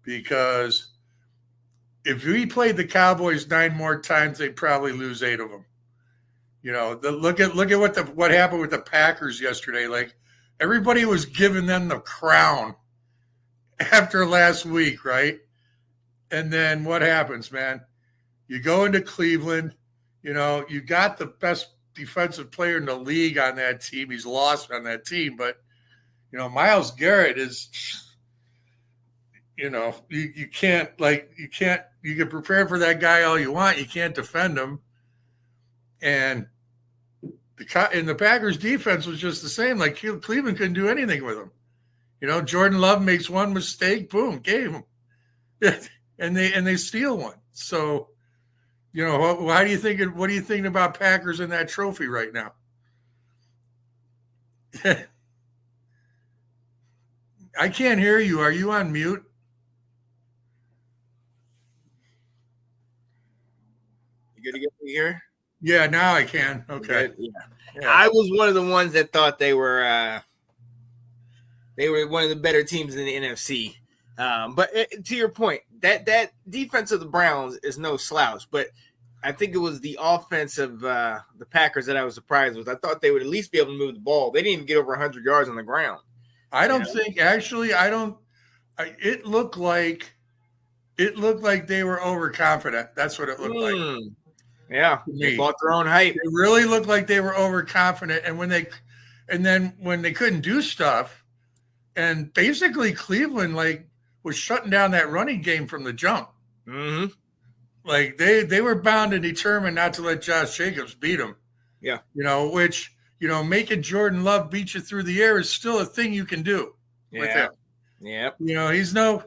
because if we played the Cowboys 9 more times, they'd probably lose 8 of them. Look at what happened with the Packers yesterday. Like, everybody was giving them the crown after last week, right? And then what happens, man? You go into Cleveland, you got the best defensive player in the league on that team. He's lost on that team, but Myles Garrett is, you can prepare for that guy all you want. You can't defend him. And the Packers defense was just the same. Like, Cleveland couldn't do anything with him. Jordan Love makes one mistake, boom, game him. and they steal one. So, what do you think about Packers in that trophy right now? I can't hear you. Are you on mute? You good to get me here? Yeah, now I can. Okay. Yeah. I was one of the ones that thought they were one of the better teams in the NFC. But to your point, that defense of the Browns is no slouch. But I think it was the offense of the Packers that I was surprised with. I thought they would at least be able to move the ball. They didn't even get over 100 yards on the ground. I don't think actually. It looked like they were overconfident. That's what it looked like. Yeah, they bought their own hype. It really looked like they were overconfident, and when they couldn't do stuff, and basically Cleveland was shutting down that running game from the jump. Mm-hmm. Like they were bound and determined not to let Josh Jacobs beat them. Yeah, which making Jordan Love beat you through the air is still a thing you can do with him. Yep. He's no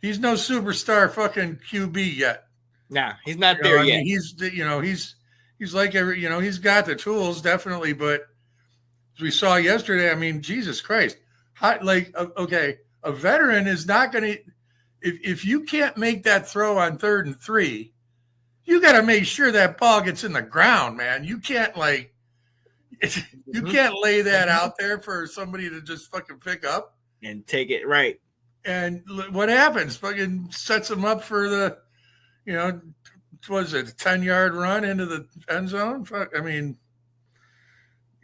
superstar fucking QB yet. Nah, he's not there yet. He's like he's got the tools definitely, but as we saw yesterday, I mean, Jesus Christ, a veteran is not going to. If you can't make that throw on 3rd and 3, you got to make sure that ball gets in the ground, man. You can't you can't lay that out there for somebody to just fucking pick up and take it right. And what happens? Fucking sets them up for the. Was it a 10-yard run into the end zone? I mean,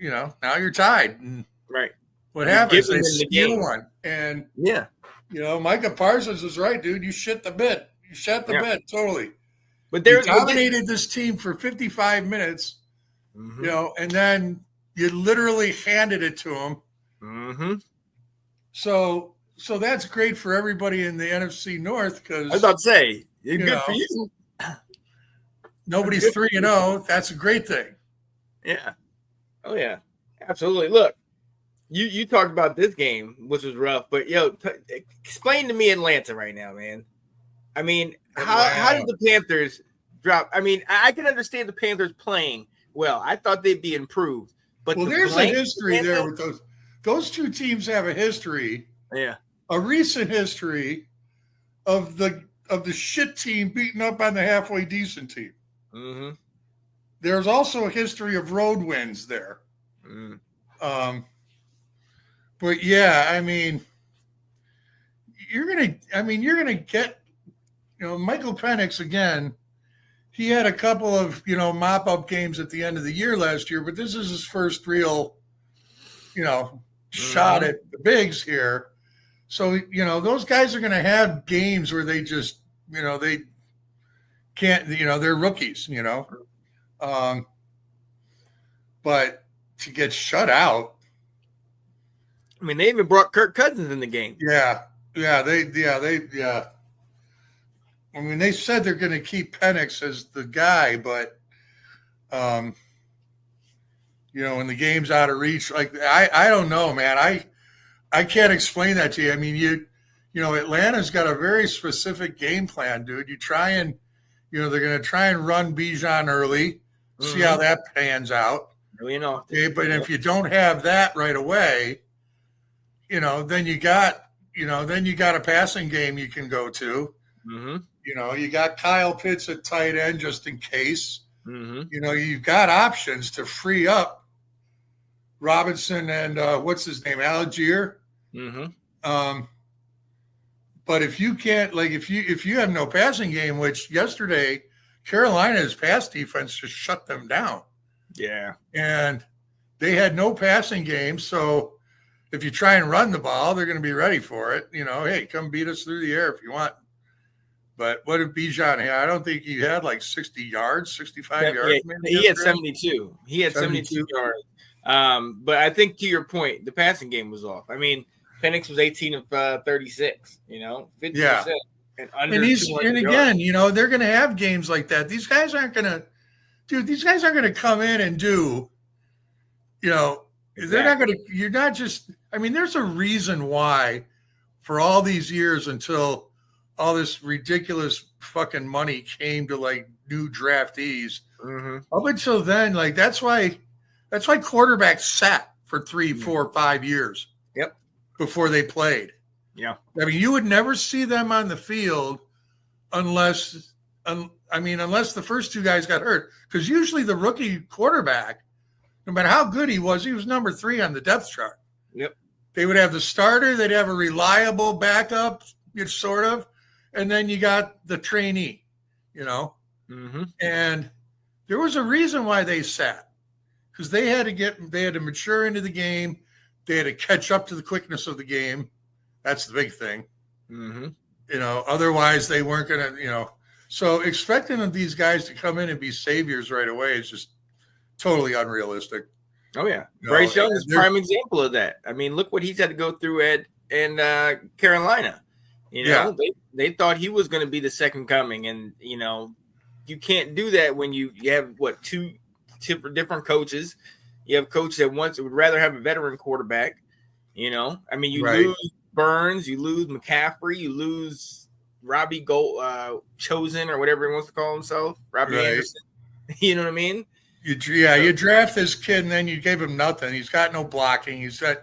now you're tied. And right. What happens? They steal one. And, yeah. Micah Parsons is right, dude. You shit the bed. You shut the bed, totally. But you dominated this team for 55 minutes, mm-hmm. And then you literally handed it to them. Mm-hmm. So that's great for everybody in the NFC North because – I was about to say – good for you. Nobody's 3-0. That's a great thing. Yeah. Oh yeah. Absolutely. Look, you talked about this game, which was rough, but explain to me Atlanta right now, man. I mean, how did the Panthers drop? I mean, I can understand the Panthers playing well. I thought they'd be improved, but there's a history there with those. Those two teams have a history. Yeah. A recent history of the shit team beating up on the halfway decent team. Mm-hmm. There's also a history of road wins there. Mm. But yeah, I mean, you're gonna get, Michael Penix again. He had a couple of, mop up games at the end of the year last year, but this is his first real, shot at the bigs here. So, those guys are going to have games where they just, they can't, they're rookies, but to get shut out. I mean, they even brought Kirk Cousins in the game. Yeah. I mean, they said they're going to keep Penix as the guy, but, when the game's out of reach, I don't know, man. I can't explain that to you. I mean, Atlanta's got a very specific game plan, dude. You try and, they're going to try and run Bijan early, see how that pans out. Really enough. Okay, but if you don't have that right away, then you got a passing game you can go to. Mm-hmm. You got Kyle Pitts at tight end just in case. Mm-hmm. You've got options to free up Robinson and what's his name, Algier. Mm-hmm. But if you can't, like, if you have no passing game, which yesterday Carolina's pass defense just shut them down. Yeah. And they had no passing game. So if you try and run the ball, they're going to be ready for it. Hey, come beat us through the air if you want. But what did Bijan have? I don't think he had like 60 yards, 65 yards. Maybe he had 72. He had 72 yards. But I think to your point, the passing game was off. I mean, Penix was 18 of 36, 50%. Yeah. And under and again, they're going to have games like that. These guys aren't going to come in and do, they're not going to, you're not just, I mean, there's a reason why for all these years until all this ridiculous fucking money came to like new draftees. Mm-hmm. Up until then, like that's why quarterbacks sat for 3, 4, 5 years. Yep. Before they played. Yeah. I mean, you would never see them on the field unless the first two guys got hurt. Because usually the rookie quarterback, no matter how good he was number 3 on the depth chart. Yep. They would have the starter, they'd have a reliable backup, sort of, and then you got the trainee, Mm-hmm. And there was a reason why they sat. Because they had to mature into the game. They had to catch up to the quickness of the game. That's the big thing. Mm-hmm. Otherwise they weren't going to, so expecting these guys to come in and be saviors right away is just totally unrealistic. Oh, yeah. Bryce Young is a prime example of that. I mean, look what he's had to go through in Carolina. They thought he was going to be the second coming. And, you can't do that when you have, two different coaches. You have coaches that would rather have a veteran quarterback. I mean, you lose Burns, you lose McCaffrey, you lose Robbie Chosen or whatever he wants to call himself, Robbie Anderson. You know what I mean? You draft this kid and then you gave him nothing. He's got no blocking. He's got,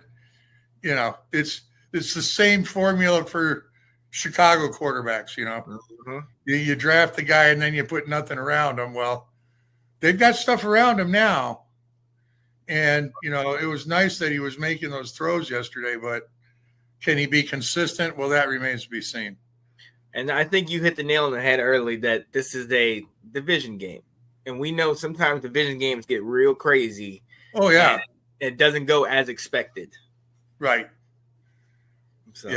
it's the same formula for Chicago quarterbacks. Mm-hmm. You draft the guy and then you put nothing around him. Well, they've got stuff around him now. And, it was nice that he was making those throws yesterday, but can he be consistent? Well, that remains to be seen. And I think you hit the nail on the head early that this is a division game. And we know sometimes division games get real crazy. Oh, yeah. It doesn't go as expected. Right. So.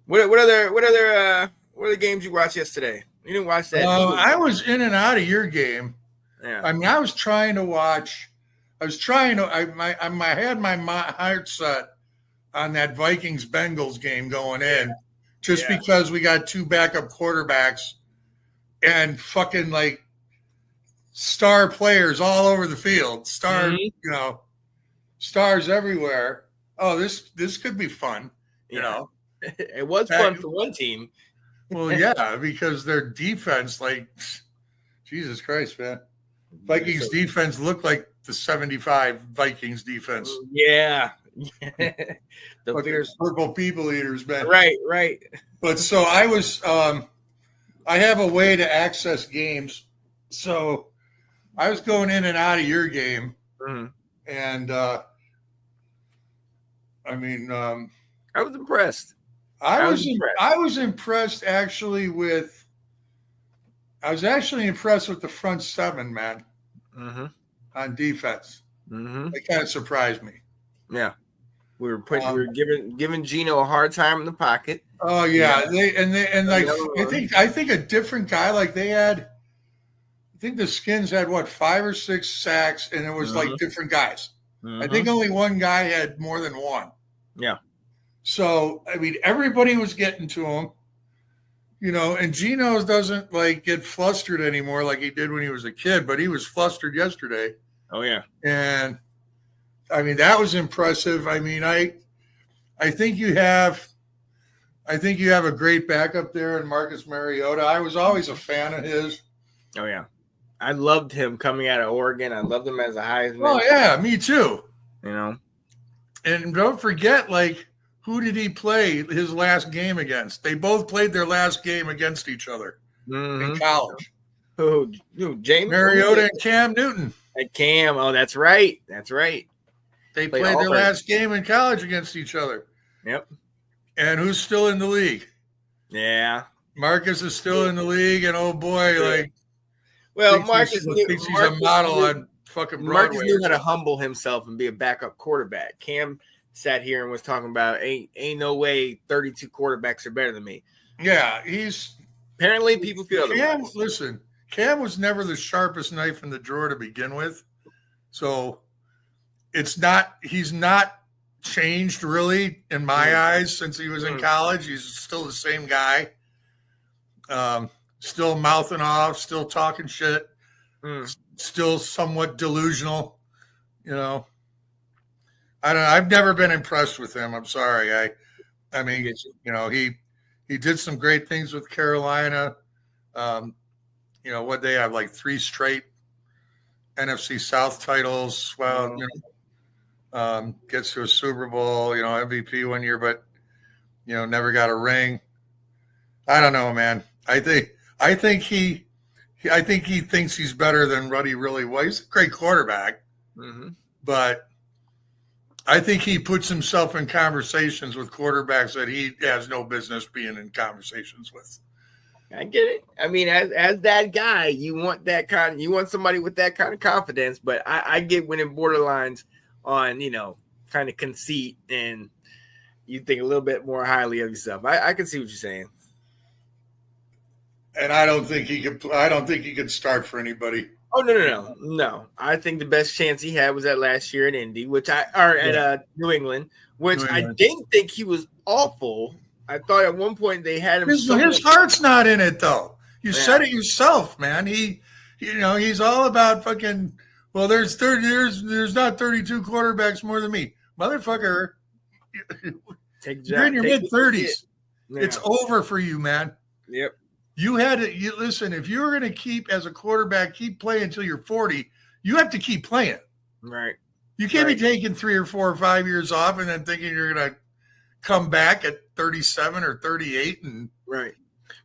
What other games you watched yesterday? You didn't watch that. I was in and out of your game. Yeah. I mean, I was trying to watch. I had my heart set on that Vikings Bengals game going in, just because we got 2 backup quarterbacks and fucking like star players all over the field, stars everywhere. Oh, this could be fun, It was fun for one team. Well, yeah, because their defense, like, Jesus Christ, man. Vikings defense looked like the 75 Vikings defense. Yeah. The fierce purple people eaters, man. Right. But so I was, I have a way to access games. So I was going in and out of your game. Mm-hmm. And, I was impressed. I was impressed actually with the front 7, man. Mm-hmm. On defense. Mm-hmm. It kind of surprised me. Yeah. We were giving Geno a hard time in the pocket. Oh yeah. I think a different guy, like they had, I think the Skins had 5 or 6 sacks, and it was like different guys. Mm-hmm. I think only one guy had more than one. Yeah. So, I mean, everybody was getting to him, and Geno doesn't get flustered anymore like he did when he was a kid, but he was flustered yesterday. Oh yeah. And I mean, that was impressive. I mean, I think you have a great backup there in Marcus Mariota. I was always a fan of his. Oh yeah. I loved him coming out of Oregon. I loved him as a Heisman. Oh yeah, me too. And don't forget, who did he play his last game against? They both played their last game against each other in college. Who? James Mariota and Cam Newton. And Cam. Oh, that's right. They played their last game in college against each other. Yep. And who's still in the league? Yeah. Marcus is still in the league, and oh boy, like, well, thinks he's a model on fucking Broadway. Marcus knew how to humble himself and be a backup quarterback. Cam sat here and was talking about ain't no way 32 quarterbacks are better than me. Yeah, he's apparently people feel otherwise. Listen, Cam was never the sharpest knife in the drawer to begin with, so he's not changed really in my eyes since he was in college. He's still the same guy. Still mouthing off, still talking shit, still somewhat delusional. You know, I've never been impressed with him. I'm sorry. I mean, you know, he did some great things with Carolina. You know, what they have, like 3 straight NFC South titles. Well, you know, gets to a Super Bowl, you know, MVP one year, but, you know, never got a ring. I don't know, man. I think he thinks he's better than what he really was. He's a great quarterback, but I think he puts himself in conversations with quarterbacks that he has no business being in conversations with. I get it. I mean, as that guy, you want somebody with that kind of confidence, but I get when it borderlines on, you know, kind of conceit and you think a little bit more highly of yourself. I can see what you're saying. And I don't think he could start for anybody. Oh, no. I think the best chance he had was that last year in Indy, at New England, which I didn't think he was awful. I thought at one point they had him. His heart's not in it, though. You said it yourself, man. He's all about fucking. Well, there's not 32 quarterbacks more than me, motherfucker. You're in your mid-30s. Yeah. It's over for you, man. Yep. You had to listen. If you were going to keep playing until you're 40, you have to keep playing. Right. You can't be taking 3 or 4 or 5 years off and then thinking you're going to come back at 37 or 38 and right.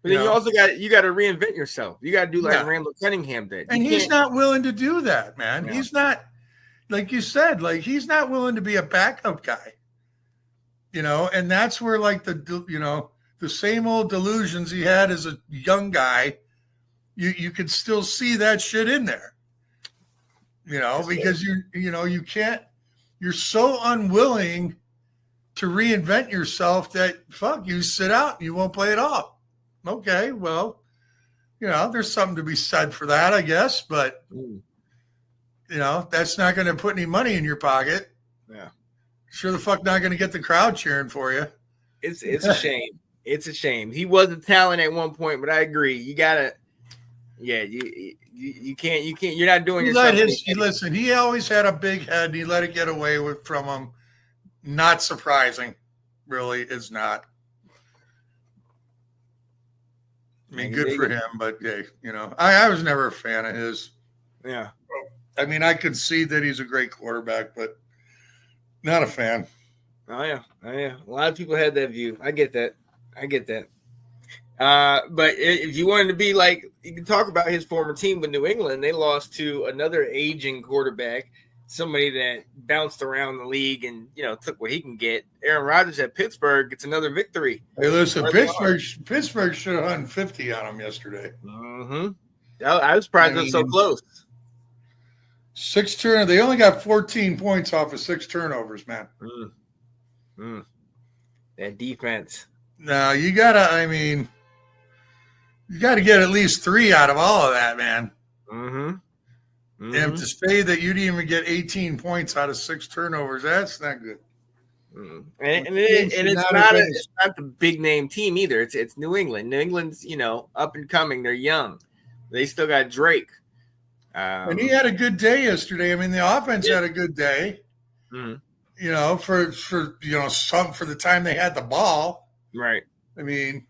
But then you also got to reinvent yourself. You got to do like Randall Cunningham did. And he's not willing to do that, man. Yeah. He's not, like you said, like he's not willing to be a backup guy. You know, and that's where like the same old delusions he had as a young guy, you could still see that shit in there. You know, because you can't, you're so unwilling to reinvent yourself that you sit out and you won't play at all. Okay, well, you know, there's something to be said for that, I guess, but you know, that's not going to put any money in your pocket. Yeah. Sure the fuck not going to get the crowd cheering for you. It's a shame. It's a shame. He was a talent at one point, but I agree. You gotta, you can't. You're not doing yourself. Listen, he always had a big head. And he let it get away from him. Not surprising, really, is not. I mean, good for him, but yeah, you know, I was never a fan of his. Yeah. I mean, I could see that he's a great quarterback, but not a fan. Oh yeah. A lot of people had that view. I get that. But if you wanted to be like, you can talk about his former team with New England. They lost to another aging quarterback, somebody that bounced around the league and, you know, took what he can get. Aaron Rodgers at Pittsburgh gets another victory. Hey, listen, Pittsburgh should have hung 50 on him yesterday. I was surprised it was so close. 6 turnovers. They only got 14 points off of 6 turnovers, man. That defense. No, you gotta get at least 3 out of all of that, man. And to say that you didn't even get 18 points out of 6 turnovers, that's not good. It's not the big name team either. It's New England. New England's, you know, up and coming. They're young. They still got Drake. And he had a good day yesterday. I mean, the offense had a good day. You know, for the time they had the ball. Right. I mean,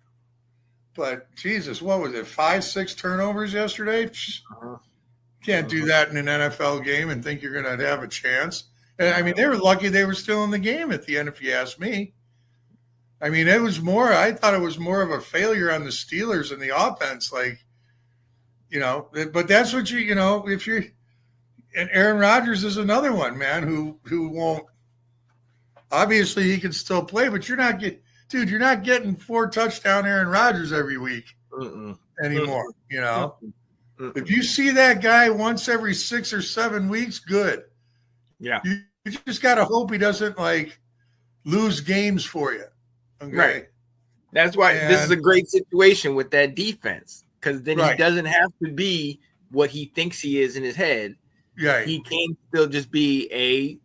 but Jesus, what was it? 5-6 turnovers yesterday? Can't do that in an NFL game and think you're going to have a chance. And I mean, they were lucky they were still in the game at the end, if you ask me. I mean, I thought it was more of a failure on the Steelers and the offense. Like, you know, but that's what if you're, and Aaron Rodgers is another one, man, who won't obviously he can still play, but you're not getting 4 touchdown Aaron Rodgers every week anymore. You know, if you see that guy once every 6 or 7 weeks, good. Yeah, you just got to hope he doesn't like lose games for you. Okay? Right. That's why this is a great situation with that defense, because then he doesn't have to be what he thinks he is in his head. Yeah, he can still just be a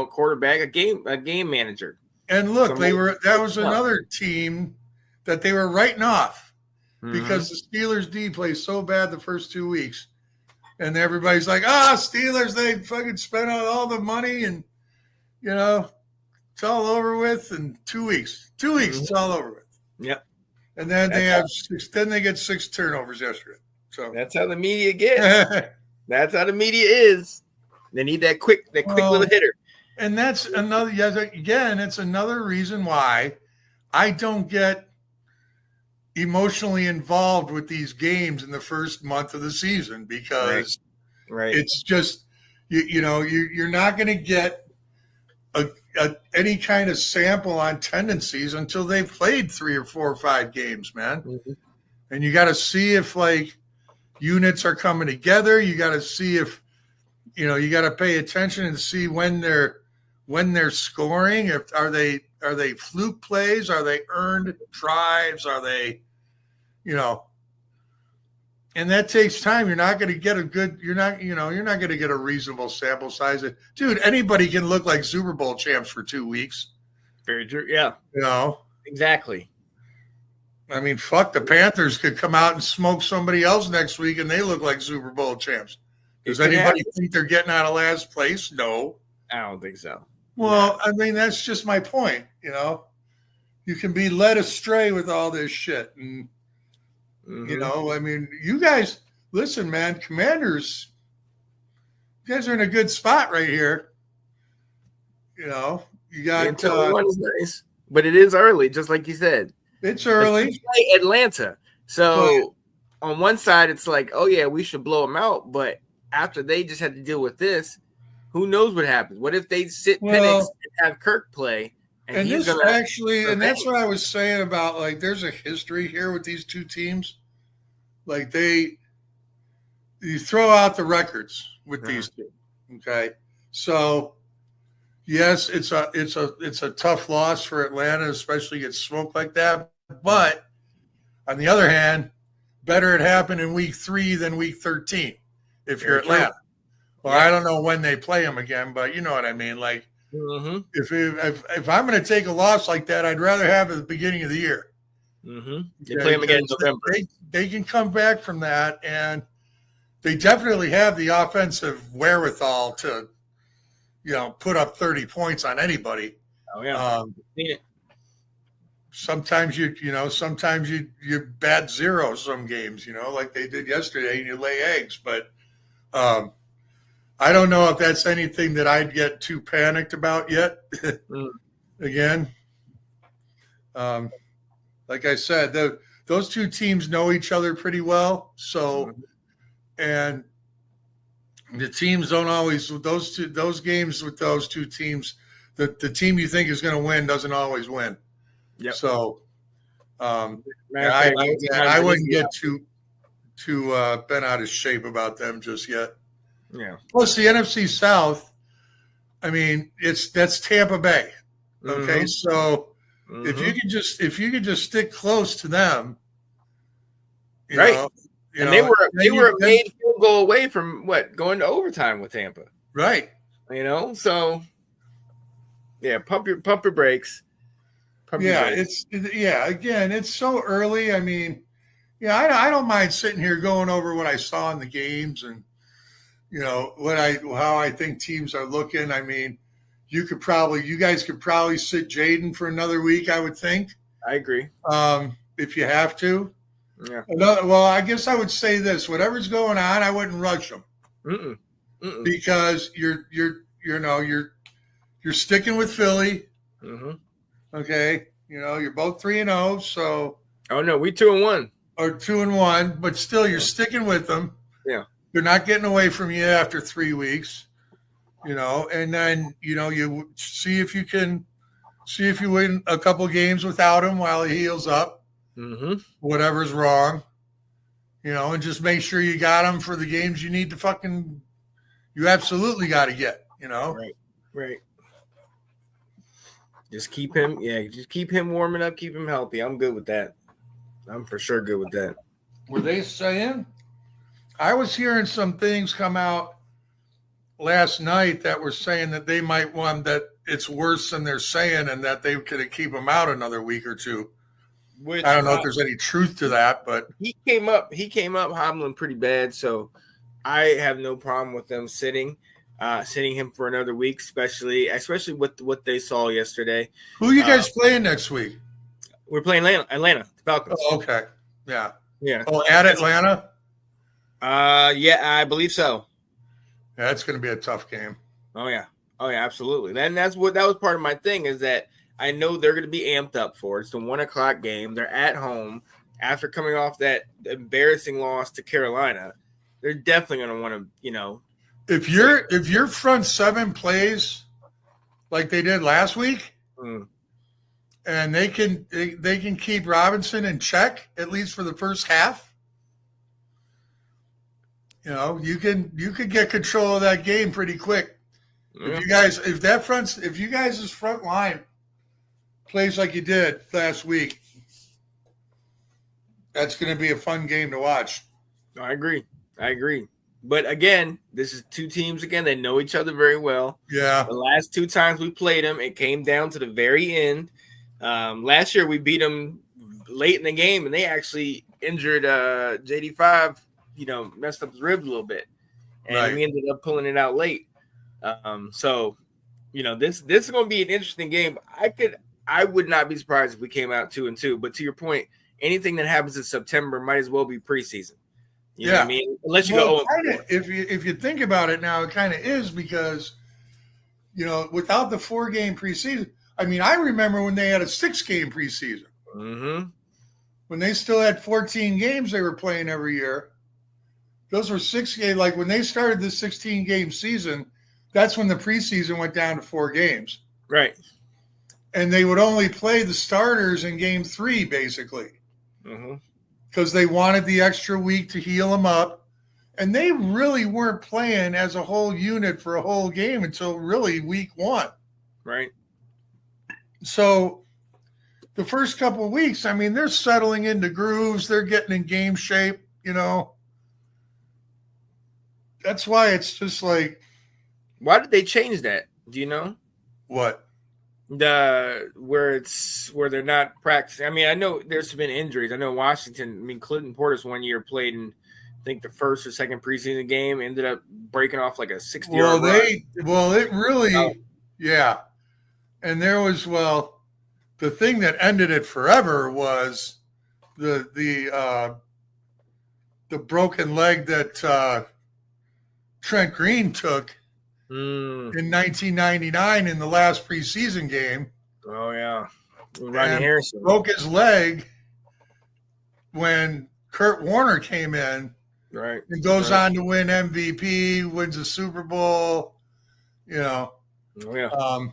quarterback, a game manager. And look, that was another team that they were writing off because the Steelers D plays so bad the first 2 weeks, and everybody's like, Steelers, they fucking spent all the money, and it's all over with in 2 weeks. 2 weeks, it's all over with. Yep. And then they get 6 turnovers yesterday. So that's how the media gets. That's how the media is. They need that quick little hitter. And that's another. Again, it's another reason why I don't get emotionally involved with these games in the first month of the season, because it's just you're not going to get any kind of sample on tendencies until they've played 3 or 4 or 5 games, man. And you got to see if like units are coming together. You got to see if you got to pay attention and see when they're scoring. If are they fluke plays? Are they earned drives? Are they, and that takes time. You're not going to get you're not going to get a reasonable sample size. Dude, anybody can look like Super Bowl champs for 2 weeks. Very true. Yeah. Exactly. I mean, fuck, the Panthers could come out and smoke somebody else next week and they look like Super Bowl champs. Does anybody think they're getting out of last place? No. I don't think so. Well, I mean, that's just my point. You can be led astray with all this shit. And, I mean, you guys, listen, man, Commanders, you guys are in a good spot right here. You got one is nice, but it is early, just like you said. It's early. Play Atlanta. So on one side, it's like, oh, yeah, we should blow them out. But after they just had to deal with this, who knows what happens? What if they sit Penix and have Kirk play? And this actually, and that's what I was saying about, like, there's a history here with these two teams. Like, you throw out the records with these two. Okay. So, yes, it's a tough loss for Atlanta, especially get smoked like that. But on the other hand, better it happened in week 3 than week 13 if you're Atlanta. Well, I don't know when they play them again, but you know what I mean. Like, if I'm going to take a loss like that, I'd rather have it at the beginning of the year. They play them again in November. They can come back from that, and they definitely have the offensive wherewithal to, put up 30 points on anybody. Oh yeah. Sometimes you bat 0 some games, like they did yesterday, and you lay eggs. But I don't know if that's anything that I'd get too panicked about yet. Again, like I said, those two teams know each other pretty well. So, and the teams don't always those games with those two teams. The team you think is going to win doesn't always win. Yep. So, I wouldn't get too bent out of shape about them just yet. Yeah. Plus, the NFC South, I mean, that's Tampa Bay. Okay, so if you could just stick close to them, they were a made field goal away from going to overtime with Tampa. Right. So yeah, pump your brakes. Again, it's so early. I mean, I don't mind sitting here going over what I saw in the games and how I think teams are looking. I mean, you guys could probably sit Jaden for another week, I would think. I agree. If you have to. Yeah. Well, I guess I would say this: whatever's going on, I wouldn't rush them because you're sticking with Philly. Okay, you're both 3-0. So. Oh no, we 2-1 or 2-1, but still you're sticking with them. Yeah. They're not getting away from you after 3 weeks. and then, you see if you win a couple games without him while he heals up, whatever's wrong, and just make sure you got him for the games you need to you absolutely got to get, Right. Just keep him warming up, keep him healthy. I'm good with that. I'm for sure good with that. Were they saying? I was hearing some things come out last night that were saying that they might want that it's worse than they're saying and that they could keep him out another week or two. Which I don't know if there's any truth to that, but he came up hobbling pretty bad, so I have no problem with them sitting him for another week, especially with what they saw yesterday. Who are you guys playing next week? We're playing Atlanta, the Falcons. Oh, okay. Yeah. Yeah. Oh, at Atlanta? Yeah, I believe so. Yeah, that's going to be a tough game. Oh yeah, absolutely. Then that was part of my thing is that I know they're going to be amped up for it. It's the 1:00 game. They're at home after coming off that embarrassing loss to Carolina. They're definitely going to want to, If your front seven plays like they did last week, and they can keep Robinson in check at least for the first half, you could get control of that game pretty quick. Yeah. If you guys' front line plays like you did last week, that's going to be a fun game to watch. I agree. But again, this is two teams again. They know each other very well. Yeah. The last two times we played them, it came down to the very end. Last year we beat them late in the game, and they actually injured JD5. Messed up his ribs a little bit, and we ended up pulling it out late. So, this is going to be an interesting game. I would not be surprised if we came out 2-2. But to your point, anything that happens in September might as well be preseason. You know what I mean? Unless you go. If you think about it now, it kind of is because, without the 4-game preseason. I mean, I remember when they had a 6-game preseason. Mm-hmm. When they still had 14 games they were playing every year. Those were 6 games. Like when they started this 16-game season, that's when the preseason went down to 4 games. Right. And they would only play the starters in game 3, basically. Because they wanted the extra week to heal them up. And they really weren't playing as a whole unit for a whole game until really week 1. Right. So the first couple of weeks, I mean, they're settling into grooves. They're getting in game shape, That's why it's just like. Why did they change that? Do you know? What? Where they're not practicing. I mean, I know there's been injuries. I know Washington. Clinton Portis one year played in, I think, the first or second preseason game. Ended up breaking off like a 60-yard run. Yeah. And there was the thing that ended it forever was the broken leg that Trent Green took in 1999 in the last preseason game. Oh, yeah. Rodney Harrison broke his leg when Kurt Warner came in. Right. And goes on to win MVP, wins a Super Bowl, Oh, yeah.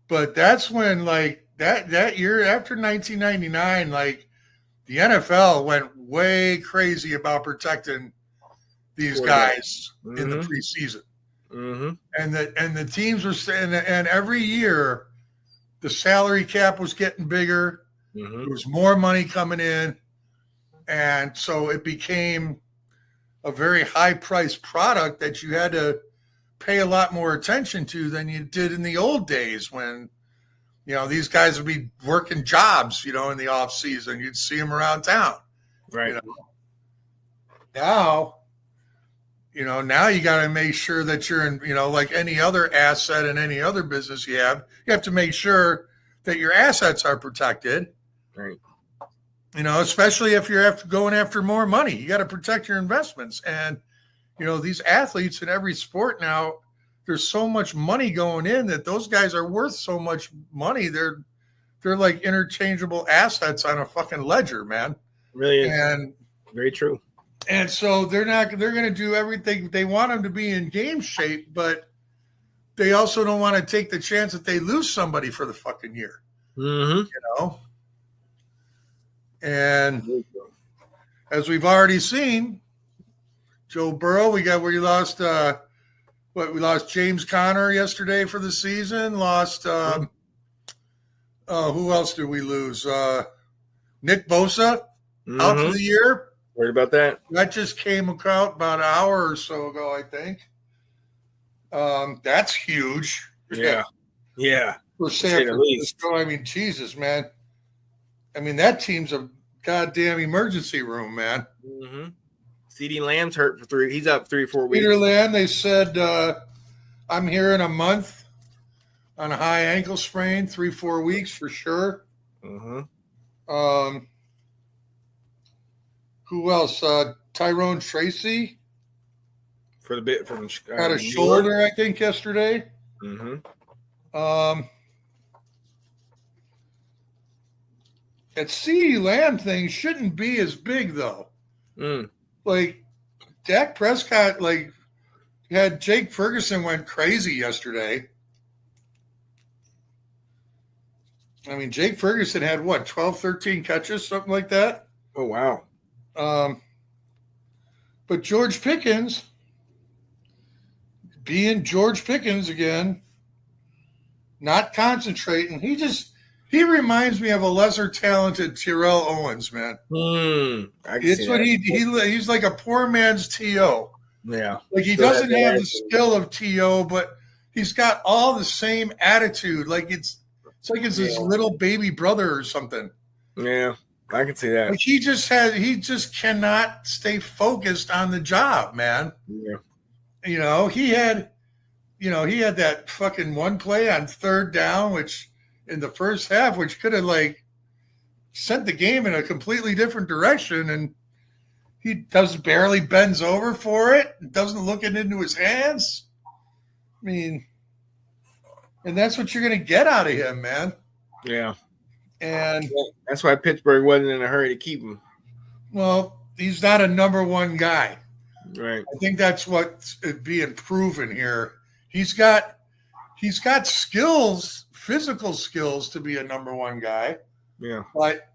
But that's when, that year after 1999, the NFL went way crazy about protecting these guys in the preseason. And the teams were saying, and every year the salary cap was getting bigger. There was more money coming in. And so it became a very high priced product that you had to pay a lot more attention to than you did in the old days when, these guys would be working jobs, in the off season. You'd see them around town. Right. Now you got to make sure that you're in, like any other asset in any other business you have to make sure that your assets are protected. Right. Especially if you're going after more money, you got to protect your investments. And, these athletes in every sport now, there's so much money going in that those guys are worth so much money. They're like interchangeable assets on a fucking ledger, man. Really is. And very true. And so they're going to do everything. They want them to be in game shape, but they also don't want to take the chance that they lose somebody for the fucking year. Mm-hmm. You know? And as we've already seen, Joe Burrow, we lost we lost James Conner yesterday for the season. Lost who else did we lose? Nick Bosa out for the year. Worried about that? That just came out about an hour or so ago, I think. That's huge. Yeah. Yeah. For San Francisco. I mean, Jesus, man. I mean, that team's a goddamn emergency room, man. Mm-hmm. CeeDee Lamb's hurt for 3. He's up 3 or 4 weeks. Peter Lamb, they said, I'm here in a month on a high ankle sprain, 3-4 weeks for sure. Mm-hmm. Who else? Tyrone Tracy for the bit from had a shoulder, I think, yesterday. Mm-hmm. That CeeDee Lamb thing shouldn't be as big though. Like Dak Prescott, had Jake Ferguson went crazy yesterday. I mean, Jake Ferguson had 12, 13 catches, something like that. Oh, wow. But George Pickens, being George Pickens again, not concentrating. He reminds me of a lesser talented Terrell Owens, man. It's what he's like a poor man's T.O. Yeah. Like he doesn't have the skill of T.O., but he's got all the same attitude. Like it's like it's his little baby brother or something. Yeah, I can see that. Like he just cannot stay focused on the job, man. Yeah. You know, he had that fucking one play on third down, which in the first half, which could have sent the game in a completely different direction, and he barely bends over for it, doesn't look it into his hands. I mean, and that's what you're going to get out of him, man. Yeah. And that's why Pittsburgh wasn't in a hurry to keep him. Well, he's not a number one guy. Right. I think that's what's being proven here. He's got skills, physical skills to be a number one guy. Yeah. But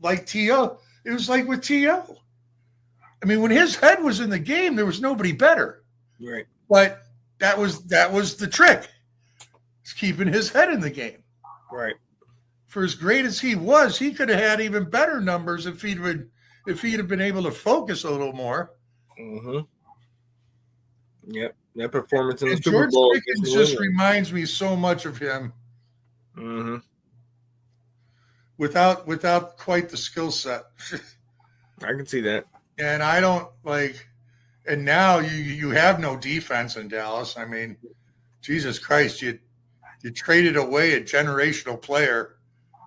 like T.O., it was like with T.O. I mean, when his head was in the game, there was nobody better. Right. But that was the trick. It's keeping his head in the game. Right. For as great as he was, he could have had even better numbers if he'd have been able to focus a little more. Mm-hmm. Yep. That performance in the Super George Bowl Pickens just reminds me so much of him. Mm-hmm. Without quite the skill set. I can see that. And I don't and now you have no defense in Dallas. I mean, Jesus Christ, you traded away a generational player.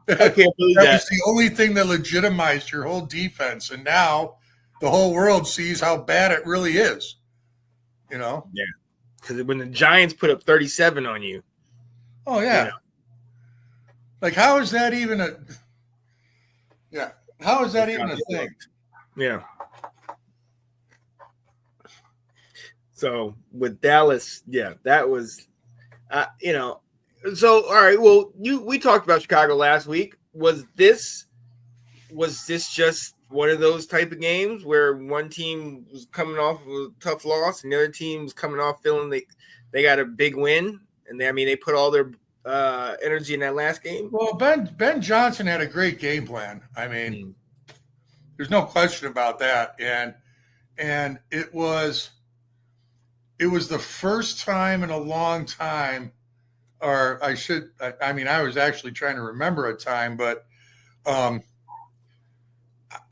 I can't believe that. That was the only thing that legitimized your whole defense. And now the whole world sees how bad it really is. You know? Yeah. Because when the Giants put up 37 on you. Oh, yeah. How is that even a – yeah. How is that even a thing? Yeah. So with Dallas, yeah, that was, So all right, well, we talked about Chicago last week. Was this just one of those type of games where one team was coming off of a tough loss and the other team's coming off feeling they got a big win, and they put all their energy in that last game? Well, Ben Johnson had a great game plan. I mean, there's no question about that, and it was the first time in a long time, or I was actually trying to remember a time, but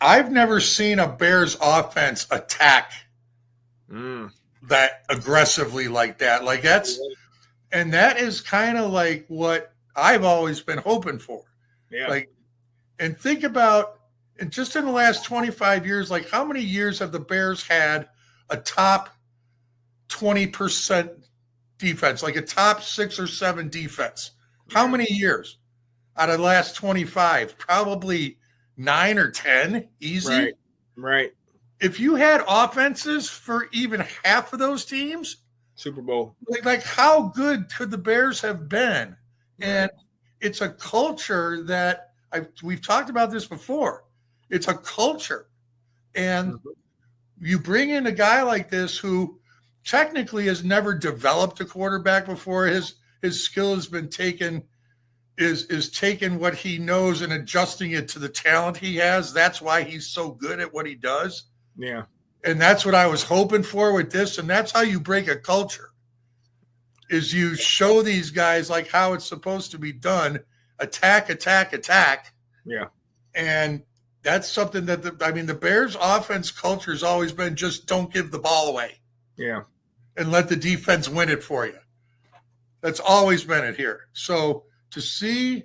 I've never seen a Bears offense attack that aggressively like that. And that is kind of like what I've always been hoping for. Yeah. And think about, and just in the last 25 years, how many years have the Bears had a top 20% defense, like a top 6 or 7 defense? How many years out of the last 25? Probably 9 or 10, easy. Right. If you had offenses for even half of those teams, Super Bowl. Like how good could the Bears have been? And it's a culture that we've talked about this before. It's a culture. And you bring in a guy like this who technically has never developed a quarterback before. His skill has been taken, is taking what he knows and adjusting it to the talent he has. That's why he's so good at what he does. Yeah. And that's what I was hoping for with this. And that's how you break a culture, is you show these guys like how it's supposed to be done. Attack, attack, attack. Yeah. And that's something that the Bears offense culture has always been just don't give the ball away. Yeah. And let the defense win it for you. That's always been it here. So to see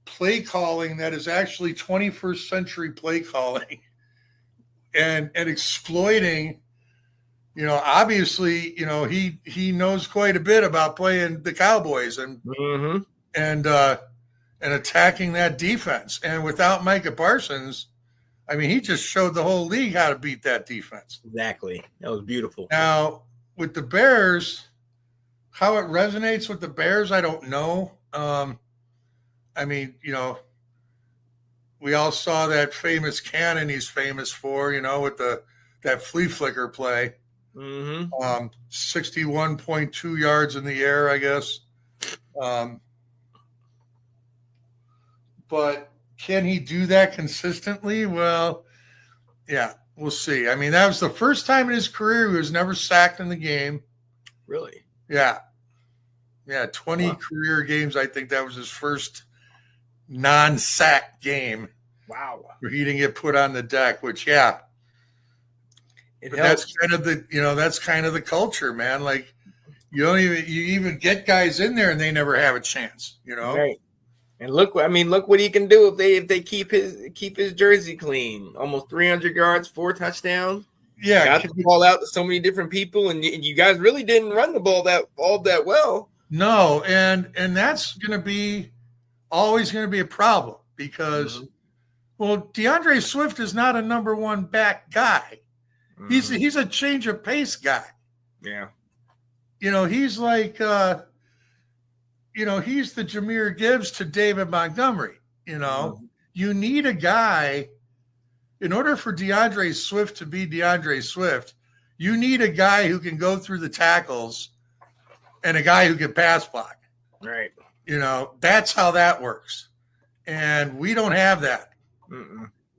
play calling that is actually 21st century play calling and exploiting, obviously, he knows quite a bit about playing the Cowboys and attacking that defense. And without Micah Parsons, he just showed the whole league how to beat that defense. Exactly. That was beautiful. Now, with the Bears, how it resonates with the Bears, I don't know. We all saw that famous cannon he's famous for, with that flea flicker play. 61.2 yards in the air, I guess. But can he do that consistently? Well, yeah, we'll see. That was the first time in his career he was never sacked in the game. Really? Yeah. Yeah, 20 career games. I think that was his first non-sack game. Wow. Where he didn't get put on the deck, which, yeah. But that's kind of the culture, man. Like you even get guys in there and they never have a chance, Right. And look what he can do if they keep his jersey clean. Almost 300 yards, 4 touchdowns. Yeah, got the ball out to so many different people, and you guys really didn't run the ball that well. No, and that's always going to be a problem because, DeAndre Swift is not a number one back guy. He's a change of pace guy. Yeah. He's like, he's the Jahmyr Gibbs to David Montgomery. You need a guy. In order for DeAndre Swift to be DeAndre Swift, you need a guy who can go through the tackles and a guy who can pass block. Right. That's how that works. And we don't have that.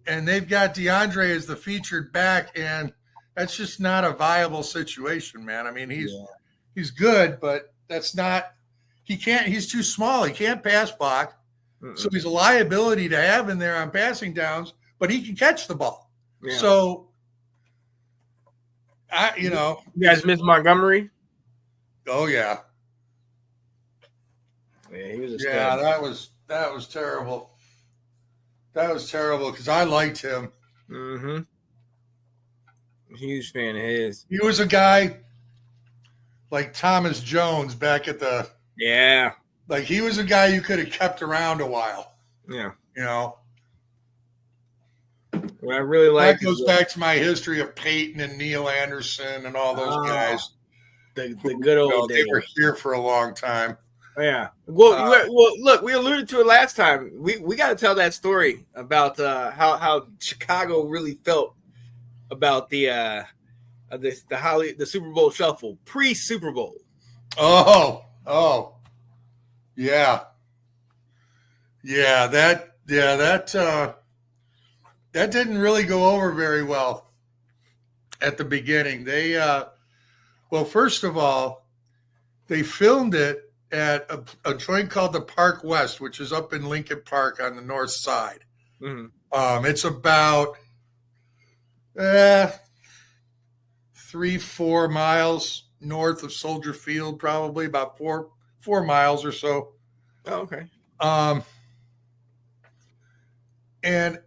And they've got DeAndre as the featured back, and that's just not a viable situation, man. He's good, but that's not – he's too small. He can't pass block. So he's a liability to have in there on passing downs, but he can catch the ball. Yeah. So, you guys miss Montgomery? Oh, yeah. Yeah, he was a stud. That was terrible. That was terrible because I liked him. Huge fan of his. He was a guy like Thomas Jones back at the – Yeah. Like he was a guy you could have kept around a while. Yeah. What I really like that goes back to my history of Peyton and Neil Anderson and all those guys. The good old days. They were here for a long time. Yeah. Well, look, we alluded to it last time. We got to tell that story about how Chicago really felt about the Super Bowl shuffle pre-Super Bowl. Oh. Yeah. That didn't really go over very well at the beginning. They, first of all, they filmed it at a joint called the Park West, which is up in Lincoln Park on the north side. It's about 3-4 miles north of Soldier Field, probably about 4 miles or so. Oh, okay. And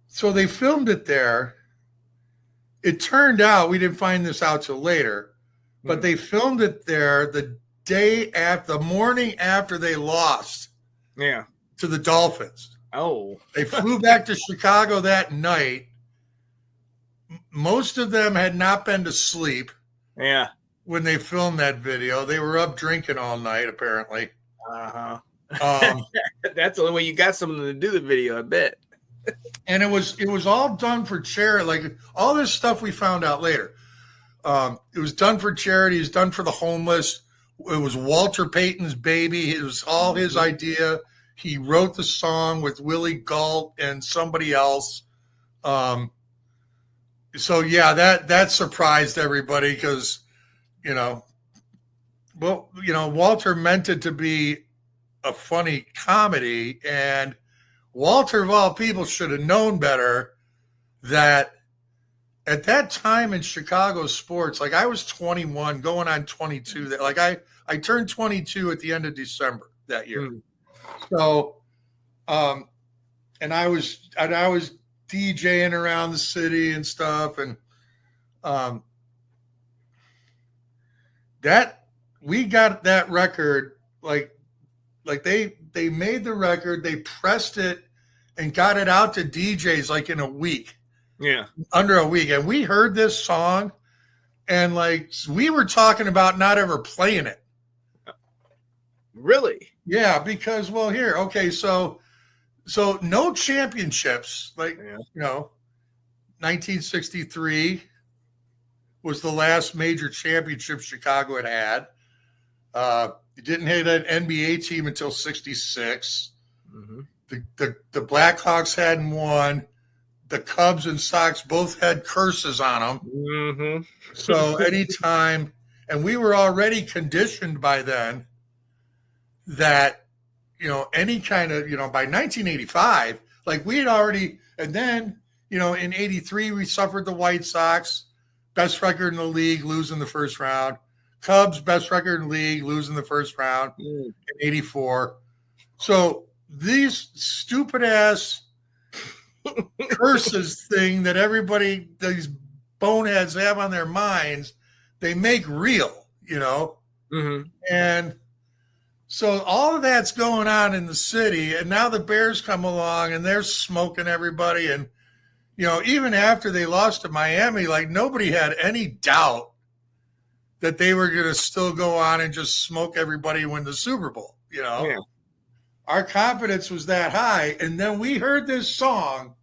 so they filmed it there. It turned out, we didn't find this out till later, but they filmed it there the morning after they lost to the Dolphins. Oh. They flew back to Chicago that night. Most of them had not been to sleep. Yeah. When they filmed that video, they were up drinking all night, apparently. Uh-huh. Um, That's the only way you got someone to do the video, I bet. and it was all done for charity. Like all this stuff we found out later. It was done for charity. It was done for the homeless. It was Walter Payton's baby. It was all his idea. He wrote the song with Willie Gault and somebody else. So yeah, that surprised everybody because, Walter meant it to be a funny comedy, and Walter of all people should have known better that at that time in Chicago sports, like I was 21 going on 22, that like I turned 22 at the end of December that year. So, and I was DJing around the city and stuff. And, that we got that record, like they made the record, they pressed it and got it out to DJs like in a week. Yeah. Under a week. And we heard this song and like we were talking about not ever playing it. Really? Yeah, because so no championships, 1963 was the last major championship Chicago had. It didn't have an NBA team until 66. Mm-hmm. The Blackhawks hadn't won. The Cubs and Sox both had curses on them. Mm-hmm. So anytime, and we were already conditioned by then that, any kind of, by 1985, like we had already, and then, in 83, we suffered the White Sox, best record in the league, losing the first round. Cubs, best record in the league, losing the first round in 84. So these stupid ass curses thing that everybody, these boneheads have on their minds, they make real, Mm-hmm. And so all of that's going on in the city, and now the Bears come along and they're smoking everybody. And, even after they lost to Miami, like nobody had any doubt that they were going to still go on and just smoke everybody and win the Super Bowl, Yeah. Our confidence was that high. And then we heard this song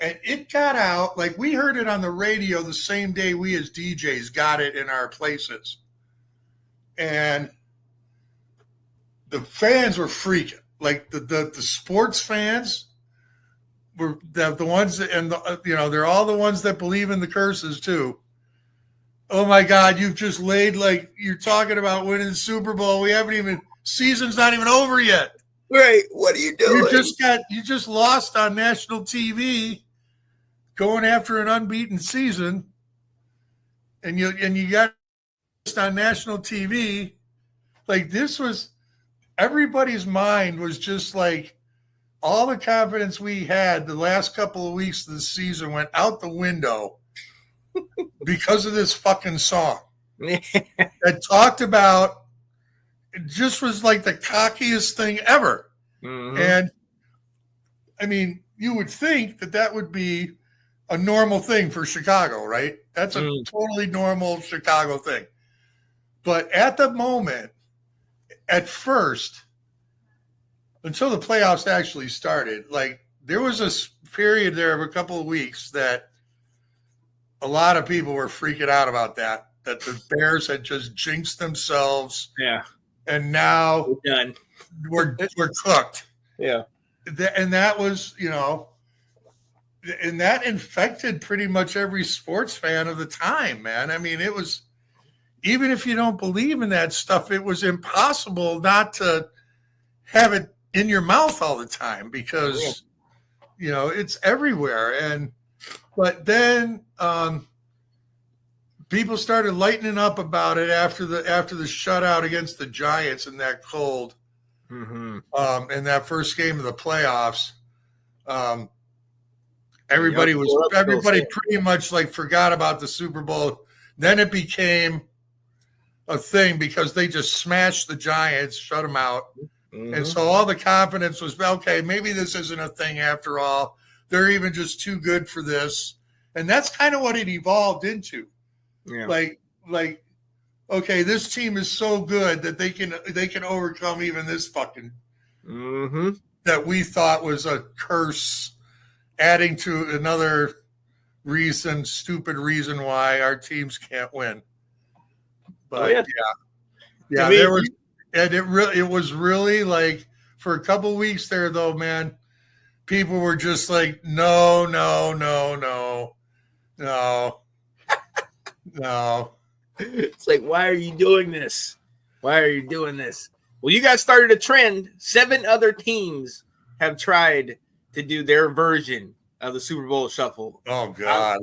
and it got out, like we heard it on the radio the same day we as DJs got it in our places. And the fans were freaking. Like the sports fans were the ones that, and they're all the ones that believe in the curses too. Oh my God, you've just laid, like you're talking about winning the Super Bowl. We haven't even, season's not even over yet. Right. What are you doing? You just lost on national TV going after an unbeaten season. And you got on national TV. Like this was, everybody's mind was just like all the confidence we had the last couple of weeks of the season went out the window because of this fucking song that talked about, it just was like the cockiest thing ever. Mm-hmm. And I mean, you would think that would be a normal thing for Chicago, right? That's a totally normal Chicago thing. But at the moment, at first, until the playoffs actually started, like there was a period there of a couple of weeks that a lot of people were freaking out about that the Bears had just jinxed themselves. Yeah. And now we're done. We're cooked. Yeah. And that was, and that infected pretty much every sports fan of the time, man. I mean, it was, even if you don't believe in that stuff, it was impossible not to have it in your mouth all the time because, it's everywhere. But then people started lightening up about it after the shutout against the Giants in that cold, in that first game of the playoffs. Everybody pretty much like forgot about the Super Bowl. Then it became a thing because they just smashed the Giants, shut them out. Mm-hmm. And so all the confidence was, okay, maybe this isn't a thing after all. They're even just too good for this. And that's kind of what it evolved into. Yeah. Like like, okay, this team is so good that they can overcome even this fucking that we thought was a curse, adding to another stupid reason why our teams can't win. But yeah, there was, and it was really like for a couple of weeks there though, man. People were just like, no. It's like, why are you doing this? Why are you doing this? Well, you guys started a trend. 7 other teams have tried to do their version of the Super Bowl Shuffle. Oh, God.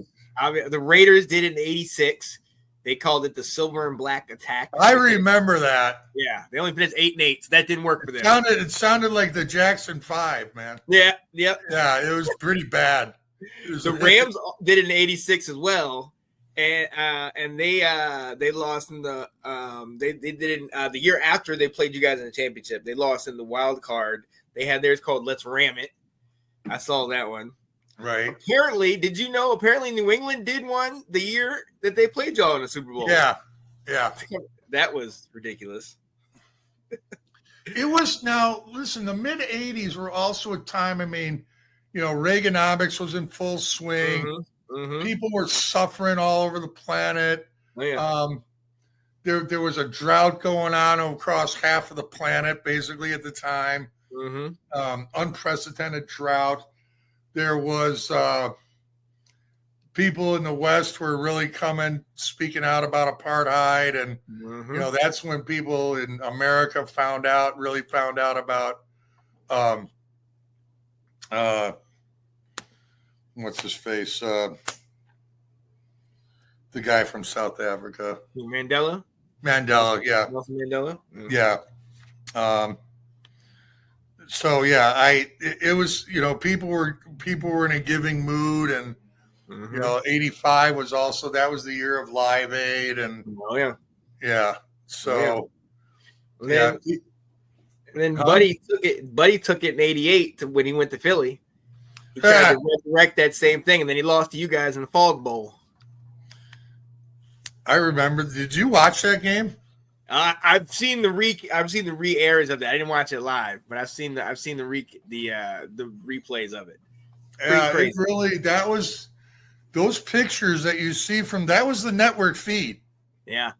The Raiders did it in 86. They called it the Silver and Black Attack. I remember that. Yeah, they only finished 8-8, so that didn't work for them. It sounded like the Jackson 5, man. Yeah, yep. Yeah, it was pretty bad. The Rams did it in 86 as well. And they lost in the they did it the year after they played you guys in the championship. They lost in the wild card. They had theirs called Let's Ram It. I saw that one. Right. Apparently, did you know? Apparently, New England did one the year that they played y'all in the Super Bowl. Yeah. That was ridiculous. It was. Now, listen, the mid '80s were also a time. I mean, Reaganomics was in full swing. People were suffering all over the planet. Oh, yeah. There was a drought going on across half of the planet, basically at the time. Unprecedented drought. There was people in the West were really speaking out about apartheid, and that's when people in America really found out about what's his face? The guy from South Africa. Mandela? Mandela, yeah. Nelson Mandela? Yeah. So yeah, it was, people were in a giving mood, and 85 was also, that was the year of Live Aid, and so and then Buddy took it in 88 when he went to Philly. He tried to resurrect that same thing, and then he lost to you guys in the Fog Bowl. I remember. Did you watch that game? I've seen the re-airs of that. I didn't watch it live, but I've seen the replays of it. It really, that was those pictures that you see that was the network feed. Yeah,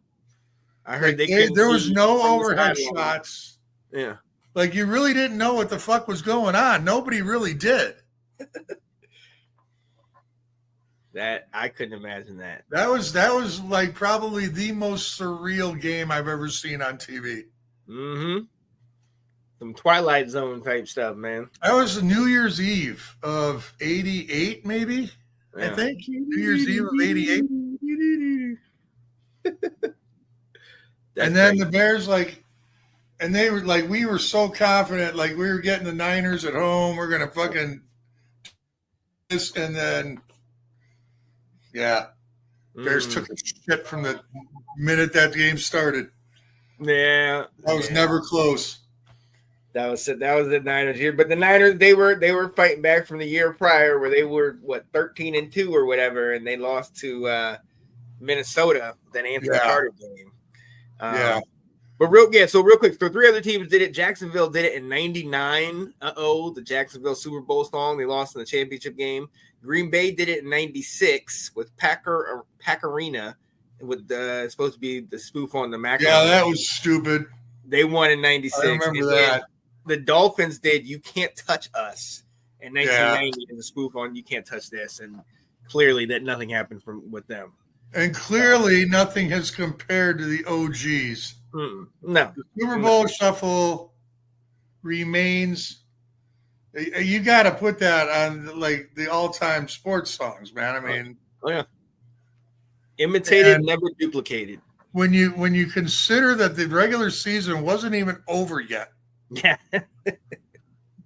I heard there was no overhead shots. Yeah, like you really didn't know what the fuck was going on. Nobody really did. That I couldn't imagine that. That was like probably the most surreal game I've ever seen on TV. Some Twilight Zone type stuff, man. That was New Year's Eve of 88, maybe. Yeah. I think New Year's Eve of 88. And then the Bears and they were like, we were so confident, like we were getting the Niners at home. We're gonna fucking this, and then. Yeah, Bears took a shit from the minute that game started. Yeah, that was never close. That was the Niners year, but the Niners they were fighting back from the year prior where they were 13-2 or whatever, and they lost to Minnesota that Anthony Carter game. But real quick, so 3 other teams did it. Jacksonville did it in '99. The Jacksonville Super Bowl song. They lost in the championship game. Green Bay did it in '96 with Pac-Arena, with supposed to be the spoof on the Macaroni. Yeah, that was stupid. They won in '96. I remember that. The Dolphins did "You Can't Touch Us" in 1990 as a spoof on "You Can't Touch This," and clearly that nothing happened with them. And clearly nothing has compared to the OGs. No, the Super Bowl Shuffle remains. You got to put that on like the all-time sports songs, man. I mean, imitated, never duplicated. When you consider that the regular season wasn't even over yet,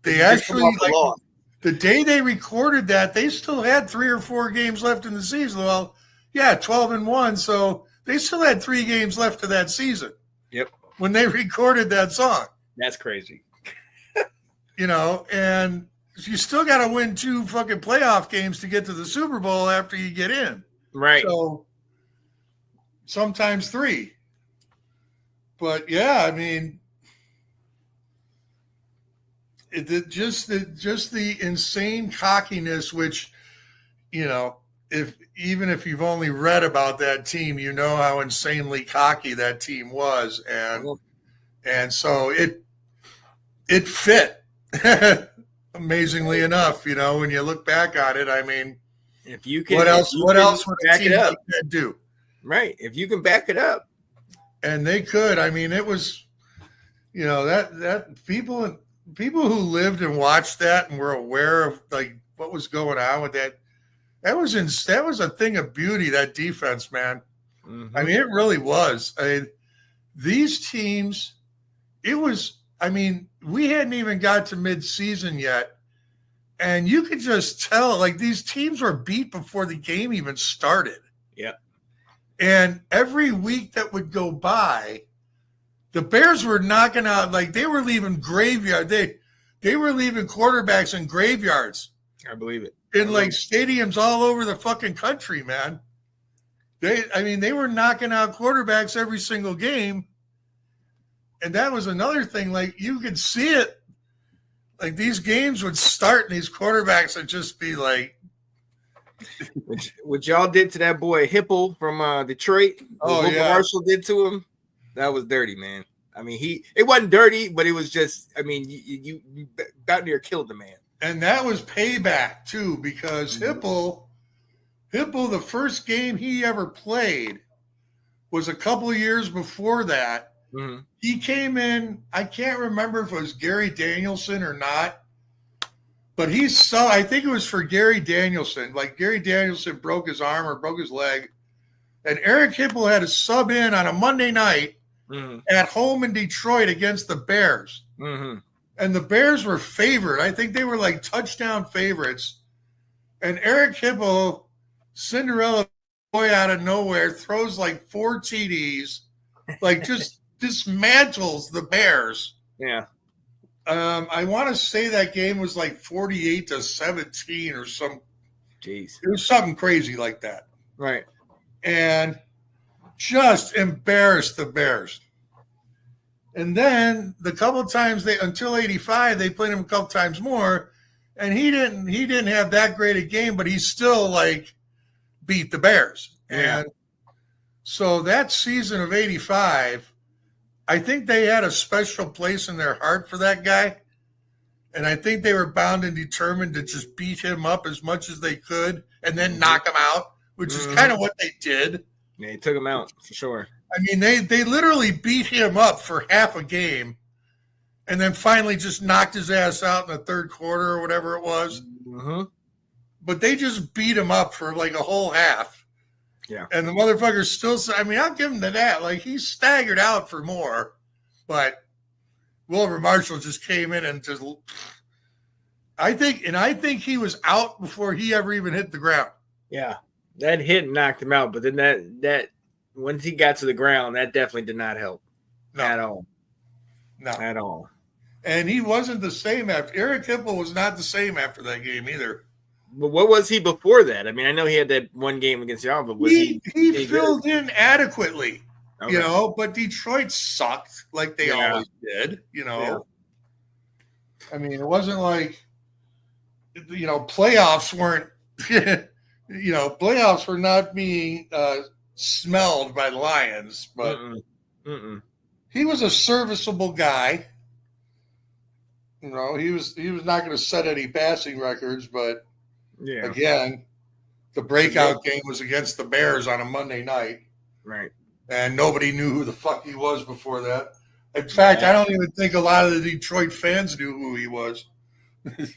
they actually the day they recorded that, they still had 3 or 4 games left in the season. Well, 12-1, so they still had 3 games left of that season. Yep. When they recorded that song, that's crazy. And you still got to win 2 fucking playoff games to get to the Super Bowl after you get in. Right. So, sometimes 3. But yeah, I mean, just the insane cockiness, which, even if you've only read about that team, you know how insanely cocky that team was, and so it fit. Amazingly enough, when you look back on it, I mean, if you can, what else would a team like that do? Right. If you can back it up. And they could. I mean, it was, that people who lived and watched that and were aware of like what was going on with that. That was a thing of beauty, that defense, man. Mm-hmm. I mean, it really was. These teams, we hadn't even got to midseason yet. And you could just tell, like, these teams were beat before the game even started. Yeah. And every week that would go by, the Bears were knocking out, like, they were leaving graveyard. They were leaving quarterbacks in graveyards. I believe it. In, like, stadiums all over the fucking country, man. They were knocking out quarterbacks every single game. And that was another thing. Like, you could see it. Like, these games would start, and these quarterbacks would just be like. What y'all did to that boy Hipple from Detroit. What Marshall did to him. That was dirty, man. I mean, it wasn't dirty, but it was just, I mean, you got near killed the man. And that was payback, too, because Hipple, the first game he ever played was a couple of years before that. Mm-hmm. He came in, I can't remember if it was Gary Danielson or not, but I think it was for Gary Danielson. Like, Gary Danielson broke his arm or broke his leg, and Eric Hipple had to sub in on a Monday night at home in Detroit against the Bears. Mm-hmm. And the Bears were favored. I think they were like touchdown favorites. And Eric Hipple, Cinderella boy out of nowhere, throws like 4 TDs, like just dismantles the Bears. Yeah. I want to say that game was like 48-17 or some. Jeez. It was something crazy like that. Right. And just embarrassed the Bears. And then the couple of times until 85, they played him a couple times more, and he didn't have that great a game, but he still like beat the Bears. Yeah. And so that season of 85, I think they had a special place in their heart for that guy. And I think they were bound and determined to just beat him up as much as they could and then knock him out, which is kind of what they did. Yeah, he took him out for sure. I mean, they literally beat him up for half a game and then finally just knocked his ass out in the third quarter or whatever it was. Mm-hmm. But they just beat him up for like a whole half. Yeah. And the motherfucker still, I mean, I'll give him to that. Like, he staggered out for more. But Wilbur Marshall just came in and just, I think he was out before he ever even hit the ground. Yeah. That hit knocked him out. But then that once he got to the ground, that definitely did not help at all. No. At all. And he wasn't the same after. Eric Hipple was not the same after that game either. But what was he before that? I mean, I know he had that one game against y'all, but was he filled in adequately, but Detroit sucked like they always did, Yeah. I mean, it wasn't like, playoffs weren't, playoffs were not being smelled by the Lions, but he was a serviceable guy. He was not going to set any passing records, but again, the breakout game was against the Bears on a Monday night. Right. And nobody knew who the fuck he was before that. In fact, I don't even think a lot of the Detroit fans knew who he was. It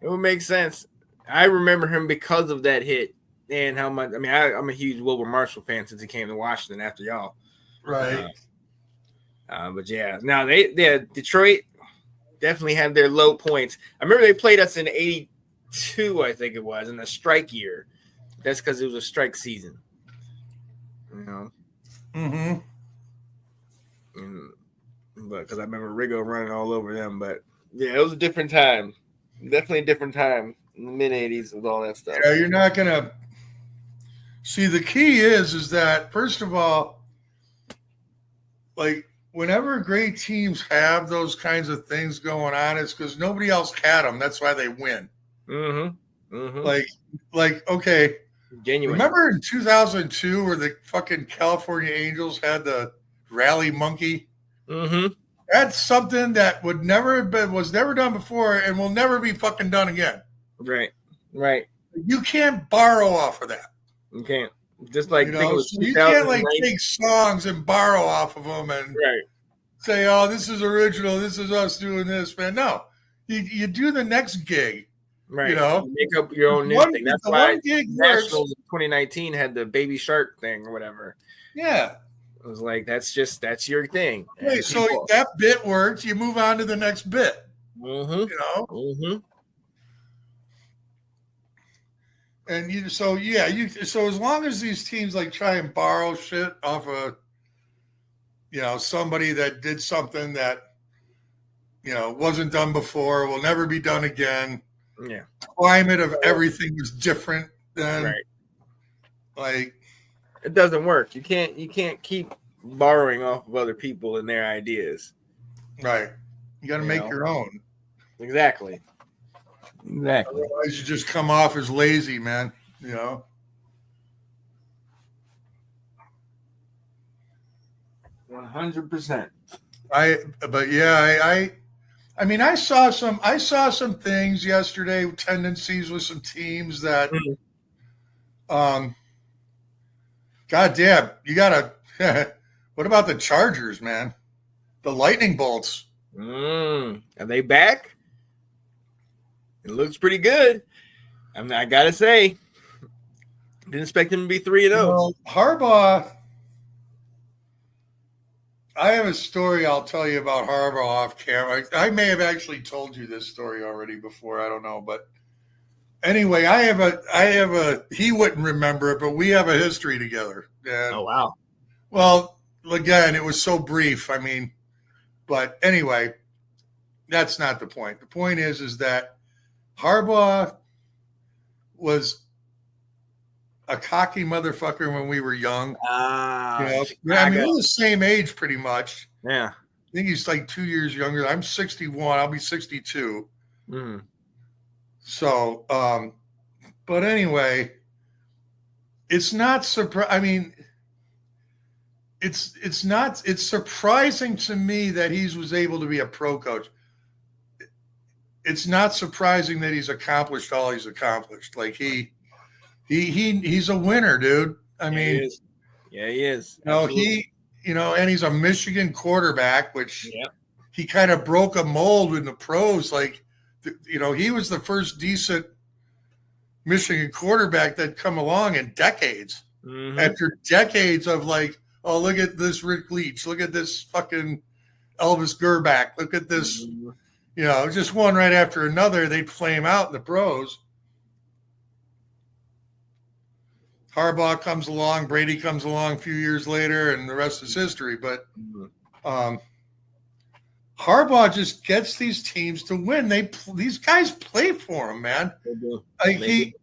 would make sense. I remember him because of that hit and how much. I mean, I'm a huge Wilbur Marshall fan since he came to Washington after y'all. Right. But yeah, now Detroit definitely had their low points. I remember they played us in '82, I think it was, in the strike year. That's because it was a strike season. Mm-hmm. But because I remember Riggo running all over them. But yeah, it was a different time. Definitely a different time in the mid '80s with all that stuff. Yeah, you're not gonna See, the key is that first of all, like whenever great teams have those kinds of things going on, it's because nobody else had them. That's why they win. Mm-hmm. Mm-hmm. Like okay. Genuine. Remember in 2002 where the fucking California Angels had the rally monkey? Mm-hmm. That's something that was never done before and will never be fucking done again. Right. Right. You can't borrow off of that. You can't. Just like you can't like take songs and borrow off of them and say, "Oh, this is original. This is us doing this, man." No, you do the next gig. Right. You know, you make up your own new thing. That's why Nationals in 2019 had the Baby Shark thing or whatever. Yeah. It was like, that's your thing. Hey, so that bit worked. You move on to the next bit. Mm-hmm. You know? Mm-hmm. And so as long as these teams like try and borrow shit off of, somebody that did something that, wasn't done before, will never be done again. Yeah. The climate of everything was different then. Like it doesn't work. You can't keep borrowing off of other people and their ideas. Right. You got to make your own. Exactly. Otherwise, you just come off as lazy, man. 100%. I mean, I saw some things yesterday, tendencies with some teams that, goddamn, you gotta. What about the Chargers, man? The lightning bolts. Are they back? It looks pretty good. I gotta say, didn't expect him to be 3-0. Harbaugh. I have a story I'll tell you about Harbaugh off camera. I may have actually told you this story already before. I don't know, but anyway, I have a. He wouldn't remember it, but we have a history together. And, oh wow. Well, again, it was so brief. I mean, but anyway, that's not the point. The point is that Harbaugh was a cocky motherfucker when we were young. I mean, we're the same age pretty much. Yeah. I think he's like 2 years younger. I'm 61. I'll be 62. Mm. So, but anyway, it's not surprising. I mean, it's surprising to me that he was able to be a pro coach. It's not surprising that he's accomplished all he's accomplished. Like he's a winner, dude. I mean, he is. And he's a Michigan quarterback, which he kind of broke a mold in the pros. Like, he was the first decent Michigan quarterback that come along in decades. Mm-hmm. After decades of like, oh, look at this Rick Leach. Look at this fucking Elvis Gerback. Look at this, just one right after another. They'd flame out in the pros. Harbaugh comes along, Brady comes along a few years later, and the rest is history. But Harbaugh just gets these teams to win. These guys play for him, man. Like he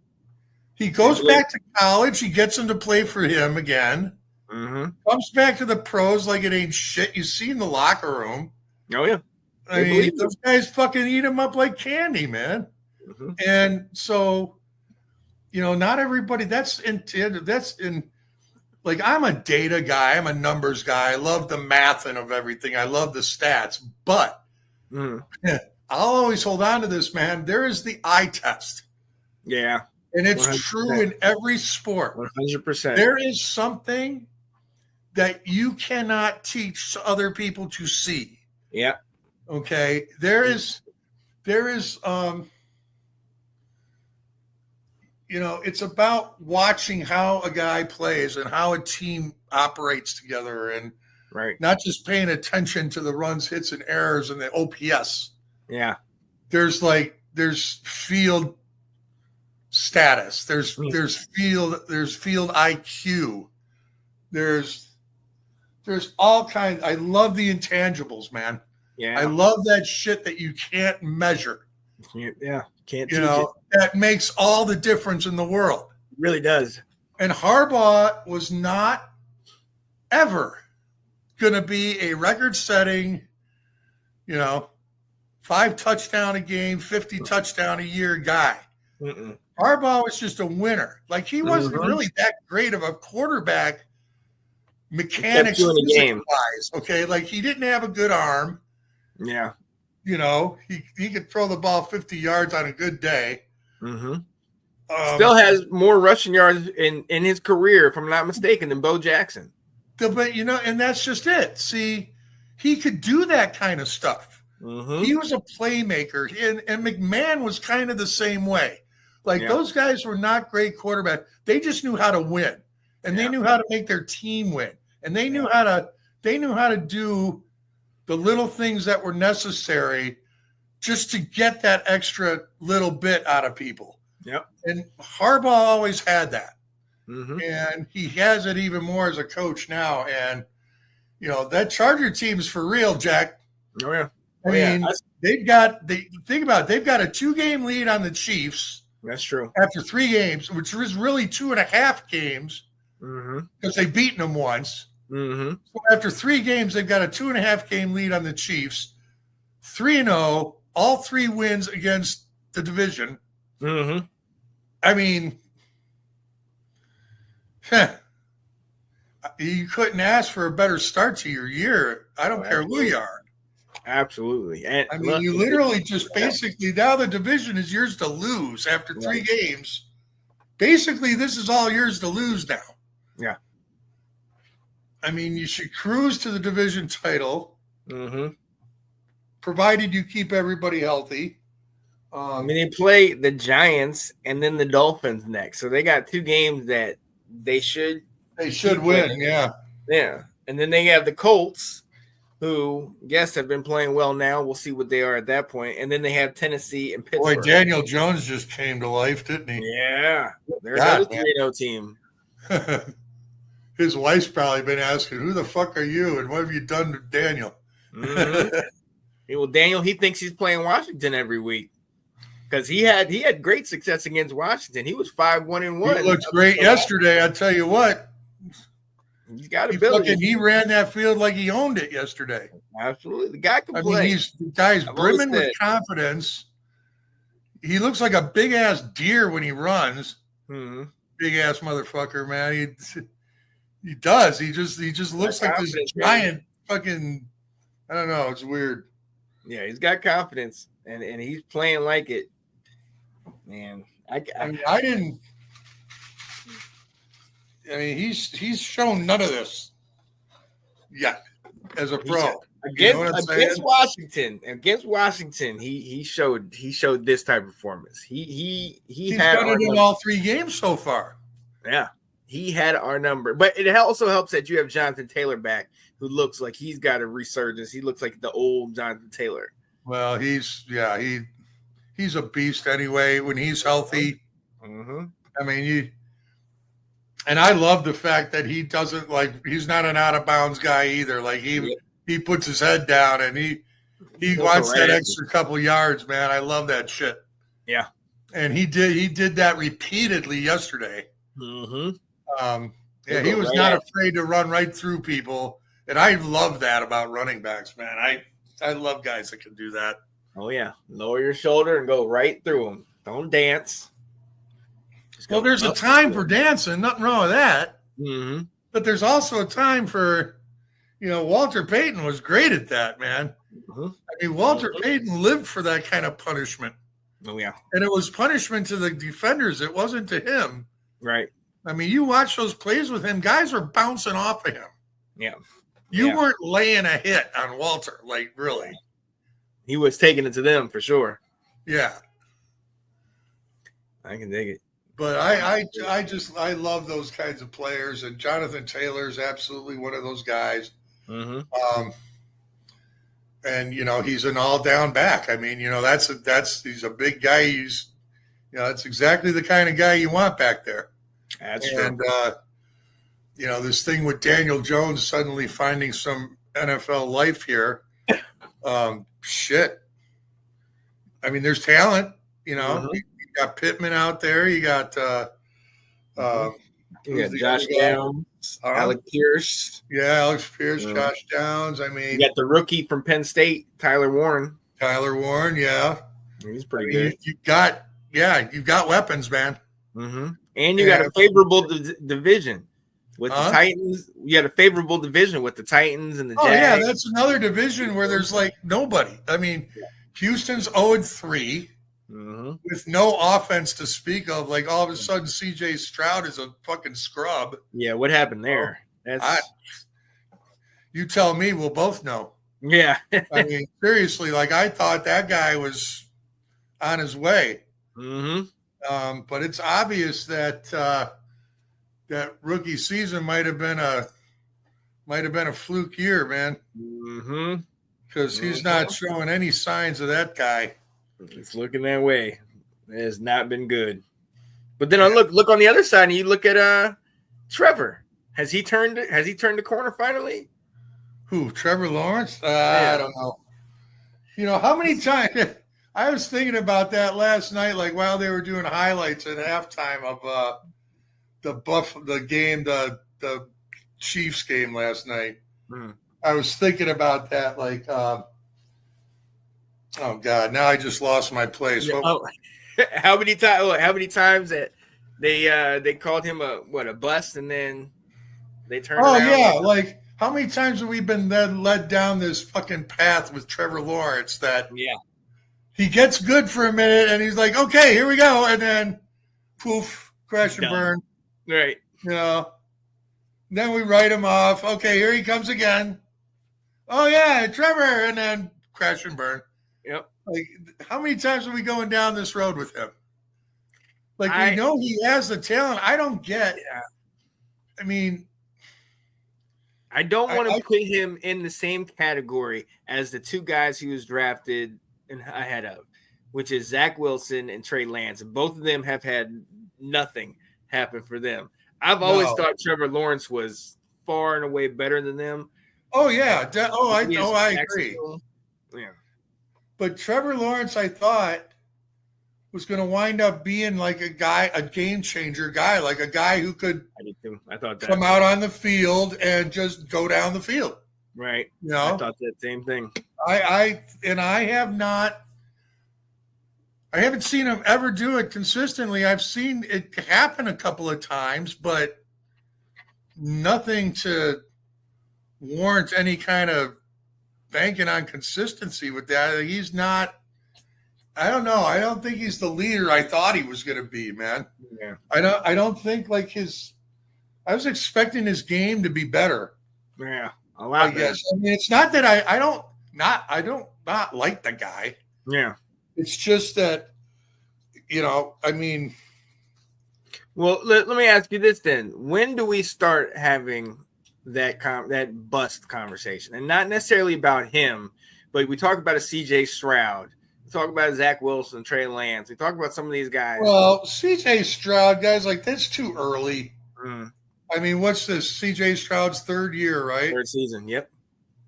goes back to college. He gets them to play for him again. Mm-hmm. Comes back to the pros like it ain't shit. You see in the locker room. Oh yeah, I mean, those guys fucking eat him up like candy, man. Mm-hmm. And so. Not everybody. That's in. Like, I'm a data guy. I'm a numbers guy. I love the mathing of everything. I love the stats. But I'll always hold on to this, man. There is the eye test. Yeah, and it's 100%. True in every sport. 100%. There is something that you cannot teach other people to see. Yeah. Okay. There is. It's about watching how a guy plays and how a team operates together and not just paying attention to the runs, hits, and errors and the OPS. Yeah. There's field status. There's field IQ. There's all kinds. I love the intangibles, man. Yeah. I love that shit that you can't measure. Yeah. Can't teach it. That makes all the difference in the world. It really does. And Harbaugh was not ever going to be a record-setting, 5 touchdown a game, 50 touchdown a year guy. Mm-mm. Harbaugh was just a winner. Like, he wasn't really that great of a quarterback mechanics wise. Okay, like, he didn't have a good arm. Yeah. He could throw the ball 50 yards on a good day. Mm-hmm. Still has more rushing yards in his career, if I'm not mistaken, than Bo Jackson. But, and that's just it. See, he could do that kind of stuff. Mm-hmm. He was a playmaker, and McMahon was kind of the same way. Like, those guys were not great quarterbacks. They just knew how to win, and they knew how to make their team win, and they knew how to do the little things that were necessary just to get that extra little bit out of people. Yep. And Harbaugh always had that. Mm-hmm. And he has it even more as a coach now. And, that Charger team's for real, Jack. Oh, yeah. I mean, they've got a 2-game lead on the Chiefs. That's true. After 3 games, which was really 2.5 games, because they've beaten them once. Mm-hmm. So after 3 games, they've got a 2.5-game lead on the Chiefs. 3-0, all 3 wins against the division. Mm-hmm. I mean, you couldn't ask for a better start to your year. I don't care who you are. Absolutely. And I mean, you literally just basically, now the division is yours to lose after 3 games. Basically, this is all yours to lose now. Yeah. I mean, you should cruise to the division title, provided you keep everybody healthy. They play the Giants and then the Dolphins next. So they got 2 games that they should win. Yeah. Yeah. And then they have the Colts, who, yes, have been playing well now. We'll see what they are at that point. And then they have Tennessee and Pittsburgh. Boy, Daniel Jones just came to life, didn't he? Yeah. There's another 3-0 team. His wife's probably been asking, who the fuck are you and what have you done to Daniel? Well, Daniel, he thinks he's playing Washington every week because he had great success against Washington. He was 5-1-1. He looked great yesterday. I tell you what. He's got ability. He ran that field like he owned it yesterday. Absolutely. The guy can play. The guy's brimming with confidence. He looks like a big-ass deer when he runs. Big-ass motherfucker, man. He does. He just looks like this giant fucking, I don't know. It's weird. Yeah, he's got confidence, and he's playing like it. Man, he's shown none of this yet as a pro. Against Washington, he showed this type of performance. He's done it in all 3 games so far. Yeah, he had our number, but it also helps that you have Jonathan Taylor back, who looks like he's got a resurgence. He looks like the old Jonathan Taylor. Well, he's a beast anyway when he's healthy. I mean, and I love the fact that he doesn't he's not an out of bounds guy either. Like he puts his head down and he wants that extra couple yards, man. I love that shit. Yeah. And he did that repeatedly yesterday. He was not afraid to run right through people. And I love that about running backs, man. I love guys that can do that. Oh, yeah. Lower your shoulder and go right through them. Don't dance. Well, there's a time for dancing. Nothing wrong with that. But there's also a time for, Walter Payton was great at that, man. I mean, Walter Payton lived for that kind of punishment. Oh, yeah. And it was punishment to the defenders. It wasn't to him. Right. I mean, you watch those plays with him, guys are bouncing off of him. Yeah. You weren't laying a hit on Walter, like, really. He was taking it to them for sure. Yeah. I can dig it. But I love those kinds of players, and Jonathan Taylor is absolutely one of those guys. And he's an all-down back. I mean, he's a big guy. He's, that's exactly the kind of guy you want back there. That's true. And this thing with Daniel Jones suddenly finding some NFL life here. Shit. I mean, there's talent. You got Pittman out there. You got You got the Josh other guy? Downs, Alec Pierce. Yeah, Alex Pierce, Josh Downs. I mean, You got the rookie from Penn State, Tyler Warren. Tyler Warren. Yeah, He's pretty good. You've got weapons, man. Mm-hmm. And you got a favorable division with the Titans. You got a favorable division with the Titans and the Jags. Yeah, that's another division where there's like nobody. I mean, Houston's 0-3 with no offense to speak of. Like all of a sudden, CJ Stroud is a fucking scrub. Yeah, what happened there? You tell me. We'll both know. Yeah. I mean, seriously, like I thought that guy was on his way. Mm-hmm. But it's obvious that that rookie season might have been a fluke year, man. Mm-hmm. Because he's not showing any signs of that guy. It's looking that way. It has not been good. But then look on the other side, and you look at Trevor. Has he turned the corner finally? Who? Trevor Lawrence? I don't know. You know, how many times I was thinking about that last night, like while they were doing highlights at halftime of the Chiefs game last night. I was thinking about that, like, oh God, now I just lost my place. How many times that they called him a bust, and then they turned around? Oh yeah, like how many times have we been then led down this fucking path with Trevor Lawrence that he gets good for a minute and he's like, okay, here we go, and then poof, crash and burn. Right. You know. Then we write him off. Okay, here he comes again. Oh yeah, Trevor, and then crash and burn. Yep. Like, how many times are we going down this road with him? Like, we know he has the talent. I don't get. I mean, I don't want to put him in the same category as the two guys he was drafted ahead of, which is Zach Wilson and Trey Lance. And both of them have had nothing happen for them. I've always thought Trevor Lawrence was far and away better than them. Oh yeah. I agree. Yeah. But Trevor Lawrence, I thought, was going to wind up being like a game changer guy, like a guy who could I thought that. Come out on the field and just go down the field. Right. You know? I thought that same thing. I haven't seen him ever do it consistently. I've seen it happen a couple of times, but nothing to warrant any kind of banking on consistency with that. He's not. I don't know. I don't think he's the leader I thought he was going to be, man. Yeah. I don't think like I was expecting his game to be better. Yeah, a lot. I guess. I mean, it's not that I don't like the guy. Yeah. It's just that, you know, I mean. Well, let me ask you this then. When do we start having that bust conversation? And not necessarily about him, but we talk about a CJ Stroud. We talk about Zach Wilson, Trey Lance. We talk about some of these guys. Well, CJ Stroud, guys, like that's too early. I mean, what's this? CJ Stroud's third year, right? Third season, yep.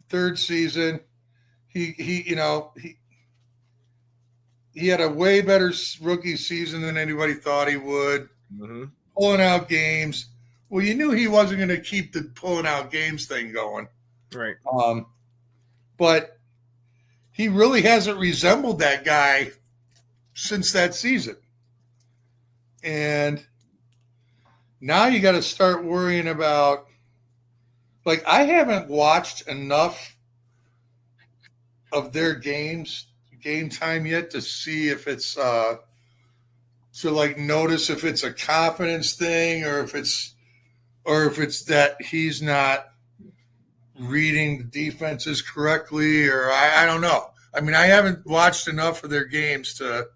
Third season. He had a way better rookie season than anybody thought he would. Pulling out games. Well, you knew he wasn't going to keep the pulling out games thing going. Right. But he really hasn't resembled that guy since that season. And now you got to start worrying about, like, I haven't watched enough of their game time yet to see if it's to like notice if it's a confidence thing or if it's that he's not reading the defenses correctly, or I don't know. I mean, I haven't watched enough of their games to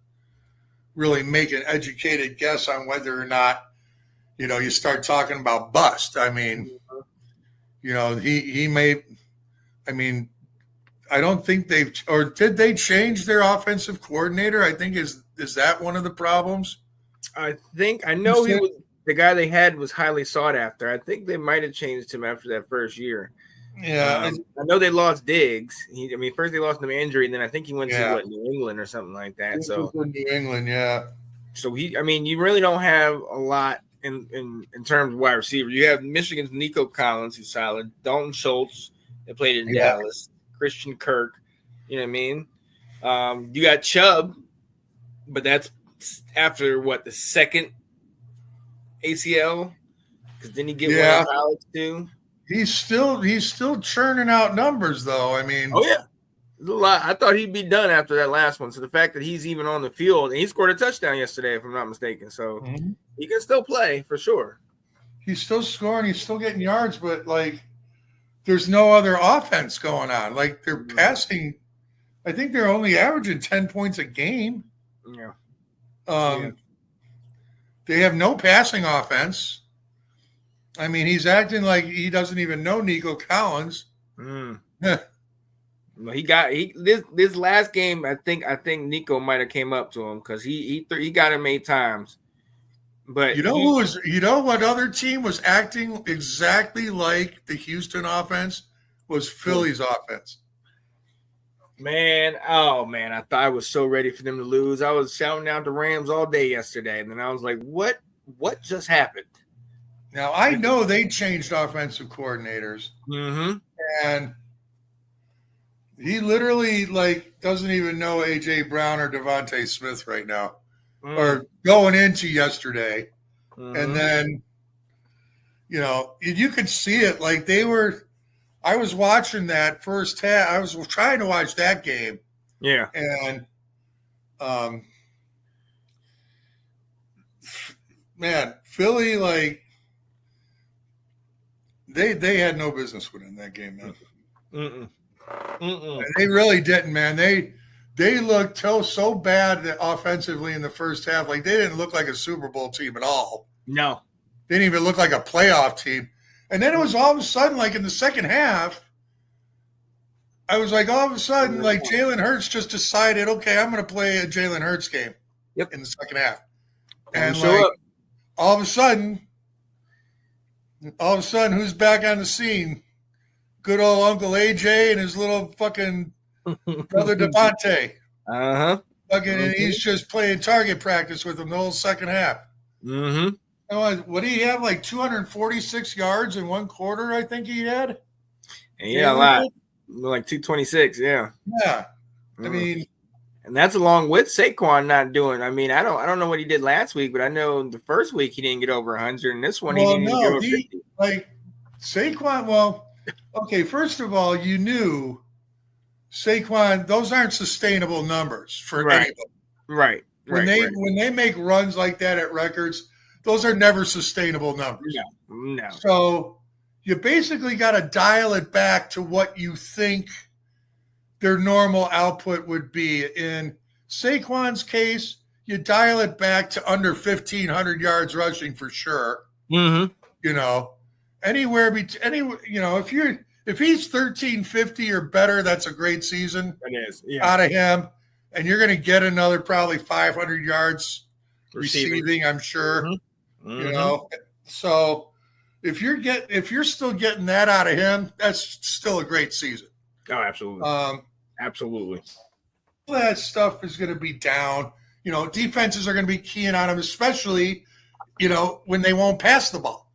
really make an educated guess on whether or not, you know, you start talking about bust. I mean, you know, he may, I mean, I don't think did they change their offensive coordinator? I think is that one of the problems? I know the guy they had was highly sought after. I think they might have changed him after that first year. Yeah. I know they lost Diggs. First they lost him to injury, and then I think he went to New England or something like that. So New England, yeah. So you really don't have a lot in terms of wide receiver. You have Michigan's Nico Collins, who's solid. Dalton Schultz, that played in Dallas. Christian Kirk, you know what I mean? You got Chubb, but that's after the second ACL? Because didn't he get one in college too? He's still churning out numbers, though. I mean, oh yeah, there's a lot. I thought he'd be done after that last one. So the fact that he's even on the field, and he scored a touchdown yesterday, if I'm not mistaken, so he can still play for sure. He's still scoring. He's still getting yards, but there's no other offense going on. Like they're passing. I think they're only averaging 10 points a game. Yeah. They have no passing offense. I mean, he's acting like he doesn't even know Nico Collins. Well, this last game. I think Nico might have came up to him because he got him 8 times. But you know what other team was acting exactly like the Houston offense was Philly's offense. Man, I thought I was so ready for them to lose. I was shouting out the Rams all day yesterday, and then I was like, what just happened? Now, I know they changed offensive coordinators, and he literally doesn't even know A.J. Brown or Devontae Smith right now, or going into yesterday. And then, you could see it I was watching that first half. I was trying to watch that game. Yeah. And, man, Philly, they had no business winning that game, man. They really didn't, man. They looked so bad offensively in the first half. They didn't look like a Super Bowl team at all. No. They didn't even look like a playoff team. And then it was all of a sudden, in the second half, I was all of a sudden, Jalen Hurts just decided, okay, I'm going to play a Jalen Hurts game in the second half. And all of a sudden, who's back on the scene? Good old Uncle AJ and his little fucking brother Devontae. And he's just playing target practice with him the whole second half. What did he have? 246 yards in one quarter, I think he had. Yeah, a lot. 226, yeah. Yeah. I mean, and that's along with Saquon not doing. I mean, I don't know what he did last week, but I know the first week he didn't get over 100, and this one he didn't get over 50. Saquon, okay, first of all, you knew Saquon, those aren't sustainable numbers for anybody. Right. When they make runs like that at records, those are never sustainable numbers. No. So you basically got to dial it back to what you think their normal output would be. In Saquon's case, you dial it back to under 1,500 yards rushing for sure. Anywhere between if he's 1,350 or better, that's a great season. It is out of him, and you're going to get another probably 500 yards receiving, I'm sure. So if you're still getting that out of him, that's still a great season. Oh, absolutely. Absolutely. All that stuff is going to be down. Defenses are going to be keying on him, especially, when they won't pass the ball.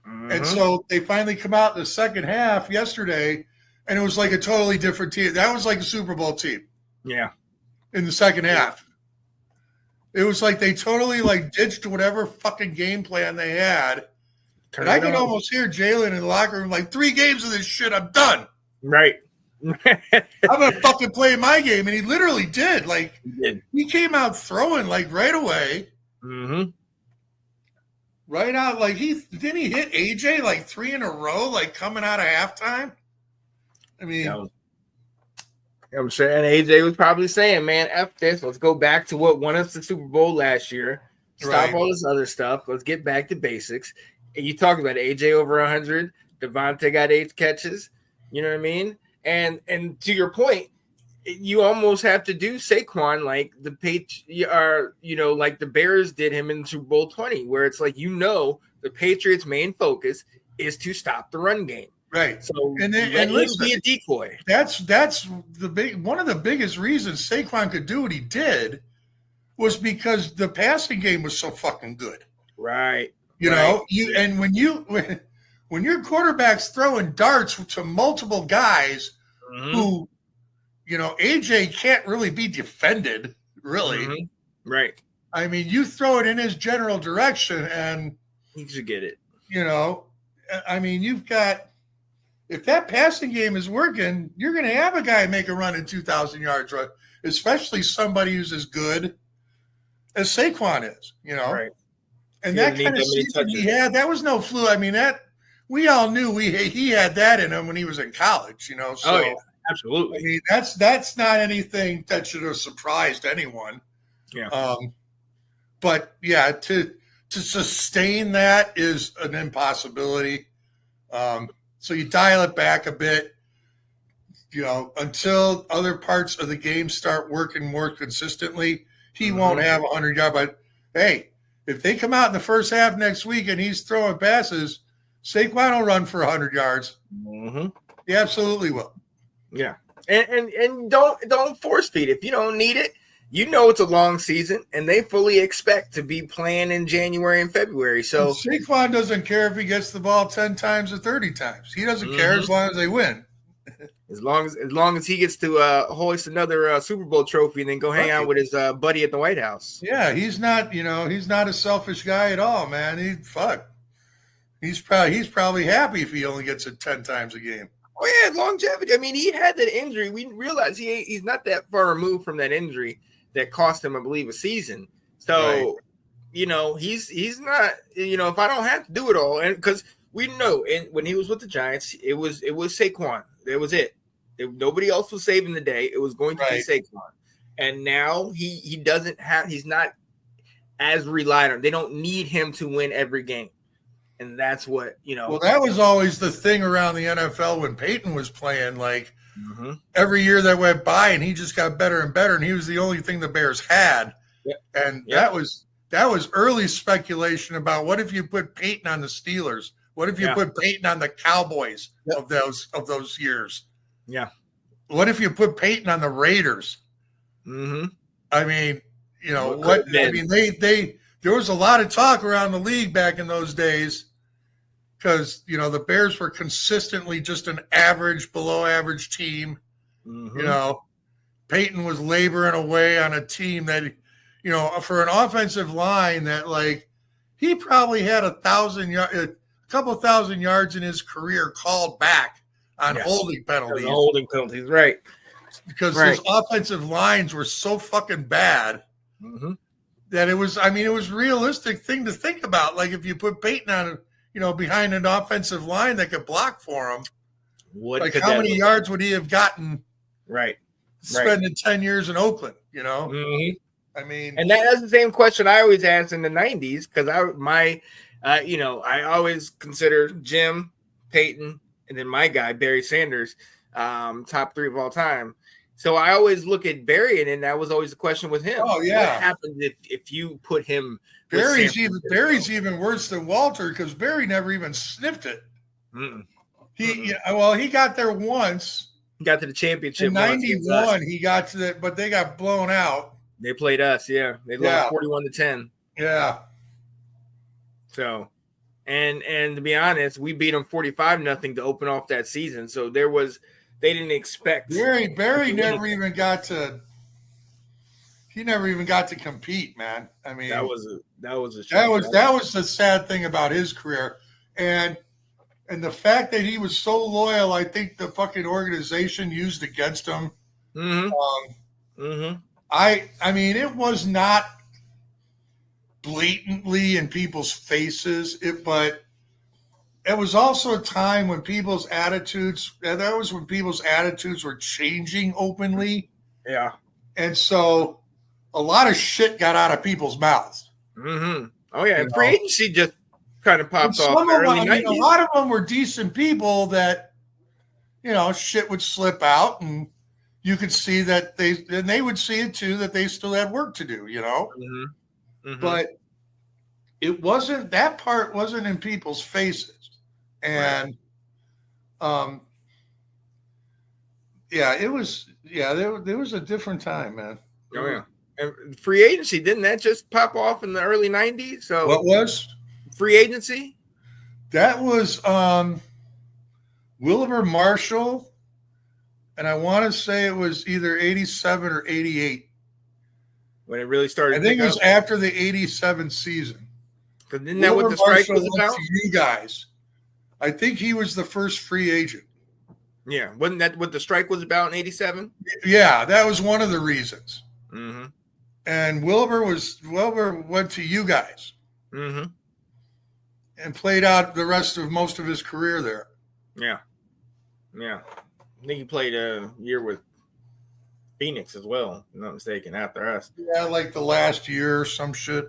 And so they finally come out in the second half yesterday, and it was like a totally different team. That was like a Super Bowl team. Yeah. In the second half. It was like they totally ditched whatever fucking game plan they had. And I could almost hear Jalen in the locker room 3 games of this shit, I'm done. Right. I'm going to fucking play my game. And he literally did. He came out throwing right away. Right out. Didn't he hit AJ 3 in a row, coming out of halftime? I mean, I'm sure, and AJ was probably saying, "Man, F this. Let's go back to what won us the Super Bowl last year. Stop all this other stuff. Let's get back to basics." And you talk about AJ over 100. Devontae got 8 catches. You know what I mean? And to your point, you almost have to do Saquon like the Bears did him in Super Bowl 20, where it's the Patriots' main focus is to stop the run game. Right. So and listen, be a decoy. That's one of the biggest reasons Saquon could do what he did was because the passing game was so fucking good. Right. You know, when your quarterback's throwing darts to multiple guys who, you know, AJ can't really be defended, really. Right. I mean, you throw it in his general direction and he should get it. You know, I mean, you've got, if that passing game is working, you're going to have a guy make a run in 2,000 yards, right? Especially somebody who's as good as Saquon is, you know. Right. And that kind of season he had, that was no fluke. I mean, that we all knew he had that in him when he was in college, you know. So, yeah, absolutely. I mean, that's not anything that should have surprised anyone. Yeah. But yeah, to sustain that is an impossibility. So you dial it back a bit, you know, until other parts of the game start working more consistently. He won't have 100 yards. But hey, if they come out in the first half next week and he's throwing passes, Saquon will run for 100 yards. He absolutely will. Yeah, and don't force feed if you don't need it. You know it's a long season, and they fully expect to be playing in January and February. So Saquon doesn't care if he gets the ball 10 times or 30 times. He doesn't care as long as they win. As long as he gets to hoist another Super Bowl trophy and then go hang out with his buddy at the White House. Yeah, he's not a selfish guy at all, man. He's probably happy if he only gets it 10 times a game. Oh yeah, longevity. I mean, he had that injury. We realize he's not that far removed from that injury that cost him, I believe, a season. So, you know, he's not, you know, if I don't have to do it all, and because we know, and when he was with the Giants, it was Saquon. That was it. Nobody else was saving the day. It was going to be Saquon. And now he's not as relied on. They don't need him to win every game. And that's what, you know. Well, that was always the thing around the NFL when Peyton was playing. Like every year that went by, and he just got better and better, and he was the only thing the Bears had. Yep. And that was early speculation about what if you put Peyton on the Steelers? What if you put Peyton on the Cowboys of those years? Yeah. What if you put Peyton on the Raiders? I mean, you know what? I mean, they there was a lot of talk around the league back in those days because, you know, the Bears were consistently just an average, below average team. You know, Peyton was laboring away on a team that, you know, for an offensive line that, like, he probably had a couple thousand yards in his career called back on holding penalties. Holding penalties, right. Because those offensive lines were so fucking bad. That it was a realistic thing to think about. Like if you put Peyton on, you know, behind an offensive line that could block for him, how many yards would he have gotten? Spending 10 years in Oakland, you know? I mean, and that's the same question I always asked in the 90s because I always consider Jim, Peyton, and then my guy Barry Sanders, top three of all time. So I always look at Barry, and then that was always the question with him. Oh yeah, what happens if you put him? Barry's even worse than Walter because Barry never even sniffed it. He got there once. He got to the championship in '91. He got to that, but they got blown out. They played us, They lost 41-10. Yeah. So, and to be honest, we beat them 45-0 to open off that season. So they didn't expect. Barry never even got to. He never even got to compete, man. I mean, that was the sad thing about his career, and the fact that he was so loyal. I think the fucking organization used against him. I mean, it was not blatantly in people's faces, but it was also a time when people's attitudes were changing openly. Yeah. And so a lot of shit got out of people's mouths. Oh, yeah. And free agency just kind of popped off. A lot of them were decent people that, you know, shit would slip out and you could see that they would see it too, that they still had work to do, you know? But that part wasn't in people's faces. And, there was a different time, man. Oh yeah, and free agency, didn't that just pop off in the early '90s? So what was free agency? That was Wilbur Marshall, and I want to say it was either 87 or 88. When it really started. I think it was after the 87 season. Because isn't that what the strike was about? To you guys, I think he was the first free agent. Yeah, wasn't that what the strike was about in 87? Yeah, that was one of the reasons. Mm-hmm. And Wilbur went to you guys. Mm-hmm. And played out the rest of most of his career there. Yeah. I think he played a year with Phoenix as well, if I'm not mistaken, after us. Yeah, like the last year or some shit.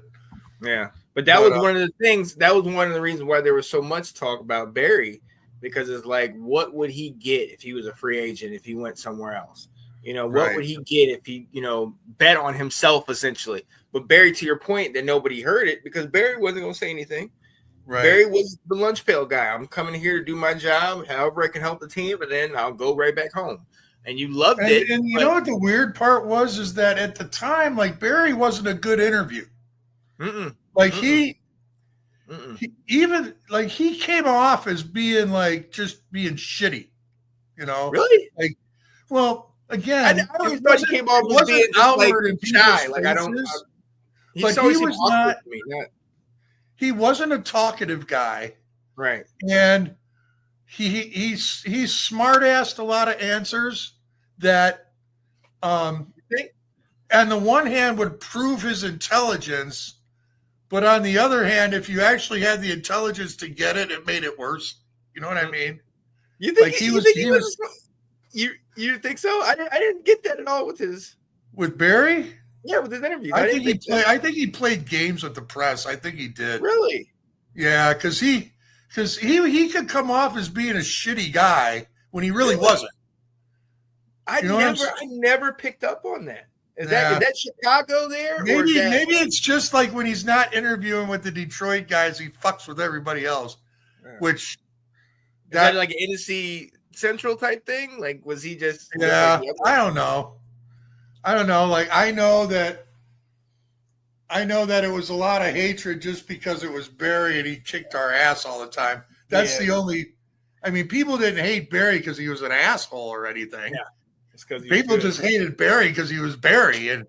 Yeah. But that was one of the things, that was one of the reasons why there was so much talk about Barry, because it's like, what would he get if he was a free agent, if he went somewhere else? What would he get if he, bet on himself, essentially? But Barry, to your point, that nobody heard it because Barry wasn't going to say anything. Right. Barry was the lunch pail guy. I'm coming here to do my job, however I can help the team, and then I'll go right back home. And you loved it. And you know what the weird part was is that at the time, like Barry wasn't a good interview. Like he even like he came off as being like just being shitty, Really? Like, well, again, I always thought he came off as being outward and shy. Like I don't. But he was not. He wasn't a talkative guy, right? And he's smart-assed a lot of answers that, on the one hand, would prove his intelligence, but on the other hand, if you actually had the intelligence to get it, it made it worse. You know what I mean? You think like you think so? I didn't get that at all with Barry. Yeah, with his interviews. I think he played games with the press. I think he did. Really? Yeah, because he could come off as being a shitty guy when he really wasn't. I never picked up on that. Is that Chicago there? Maybe it's just like when he's not interviewing with the Detroit guys, he fucks with everybody else. Yeah. Which is that like an NC Central type thing? Like, was he just? Yeah, I don't know. Like, I know that it was a lot of hatred just because it was Barry and he kicked our ass all the time. That's the only. I mean, people didn't hate Barry because he was an asshole or anything. Yeah, it's because people just hated Barry because he was Barry, and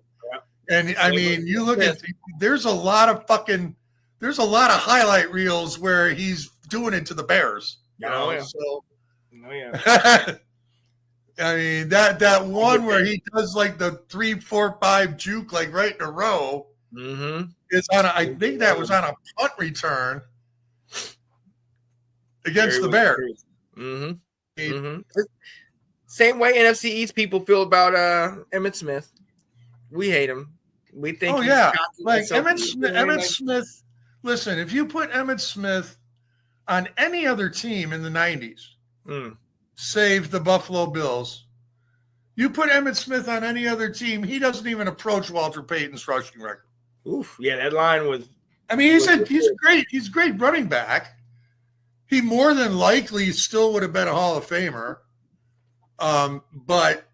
I mean, you look at there's a lot of highlight reels where he's doing it to the Bears. So. Oh yeah. I mean, that one where he does like the 3, 4, 5 juke like right in a row is on. I think that was on a punt return against the Bears. Same way NFC East people feel about Emmitt Smith. We hate him. We think. Oh yeah, like Emmitt Smith. Listen, if you put Emmitt Smith on any other team in the '90s. Save the Buffalo Bills. You put Emmitt Smith on any other team, he doesn't even approach Walter Payton's rushing record. Oof, yeah, that line was. I mean, he's great. He's a great running back. He more than likely still would have been a Hall of Famer. But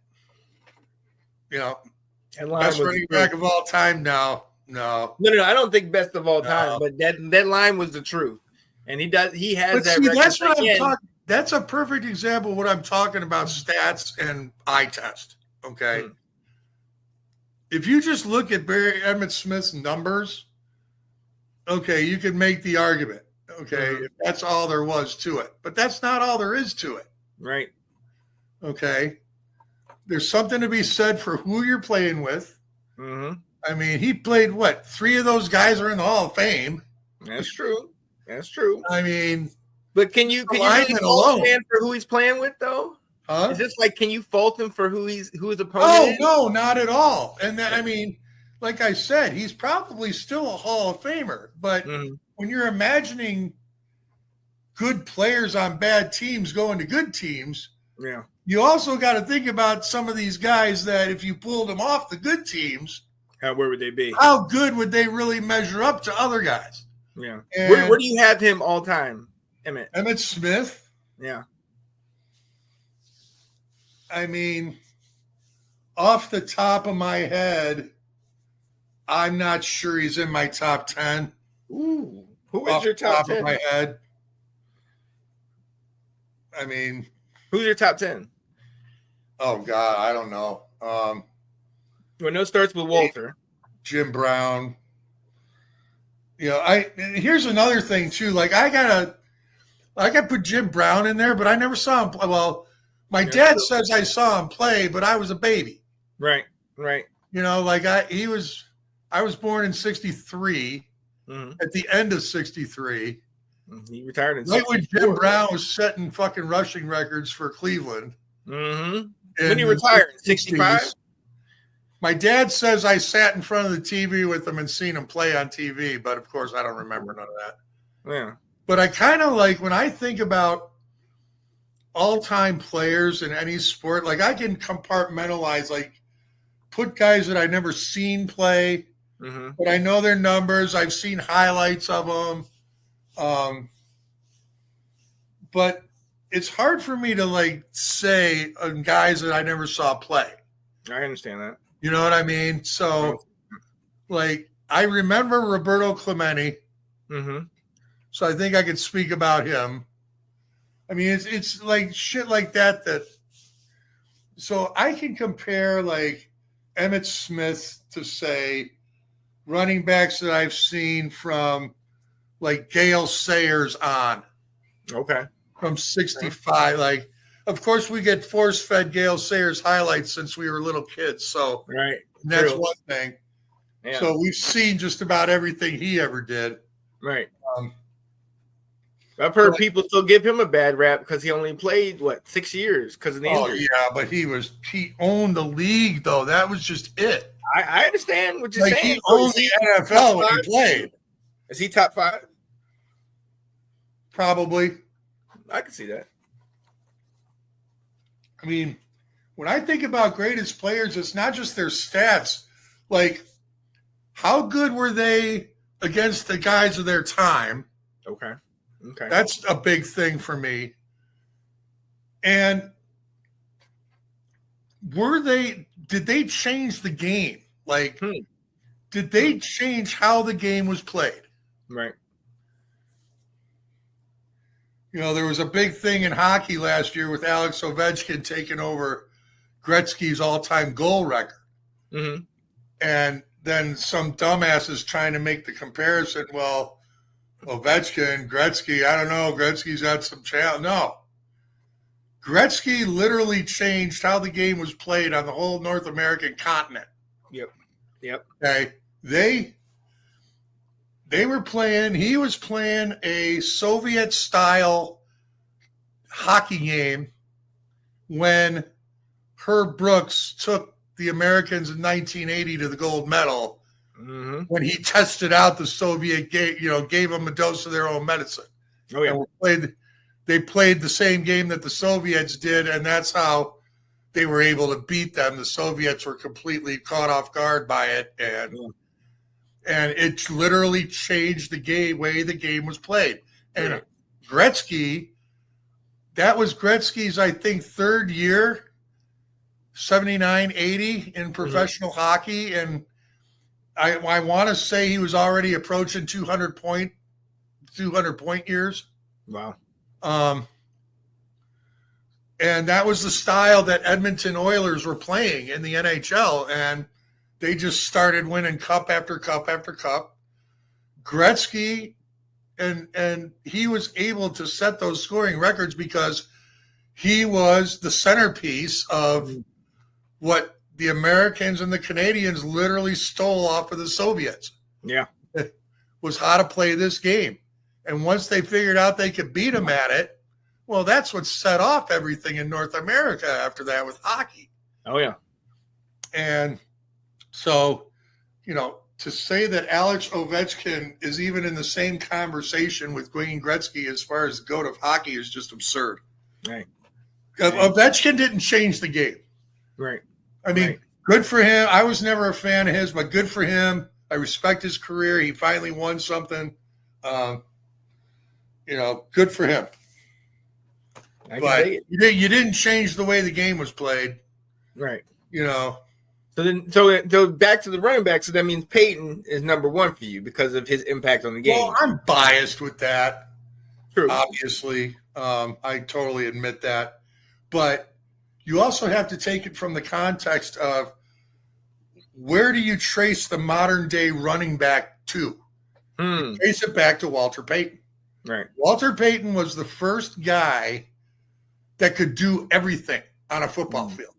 best running back of all time. No. I don't think best of all time. But that line was the truth, and he has but that. See, record that's what I'm talking. That's a perfect example of what I'm talking about, stats and eye test, okay? If you just look at Emmitt Smith's numbers, okay, you could make the argument, okay, if that's all there was to it. But that's not all there is to it. Right. Okay? There's something to be said for who you're playing with. I mean, he played, 3 of those guys are in the Hall of Fame. That's true. I mean... But can you really fault a man for who he's playing with, though? Huh? Is this like, can you fault him for who his opponent is? No, not at all. And I mean, like I said, he's probably still a Hall of Famer. But when you're imagining good players on bad teams going to good teams, you also got to think about some of these guys that if you pulled them off the good teams, where would they be? How good would they really measure up to other guys? Yeah. Where do you have him all time? Emmitt Smith. Yeah. I mean, off the top of my head, I'm not sure he's in my top 10. Ooh. Who is off your the top top 10? of my head. I mean, Who's your top 10? oh God, I don't know. We know it starts with Walter. Jim Brown. You know, here's another thing too. Like I gotta put Jim Brown in there, but I never saw him play. Well, my dad says I saw him play, but I was a baby. Right. You know, like I was born in '63. At the end of '63. He retired in right when 64. Jim Brown was setting fucking rushing records for Cleveland. When he retired in 65? My dad says I sat in front of the TV with him and seen him play on TV, but of course I don't remember none of that. Yeah. But I kind of like when I think about all-time players in any sport, like I can compartmentalize, like put guys that I never seen play, but I know their numbers. I've seen highlights of them. But it's hard for me to like say guys that I never saw play. I understand that. You know what I mean? So, like, I remember Roberto Clemente. So I think I could speak about him. I mean, it's like shit like that. So I can compare like Emmitt Smith to say running backs that I've seen from like Gale Sayers on. Okay. From 65. Like, of course, we get force-fed Gale Sayers highlights since we were little kids. So that's one thing. Yeah. So we've seen just about everything he ever did. Right. I've heard people still give him a bad rap because he only played, 6 years because of the injury. Yeah, but he owned the league, though. That was just it. I understand what you're saying. He owned the NFL when he played. Is he top 5? Probably. I can see that. I mean, when I think about greatest players, it's not just their stats. Like, how good were they against the guys of their time? Okay. That's a big thing for me. And did they change the game? Like, did they change how the game was played? Right. You know, there was a big thing in hockey last year with Alex Ovechkin taking over Gretzky's all-time goal record. And then some dumbasses trying to make the comparison. Well, Ovechkin, Gretzky, I don't know. Gretzky's got some challenge. No. Gretzky literally changed how the game was played on the whole North American continent. Yep. Okay. He was playing a Soviet-style hockey game when Herb Brooks took the Americans in 1980 to the gold medal when he tested out the Soviet game, gave them a dose of their own medicine. Oh, yeah. And they played the same game that the Soviets did, and that's how they were able to beat them. The Soviets were completely caught off guard by it, and it literally changed the way the game was played. And Gretzky, that was Gretzky's, I think, third year, 79, 80 in professional hockey. And I want to say he was already approaching 200 point years. Wow. And that was the style that Edmonton Oilers were playing in the NHL. And they just started winning cup after cup after cup. Gretzky, and he was able to set those scoring records because he was the centerpiece of what the Americans and the Canadians literally stole off of the Soviets. Yeah. It was how to play this game. And once they figured out they could beat them at it, well, that's what set off everything in North America after that with hockey. Oh, yeah. And so, to say that Alex Ovechkin is even in the same conversation with Wayne Gretzky as far as the GOAT of hockey is just absurd. Right. Ovechkin didn't change the game. Right. I mean, good for him. I was never a fan of his, but good for him. I respect his career. He finally won something. Good for him. But you didn't change the way the game was played. Right. So back to the running back. So that means Peyton is number one for you because of his impact on the game. Well, I'm biased with that. True. Obviously, I totally admit that. But you also have to take it from the context of where do you trace the modern day running back to? You trace it back to Walter Payton. Right. Walter Payton was the first guy that could do everything on a football field.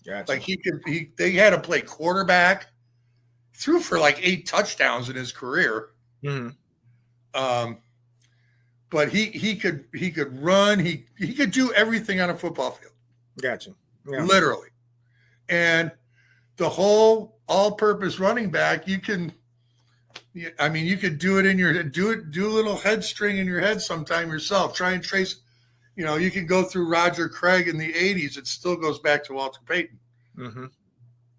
Gotcha. Like they had to play quarterback. Threw for like 8 touchdowns in his career. But he could run. He could do everything on a football field. Gotcha. Yeah. Literally. And the whole all-purpose running back, you could do it in your do a little head string in your head sometime yourself. Try and trace. You can go through Roger Craig in the 80s. It still goes back to Walter Payton.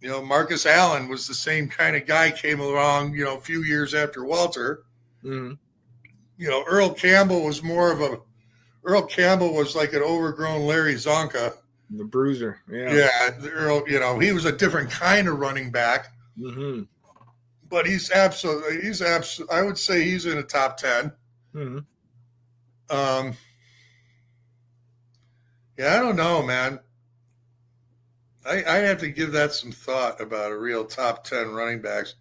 Marcus Allen was the same kind of guy, came along, a few years after Walter. Earl Campbell was like an overgrown Larry Zonka. The bruiser. Yeah. Yeah. Earl, he was a different kind of running back. But he's absolutely, I would say he's in the top 10. Yeah, I don't know, man. I'd have to give that some thought about a real top 10 running backs.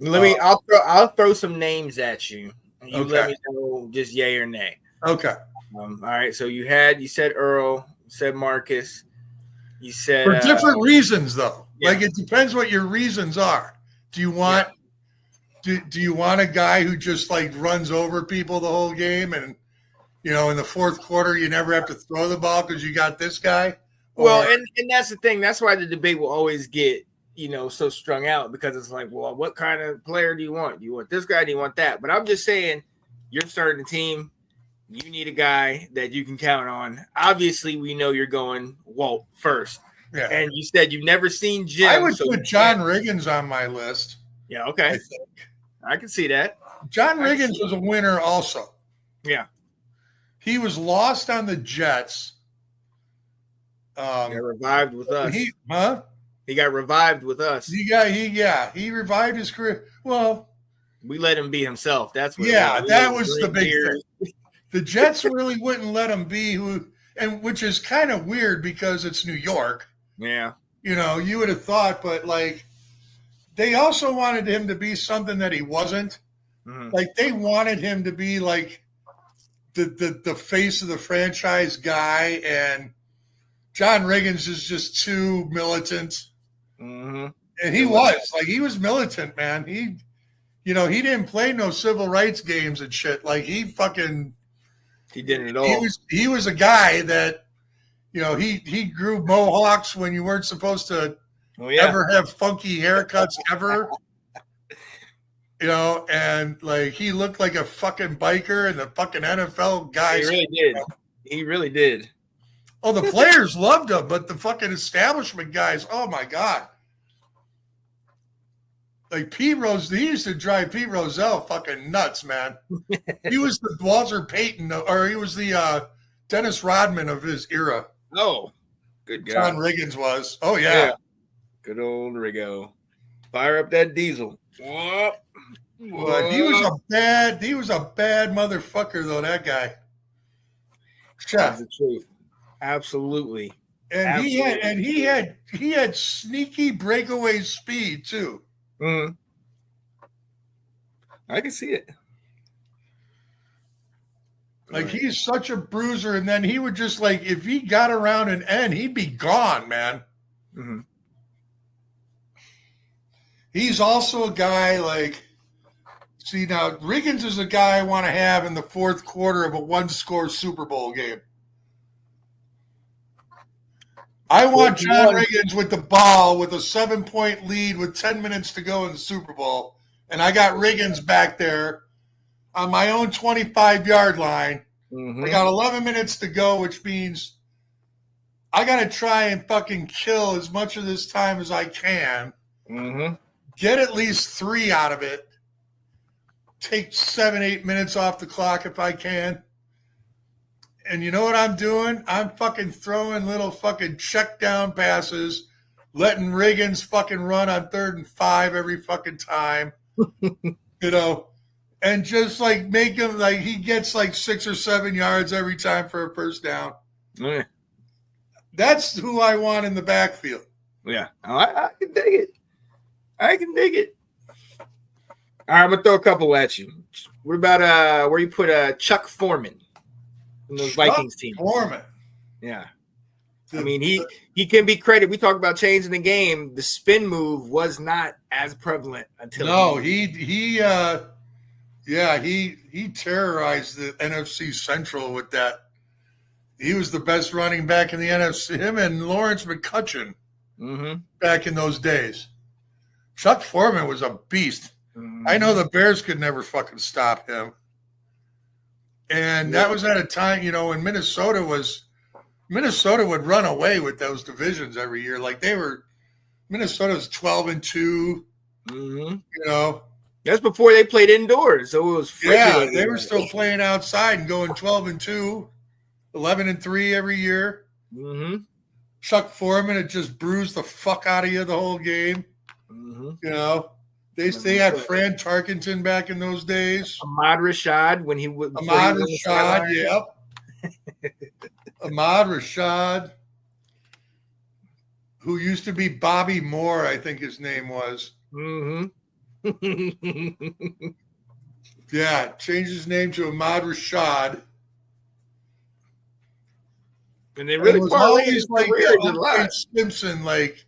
I'll throw some names at you. And you Okay. let me know just yay or nay. Okay. All right. So you said Earl, you said Marcus, you said For different reasons, though. Yeah. Like, it depends what your reasons are. Do you want do you want a guy who just like runs over people the whole game and in the fourth quarter you never have to throw the ball because you got this guy? Well, and that's the thing. That's why the debate will always get, so strung out because it's like, well, what kind of player do you want? Do you want this guy? Do you want that? But I'm just saying, you're starting a team. You need a guy that you can count on. Obviously, we know you're going Walt first. Yeah. And you said you've never seen Jim. I would put John Riggins on my list. Yeah, okay. I think. I can see that. John Riggins was a winner also. Yeah. He was lost on the Jets. He got revived with us. He got revived with us. He revived his career. Well, we let him be himself. That's what. That was the big thing. The Jets really wouldn't let him be which is kind of weird because it's New York. Yeah. You would have thought, but like, they also wanted him to be something that he wasn't. Like, they wanted him to be like the face of the franchise guy, and John Riggins is just too militant. And he was militant, man. He didn't play no civil rights games and shit. Like, he didn't at all. He was a guy that, he grew mohawks when you weren't supposed to ever have funky haircuts ever. And like, he looked like a fucking biker, and the fucking NFL guys. He really did. Oh, the players loved him, but the fucking establishment guys, oh my God. Like, Pete Rose, he used to drive Pete Rozelle fucking nuts, man. He was the Walter Payton, or he was the Dennis Rodman of his era. Oh, good guy. John Riggins was. Oh, yeah. Good old Riggo. Fire up that diesel. But he was a bad motherfucker, though, that guy. That's the truth. Absolutely. And he had sneaky breakaway speed too. I can see it. Like, he's such a bruiser, and then he would just, like, if he got around an end, he'd be gone, man. He's also a guy like, see, now Riggins is a guy I want to have in the fourth quarter of a one-score Super Bowl game. I want John Riggins with the ball with a 7-point lead with 10 minutes to go in the Super Bowl. And I got Riggins back there on my own 25-yard line. I got 11 minutes to go, which means I got to try and fucking kill as much of this time as I can. Get at least 3 out of it. Take 7-8 minutes off the clock if I can. And you know what I'm doing? I'm fucking throwing little fucking check down passes, letting Riggins fucking run on 3rd and 5 every fucking time, and just like make him like he gets like 6 or 7 yards every time for a first down. Yeah. That's who I want in the backfield. Yeah, I can dig it. I can dig it. All right, I'm gonna throw a couple at you. What about where you put Chuck Foreman from those Vikings team? Foreman. Yeah. I mean, he can be credited. We talk about changing the game. The spin move was not as prevalent until he terrorized the NFC Central with that. He was the best running back in the NFC. Him and Lawrence McCutcheon back in those days. Chuck Foreman was a beast. I know the Bears could never fucking stop him. And that was at a time, when Minnesota would run away with those divisions every year. Like Minnesota was 12-2. That's before they played indoors, so it was they were still playing outside and going 12-2, 11-3 every year. Chuck Foreman had just bruised the fuck out of you the whole game. They had Fran Tarkenton back in those days. Ahmad Rashad when he was Ahmad Rashad, yep. Ahmad Rashad, who used to be Bobby Moore, I think his name was. Yeah, changed his name to Ahmad Rashad. And they really always like O.J. Simpson, like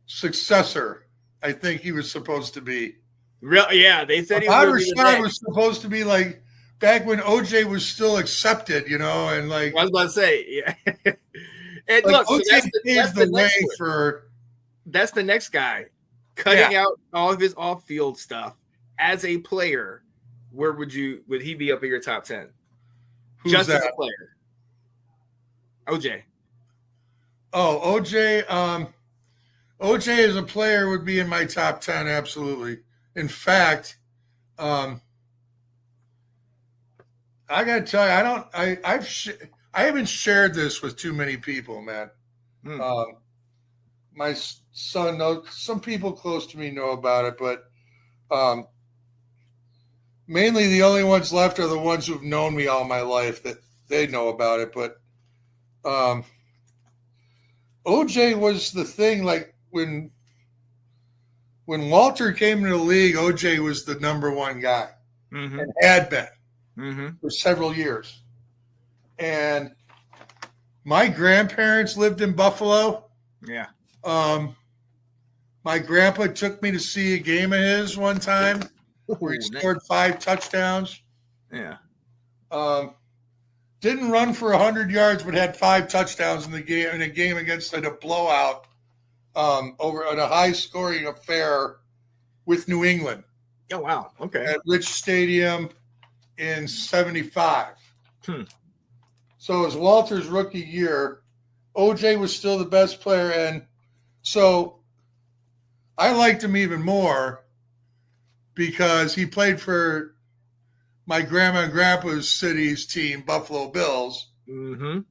successor. I think he was supposed to be. Yeah, they said Ahmad Rashad was supposed to be like back when OJ was still accepted, and like I was about to say, yeah. And like look, so that's the next guy cutting out all of his off-field stuff as a player. Where would he be up in your top 10? Just as a player. OJ. Oh, OJ. OJ as a player would be in my top 10, absolutely. In fact, I gotta tell you, I haven't shared this with too many people, man. My son knows, some people close to me know about it, but mainly the only ones left are the ones who've known me all my life that they know about it. But OJ was the thing, like when Walter came into the league, OJ was the number one guy and had been for several years. And my grandparents lived in Buffalo. Yeah. My grandpa took me to see a game of his one time where he scored 5 touchdowns. Yeah. Didn't run for 100 yards, but had 5 touchdowns in a game against a blowout over at a high-scoring affair with New England. Oh, wow. Okay. At Rich Stadium in 75. So it was Walter's rookie year. OJ was still the best player, and so I liked him even more because he played for my grandma and grandpa's city's team, Buffalo Bills. And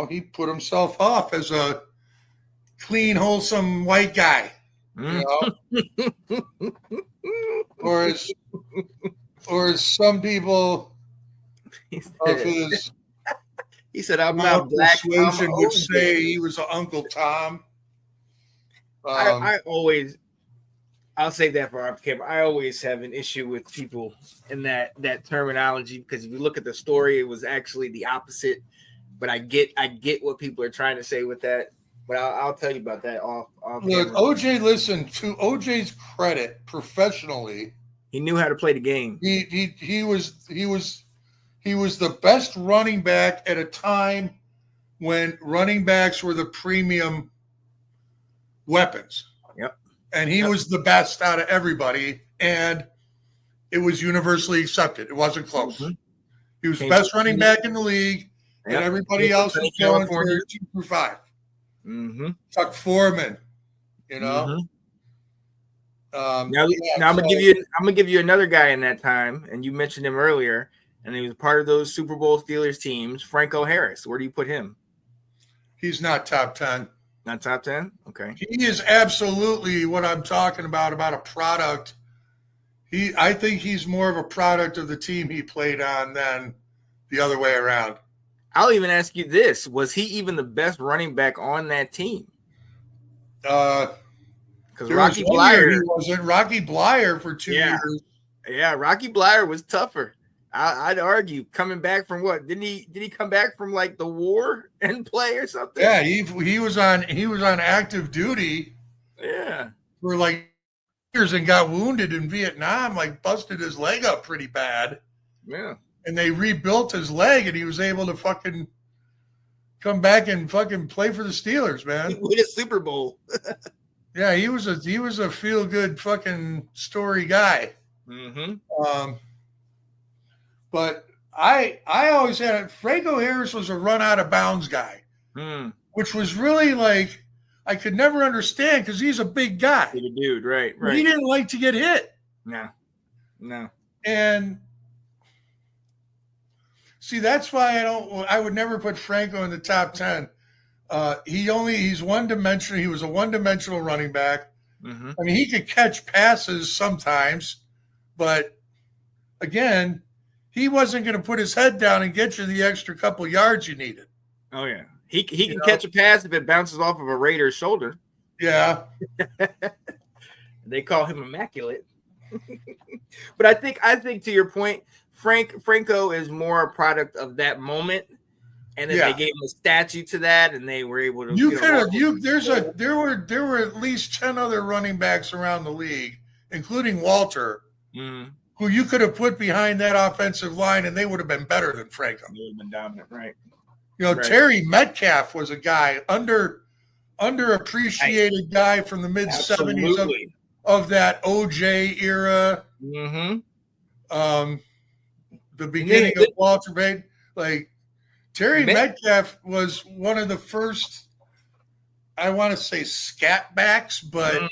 he put himself off as a clean, wholesome white guy, or as some people of his he said, "I'm not black." Persuasion would say he was Uncle Tom. I'll save that for our camera. I always have an issue with people in that terminology because if you look at the story, it was actually the opposite. But I get what people are trying to say with that. But I'll tell you about that off Look, camera. OJ, listen, to OJ's credit, professionally, he knew how to play the game. He was the best running back at a time when running backs were the premium weapons. Yep. And he was the best out of everybody, and it was universally accepted. It wasn't close. He was the best running back in the league, and everybody else was going for 2 through 5. Chuck Foreman, Now I'm gonna give you another guy in that time, and you mentioned him earlier. and he was part of those Super Bowl Steelers teams. Franco Harris, where do you put him? He's not top 10. Not top 10? Okay. He is absolutely what I'm talking about a product. I think he's more of a product of the team he played on than the other way around. I'll even ask you this. Was he even the best running back on that team? Because Rocky Bleier, he wasn't. Rocky Bleier for 2 years. Yeah, Rocky Bleier was tougher. I'd argue coming back from what? Did he come back from like the war and play or something? Yeah, he was on active duty. Yeah, for like years and got wounded in Vietnam, like busted his leg up pretty bad. Yeah, and they rebuilt his leg, and he was able to fucking come back and fucking play for the Steelers, man. Win a Super Bowl. Yeah, he was a feel good fucking story guy. Mm-hmm. But I always had it. Franco Harris was a run out of bounds guy, which was really like I could never understand because he's a big guy, big dude, right? He didn't like to get hit. No. And see, that's why I would never put Franco in the top 10. He's one-dimensional. He was a one-dimensional running back. Mm-hmm. I mean, he could catch passes sometimes, but again, he wasn't going to put his head down and get you the extra couple yards you needed. Oh yeah, he can catch a pass if it bounces off of a Raider's shoulder. Yeah, they call him immaculate. But I think to your point, Franco is more a product of that moment, and then they gave him a statue to that, and they were able to. There were at least 10 other running backs around the league, including Walter, who you could have put behind that offensive line, and they would have been better than Franco. They would have been dominant, right? Terry Metcalf was a guy underappreciated guy from the mid '70s of that OJ era. Mm-hmm. The beginning of Walter Payton, like Terry Metcalf was one of the first, I want to say scat backs, but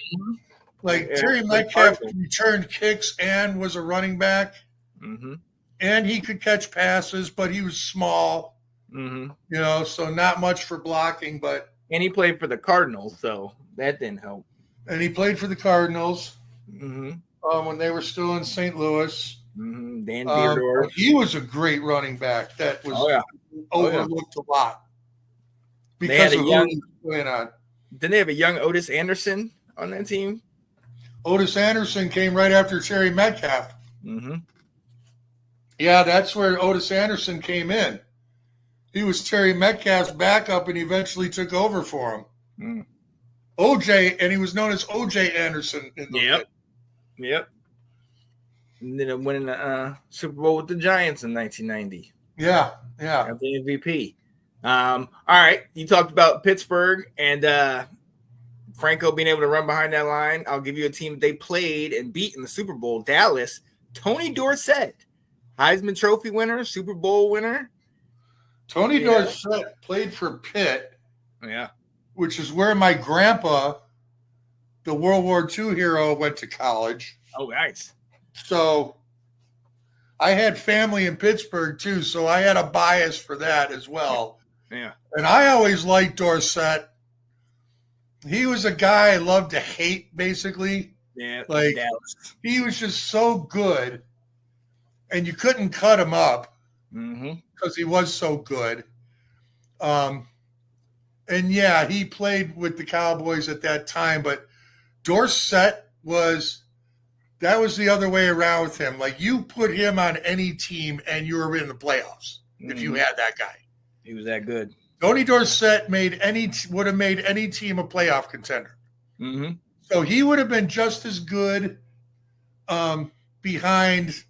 Terry Metcalf returned kicks and was a running back, and he could catch passes, but he was small, so not much for blocking. And he played for the Cardinals, so that didn't help. And he played for the Cardinals when they were still in St. Louis. Dan Theodore. He was a great running back that was overlooked a lot because of who he was playing on. Didn't they have a young Otis Anderson on that team? Otis Anderson came right after Terry Metcalf. Yeah, that's where Otis Anderson came in. He was Terry Metcalf's backup and eventually took over for him. OJ, and he was known as OJ Anderson. Yep. And then winning the Super Bowl with the Giants in 1990. Yeah. Got the MVP. All right, you talked about Pittsburgh and Franco being able to run behind that line. I'll give you a team they played and beat in the Super Bowl, Dallas. Tony Dorsett, Heisman Trophy winner, Super Bowl winner. Tony Dorsett played for Pitt. Yeah. Which is where my grandpa, the World War II hero, went to college. Oh, nice. So I had family in Pittsburgh too, so I had a bias for that as well. Yeah. And I always liked Dorsett. He was a guy I loved to hate, basically. Yeah. Like he was just so good, and you couldn't cut him up because he was so good. And yeah, he played with the Cowboys at that time, but Dorsett was the other way around with him. Like you put him on any team and you were in the playoffs if you had that guy. He was that good. Tony Dorsett would have made any team a playoff contender. So he would have been just as good behind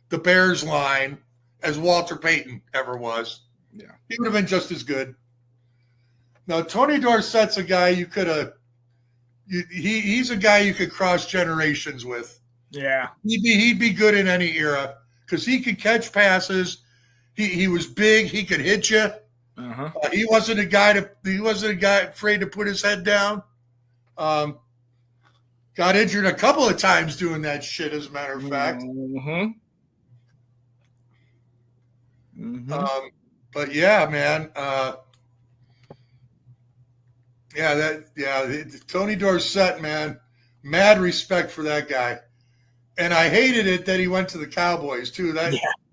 the Bears line as Walter Payton ever was. Yeah, he would have been just as good. Now, Tony Dorsett's a guy you could have. He's a guy you could cross generations with. Yeah, he'd be good in any era because he could catch passes. He was big. He could hit you. He wasn't a guy afraid to put his head down. Got injured a couple of times doing that shit. As a matter of fact. Mm-hmm. But yeah, man. Tony Dorsett, man, mad respect for that guy. And I hated it that he went to the Cowboys too.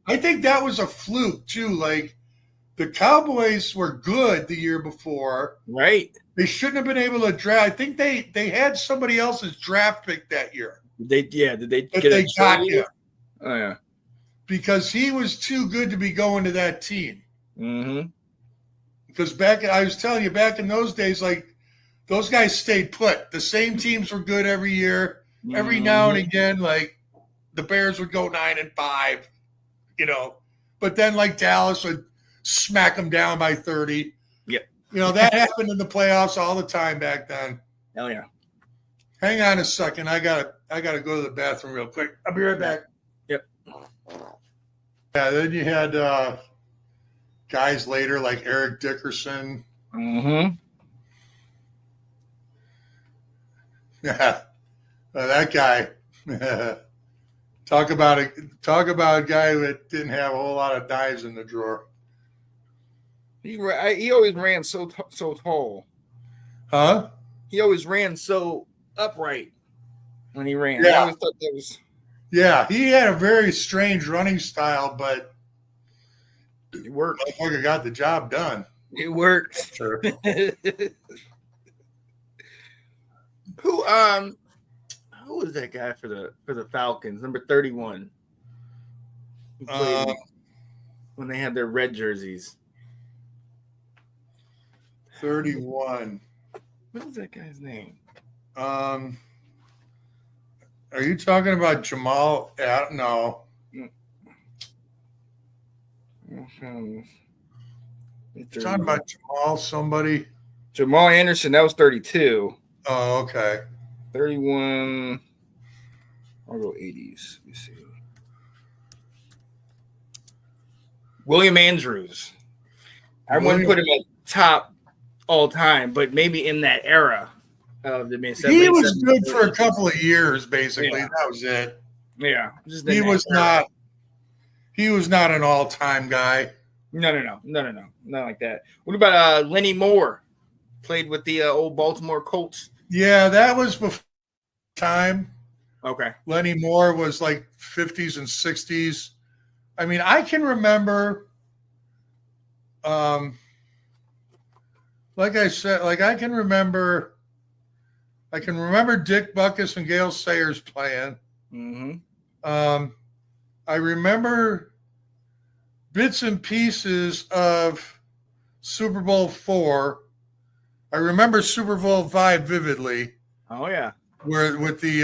I think that was a fluke too. Like the Cowboys were good the year before. Right. They shouldn't have been able to draft. I think they had somebody else's draft pick that year. Did they get they got him? Oh yeah. Because he was too good to be going to that team. Mm-hmm. Because I was telling you, back in those days, like those guys stayed put. The same teams were good every year. Mm-hmm. Every now and again, like the Bears would go 9-5, you know. But then like Dallas would smack them down by 30. Yep. You know, that happened in the playoffs all the time back then. Hell yeah. Hang on a second. I gotta go to the bathroom real quick. I'll be right back. Yep. Yeah, then you had guys later like Eric Dickerson. Mm-hmm. Yeah, that guy. Talk about a guy that didn't have a whole lot of knives in the drawer. He always ran so tall. Huh? He always ran so upright when he ran. Yeah. I always thought that was. Yeah, he had a very strange running style, but it worked. Motherfucker got the job done. It worked. Sure. Who was that guy for the Falcons? Number 31. When they had their red jerseys. 31. What is that guy's name? Are you talking about Jamal? No. Mm-hmm. You're talking about Jamal somebody? Jamal Anderson, that was 32. Oh, okay. 31. I'll go 80s. Let me see. William Andrews. I wouldn't put him at top all time, but maybe in that era of the Minnesota. He was good for a couple of years, basically. Yeah. That was it. Yeah. He was not an all-time guy. No. Not like that. What about Lenny Moore? Played with the old Baltimore Colts. Yeah, that was before time. Okay. Lenny Moore was like 50s and 60s. I mean, I can remember, like I said, like I can remember Dick Butkus and Gale Sayers playing. Mm-hmm. I remember bits and pieces of Super Bowl IV. I remember Super Bowl V vividly. Oh yeah. Where with the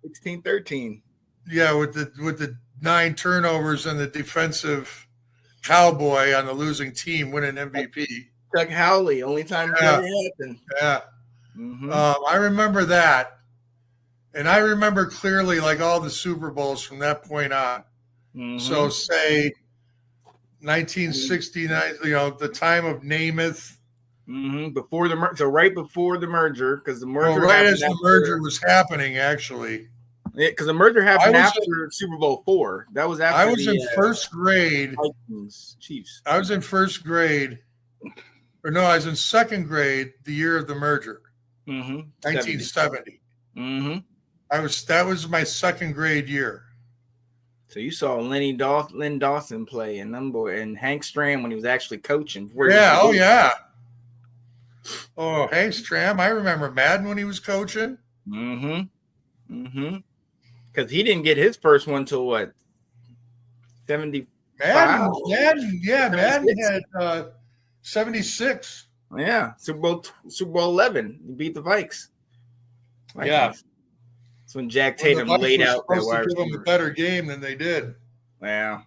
16-13. Yeah, with the 9 turnovers and the defensive cowboy on the losing team winning MVP. Chuck Howley, only time it ever happened. Yeah. Mm-hmm. I remember that. And I remember clearly like all the Super Bowls from that point on. Mm-hmm. So say 1969, you know, the time of Namath. Mm-hmm. Before the so right before the merger, because the merger right as the merger was happening, actually. Yeah, because the merger happened after Super Bowl IV. That was after. I was in first grade. Vikings, Chiefs. I was in first grade, or no, I was in second grade the year of the merger, 1970. Mm-hmm. That was my second grade year. So you saw Len Dawson play and Hank Stram when he was actually coaching. Yeah. Oh yeah. Oh, Hank Stram. I remember Madden when he was coaching. Mm-hmm. Mm-hmm. Because he didn't get his first one till what? 70. Madden had 76. Yeah, Super Bowl 11. He beat the Vikes. Yeah. That's when Jack Tatum laid out that wide receiver. Give them a better game than they did. Yeah.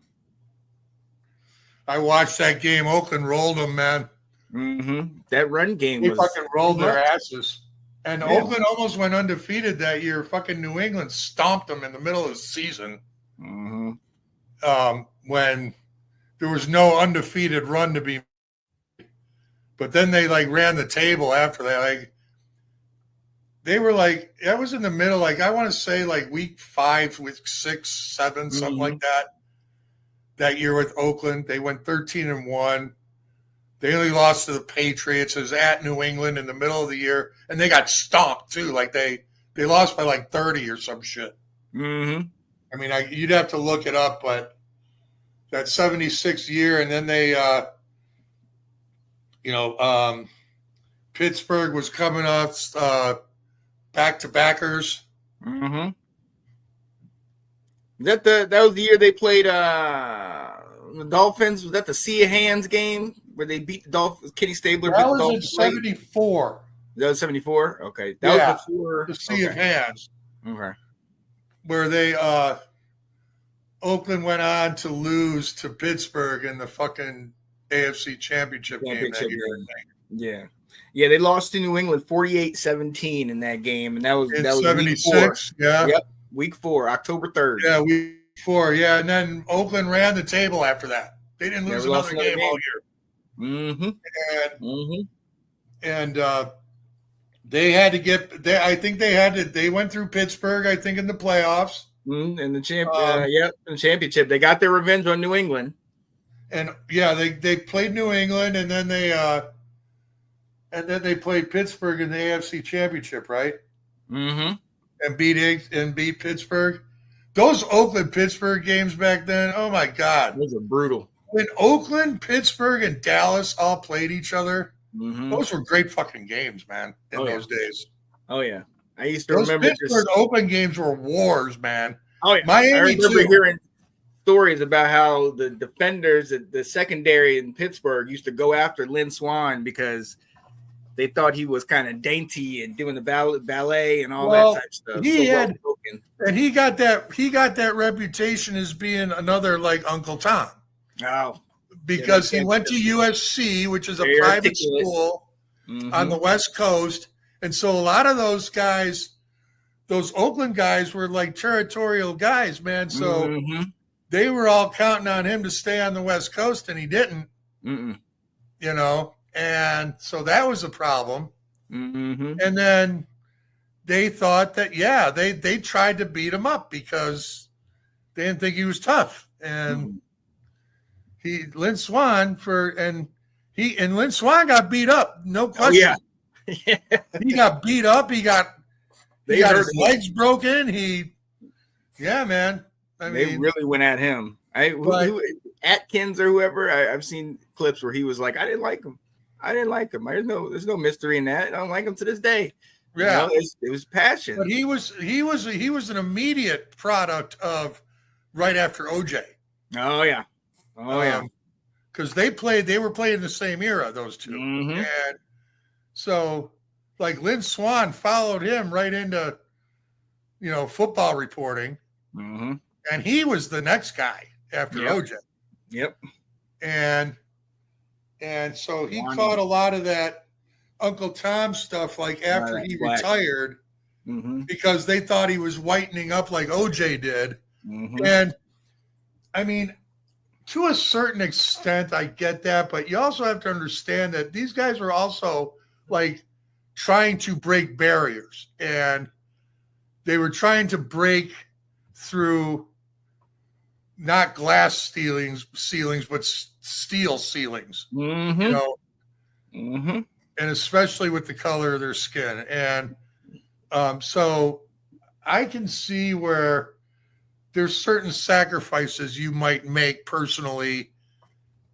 I watched that game. Oakland rolled them, man. Mm-hmm. That run game they fucking rolled their asses. And Oakland almost went undefeated that year. Fucking New England stomped them in the middle of the season. Mm-hmm. When there was no undefeated run to be. But then they like ran the table after that. Like they were like, that was in the middle. Like I want to say like week 5, week 6, 7, something like that. that year with Oakland. They went 13-1. They only lost to the Patriots. It was at New England in the middle of the year, and they got stomped too. Like they lost by like 30 or some shit. Mm-hmm. I mean, you'd have to look it up, but that 76 year, and then they, Pittsburgh was coming off back-to-backers. Mm-hmm. That was the year they played the Dolphins? Was that the Sea of Hands game where they beat the Dolphins? Kenny Stabler That beat the was in Dolphins. 74. That was 74? Okay. That was before the Sea of Hands. Okay. Where they Oakland went on to lose to Pittsburgh in the fucking AFC Championship game that year. Yeah. Yeah, they lost to New England 48-17 in that game, and that was 76. Yeah. Yep. Week 4, October 3rd. Yeah, week 4. Yeah, and then Oakland ran the table after that. They didn't lose another game all year. Mm-hmm. And they had to get. They went through Pittsburgh, I think, in the playoffs. And the championship. They got their revenge on New England. And yeah, they played New England, and then they played Pittsburgh in the AFC Championship, right? Mm-hmm. And beat Pittsburgh. Those Oakland Pittsburgh games back then, oh my God, those are brutal. When Oakland, Pittsburgh, and Dallas all played each other, those were great fucking games, man. In those days. Oh yeah, I used to remember Pittsburgh Oakland games were wars, man. Oh yeah, Miami I remember too. Hearing stories about how the defenders, the secondary in Pittsburgh, used to go after Lynn Swann because they thought he was kind of dainty and doing the ballet and all that type of stuff. He got that reputation as being another like Uncle Tom. Oh, because he went to USC, which is a private school on the West Coast, and so a lot of those guys, those Oakland guys, were like territorial guys, man. So they were all counting on him to stay on the West Coast, and he didn't. You know. And so that was a problem. And then they thought that, they tried to beat him up because they didn't think he was tough. And Lynn Swann Lynn Swann got beat up. No question. Oh, yeah. He got beat up. He got his legs broken. Man. They really went at him. Atkins or whoever, I've seen clips where he was like, I didn't like him. There's no mystery in that. I don't like him to this day. Yeah, it was passion. But he was an immediate product of right after OJ. Oh yeah, because they were playing the same era, those two, and so like Lynn Swann followed him right into football reporting, and he was the next guy after OJ. Yep, And so he caught a lot of that Uncle Tom stuff like after he retired because they thought he was whitening up like OJ did. And I mean, to a certain extent, I get that, but you also have to understand that these guys were also like trying to break barriers, and they were trying to break through not glass ceilings, but steel ceilings, and especially with the color of their skin. And so I can see where there's certain sacrifices you might make personally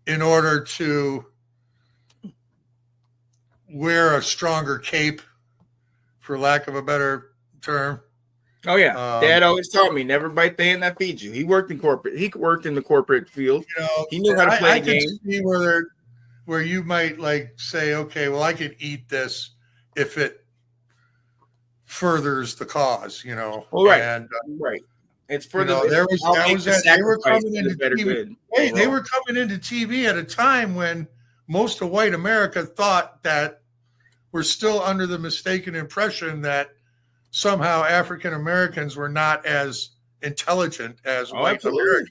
in order to wear a stronger cape, for lack of a better term. Oh yeah, Dad always taught me never bite the hand that feeds you. He worked in corporate. He worked in the corporate field. He knew how to play the game. Can see where you might like say, okay, well, I could eat this if it furthers the cause. Well, right, and, right. It's for they were coming into TV. They were coming into TV at a time when most of white America thought that we're still under the mistaken impression that somehow African Americans were not as intelligent as white Americans.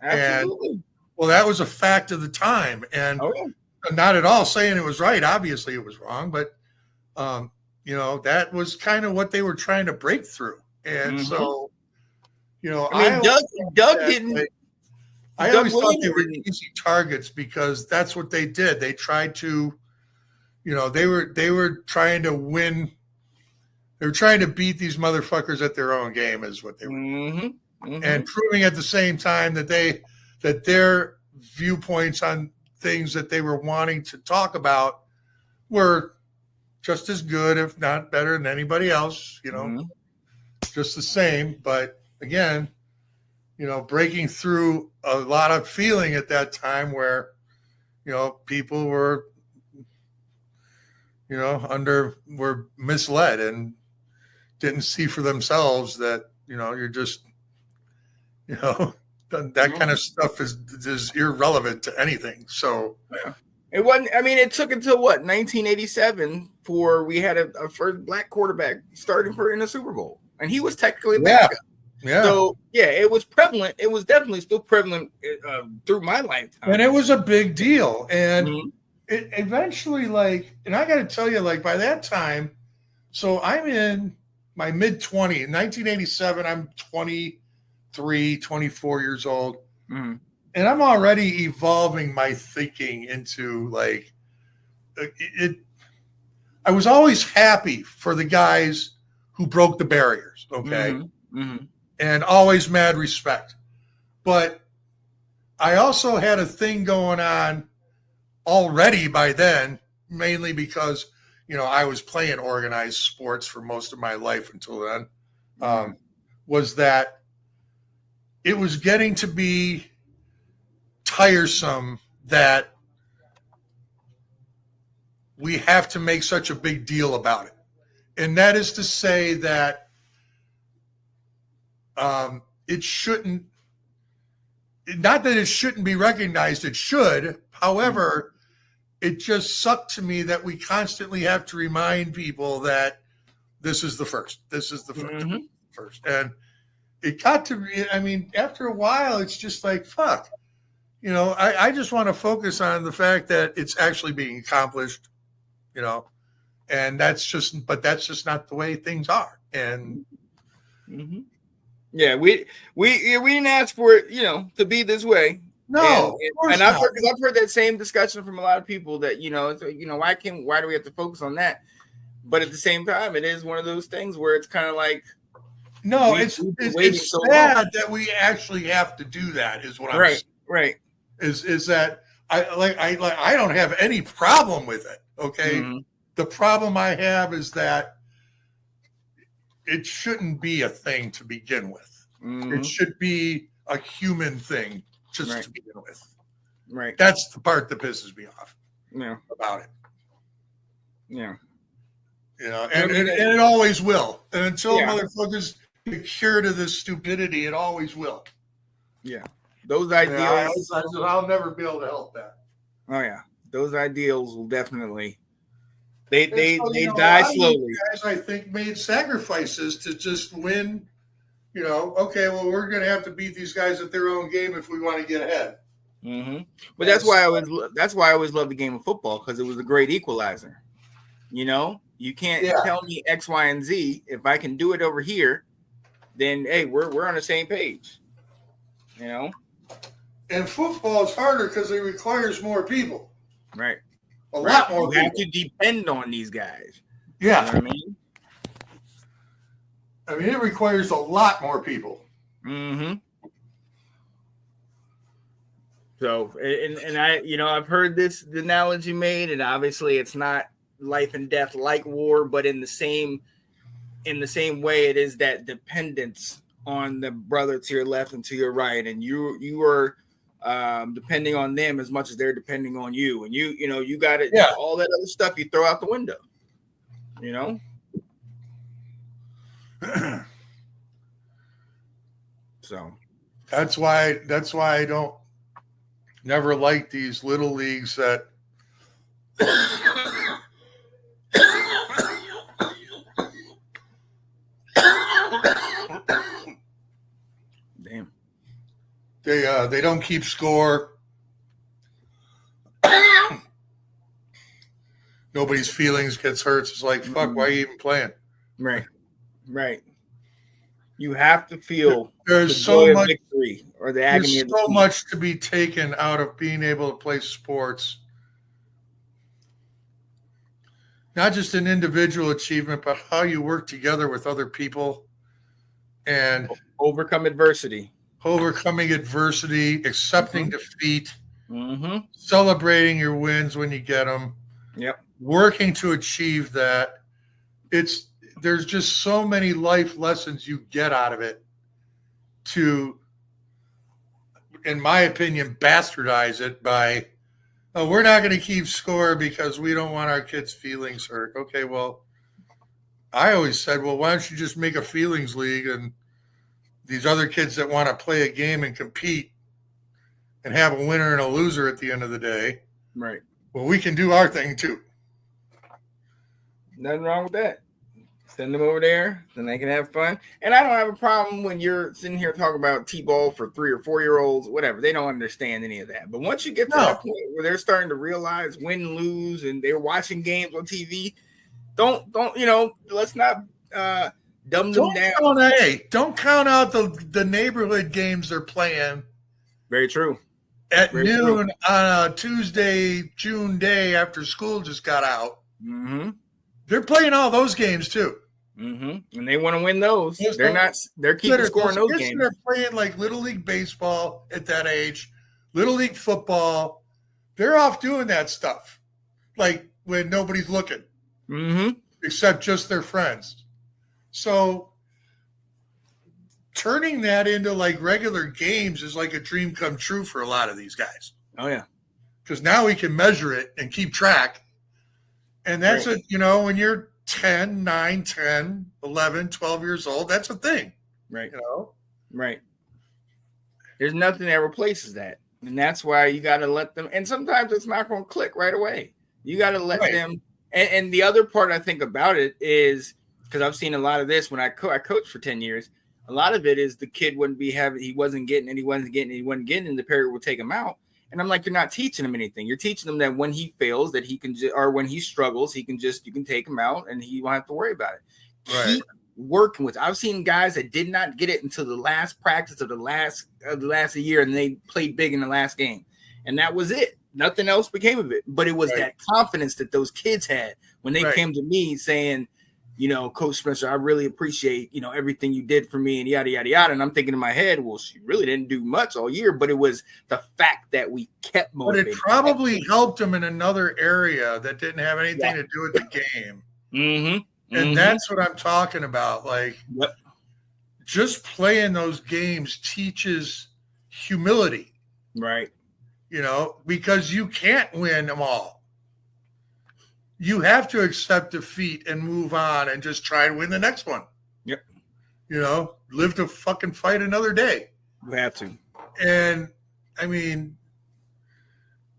Absolutely. And, well, that was a fact of the time, and not at all saying it was right. Obviously, it was wrong, but that was kind of what they were trying to break through. And so, I mean, Doug didn't. I always thought they were easy targets because that's what they did. They tried to, they were trying to win. They were trying to beat these motherfuckers at their own game, is what they were doing. And proving at the same time that their viewpoints on things that they were wanting to talk about were just as good, if not better than anybody else, just the same. But again, breaking through a lot of feeling at that time where, people were, were misled and didn't see for themselves that, you're just, that kind of stuff is irrelevant to anything. So it wasn't. I mean, it took until 1987 for we had a first black quarterback starting in the Super Bowl, and he was technically backup. Yeah. So it was prevalent. It was definitely still prevalent through my lifetime, and it was a big deal. And it eventually, and I got to tell you, by that time, so I'm in my mid-20s. In 1987, I'm 23, 24 years old. And I'm already evolving my thinking into it. I was always happy for the guys who broke the barriers. Okay. And always mad respect. But I also had a thing going on already by then, mainly because, I was playing organized sports for most of my life until then, was that it was getting to be tiresome that we have to make such a big deal about it. And that is to say that it shouldn't, not that it shouldn't be recognized, it should. However, it just sucked to me that we constantly have to remind people that this is the first. This is the first. And it got to be, I mean, after a while, it's just fuck. I just want to focus on the fact that it's actually being accomplished, and that's just not the way things are. And yeah, we didn't ask for it, to be this way. No, and I've heard that same discussion from a lot of people that why do we have to focus on that? But at the same time, it is one of those things where it's kind of no, it's so sad that we actually have to do that. Is what I'm saying. Right. Is that I don't have any problem with it. Okay, the problem I have is that it shouldn't be a thing to begin with. It should be a human thing just to begin with. Right. That's the part that pisses me off. About it. Yeah. And it always will. And until motherfuckers get cured of this stupidity, it always will. Yeah. Those ideals. I'll never be able to help that. Oh yeah. Those ideals will definitely they die slowly. Guys, I think, made sacrifices to just win. Okay, well, we're going to have to beat these guys at their own game if we want to get ahead. But that's why I always loved the game of football, because it was a great equalizer. You can't tell me X, Y, and Z. If I can do it over here, then hey, we're on the same page. And football is harder because it requires more people. Right. A lot more people. You have to depend on these guys. Yeah. You know what I mean? It requires a lot more people. So, and I, I've heard this analogy made, and obviously it's not life and death like war, but in the same way, it is that dependence on the brother to your left and to your right, and you are depending on them as much as they're depending on you, and you got it. Yeah. All that other stuff you throw out the window. So that's why I don't never like these little leagues that damn, they don't keep score. Nobody's feelings gets hurt. It's fuck, why are you even playing? Right. You have to feel there's the so joy of much victory or the agony there's of so defeat. much to be taken out of being able to play sports. Not just an individual achievement, but how you work together with other people and overcome adversity, overcoming adversity, accepting defeat, celebrating your wins when you get them, working to achieve that. There's just so many life lessons you get out of it to, in my opinion, bastardize it by, oh, we're not going to keep score because we don't want our kids' feelings hurt. Okay, well, I always said, well, why don't you just make a feelings league and these other kids that want to play a game and compete and have a winner and a loser at the end of the day. Right. Well, we can do our thing too. Nothing wrong with that. Send them over there, then they can have fun. And I don't have a problem when you're sitting here talking about T-ball for 3 or 4 year olds, whatever. They don't understand any of that. But once you get to that point where they're starting to realize win, lose, and they're watching games on TV, don't let's not dumb them down. Don't count out the neighborhood games they're playing. Very true. At noon on a Tuesday, June day after school just got out. Mm-hmm. They're playing all those games too. Mm-hmm. And they want to win those. They're keeping scoring those games. They're playing like Little League baseball at that age, Little League football. They're off doing that stuff. Like when nobody's looking. Mm-hmm. Except just their friends. So turning that into like regular games is like a dream come true for a lot of these guys. Oh, yeah. Because now we can measure it and keep track. And that's when you're 10, 9, 10, 11, 12 years old, that's a thing. Right. Right. There's nothing that replaces that. And that's why you got to let them. And sometimes it's not going to click right away. You got to let them. And the other part I think about it is, because I've seen a lot of this when I coached for 10 years, a lot of it is the kid he wasn't getting, and the parent will take him out. And I'm like, you're not teaching him anything. You're teaching him that when he fails, that he can or when he struggles, you can take him out and he won't have to worry about it. Right. Keep working with. I've seen guys that did not get it until the last practice of the last year, and they played big in the last game. And that was it. Nothing else became of it. But it was that confidence that those kids had when they came to me saying, Coach Spencer, I really appreciate, everything you did for me and yada, yada, yada. And I'm thinking in my head, well, she really didn't do much all year, but it was the fact that we kept motivated. But it probably helped them in another area that didn't have anything to do with the game. Mm-hmm. And that's what I'm talking about. Like, just playing those games teaches humility. Right. Because you can't win them all. You have to accept defeat and move on and just try and win the next one. Yep. Live to fucking fight another day. You have to. And I mean,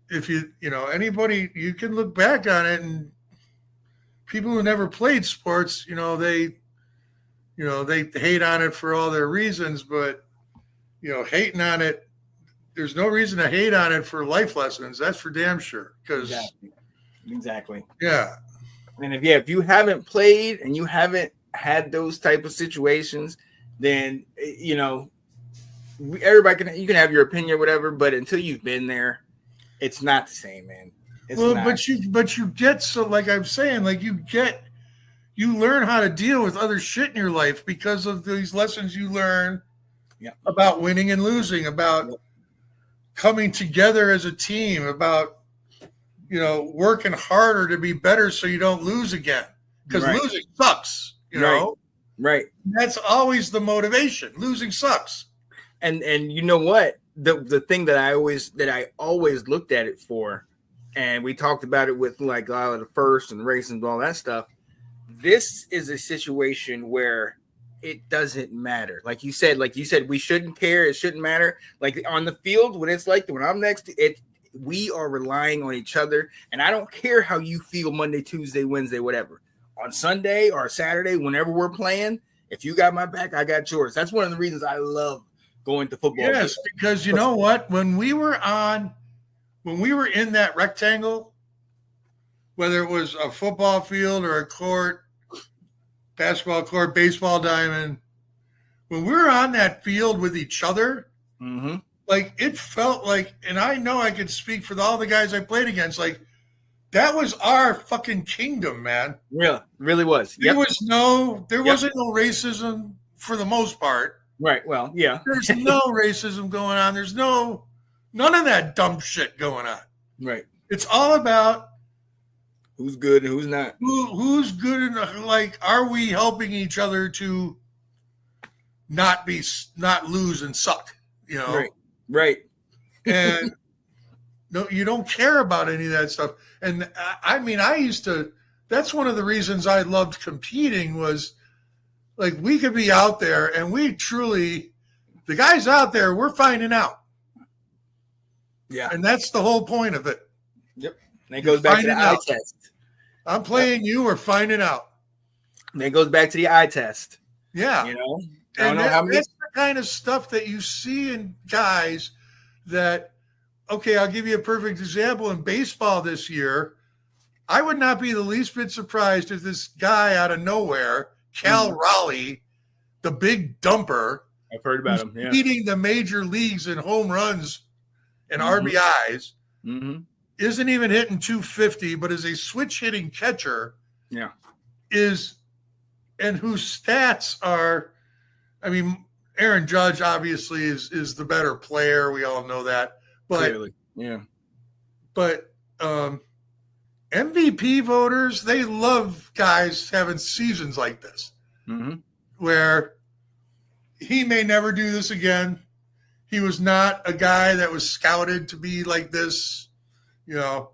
if anybody, you can look back on it, and people who never played sports, they hate on it for all their reasons, but hating on it, there's no reason to hate on it for life lessons. That's for damn sure. Because Exactly. Yeah. And if you haven't played and you haven't had those type of situations, then everybody you can have your opinion or whatever, but until you've been there, it's not the same, man. But you get, so like I'm saying, like you learn how to deal with other shit in your life because of these lessons you learn about winning and losing, about coming together as a team, about working harder to be better so you don't lose again. Because losing sucks, know? Right. That's always the motivation. Losing sucks. And you know what? The thing that I always looked at it for, and we talked about it with like a lot of the first and races and all that stuff. This is a situation where it doesn't matter. Like you said, we shouldn't care. It shouldn't matter. Like on the field, when I'm next to it, we are relying on each other, and I don't care how you feel Monday, Tuesday, Wednesday, whatever. On Sunday or Saturday, whenever we're playing, if you got my back, I got yours. That's one of the reasons I love going to football. Yes, because you know what? When we were in that rectangle, whether it was a football field or a court, basketball court, baseball diamond, when we were on that field with each other, Mm-hmm. like it felt like, and I know I could speak for all the guys I played against, like that was our fucking kingdom, man. Really was. There wasn't no racism for the most part. Right. Well, yeah. There's no racism going on. There's none of that dumb shit going on. Right. It's all about who's good and who's not. Who's good enough? Like, are we helping each other to not lose and suck? You know, right. And no, you don't care about any of that stuff. And I mean, that's one of the reasons I loved competing was like we could be out there and the guys out there, we're finding out. Yeah. And that's the whole point of it. Yep. And it goes back to the eye test. I'm playing you, we're finding out. And it goes back to the eye test. Yeah. You know? That's the kind of stuff that you see in guys that, okay, I'll give you a perfect example. In baseball this year, I would not be the least bit surprised if this guy out of nowhere, Cal Raleigh, the big dumper, I've heard about him, leading the major leagues in home runs and RBIs, isn't even hitting 250, but is a switch hitting catcher. Yeah. And whose stats are, I mean, Aaron Judge obviously is the better player. We all know that. But clearly, yeah. But MVP voters, they love guys having seasons like this, where he may never do this again. He was not a guy that was scouted to be like this. You know,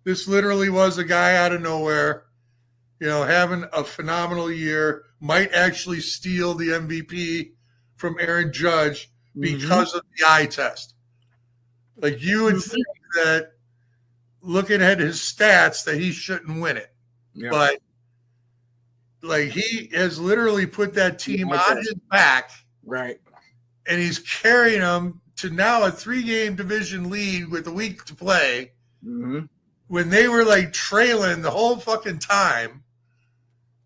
this literally was a guy out of nowhere, you know, having a phenomenal year, might actually steal the MVP from Aaron Judge because of the eye test. Like you would think that looking at his stats that he shouldn't win it. Yeah. But like he has literally put that team on his back. Right. And he's carrying them to now a 3-game division lead with a week to play. When they were like trailing the whole fucking time,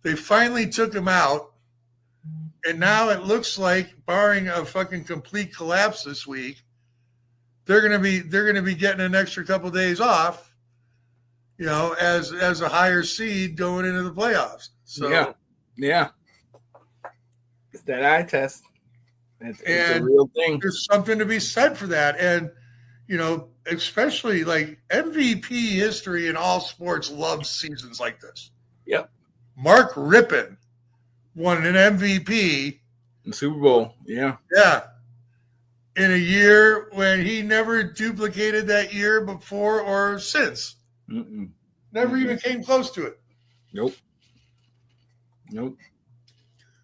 they finally took him out. And now it looks like, barring a fucking complete collapse this week, they're gonna be getting an extra couple of days off, you know, as a higher seed going into the playoffs. So yeah. It's that eye test. It's a real thing. There's something to be said for that. And, you know, especially like MVP history in all sports loves seasons like this. Yep. Mark Rippon won an MVP in the Super Bowl. Yeah. Yeah. In a year when he never duplicated that year before or since. Never even came close to it. Nope.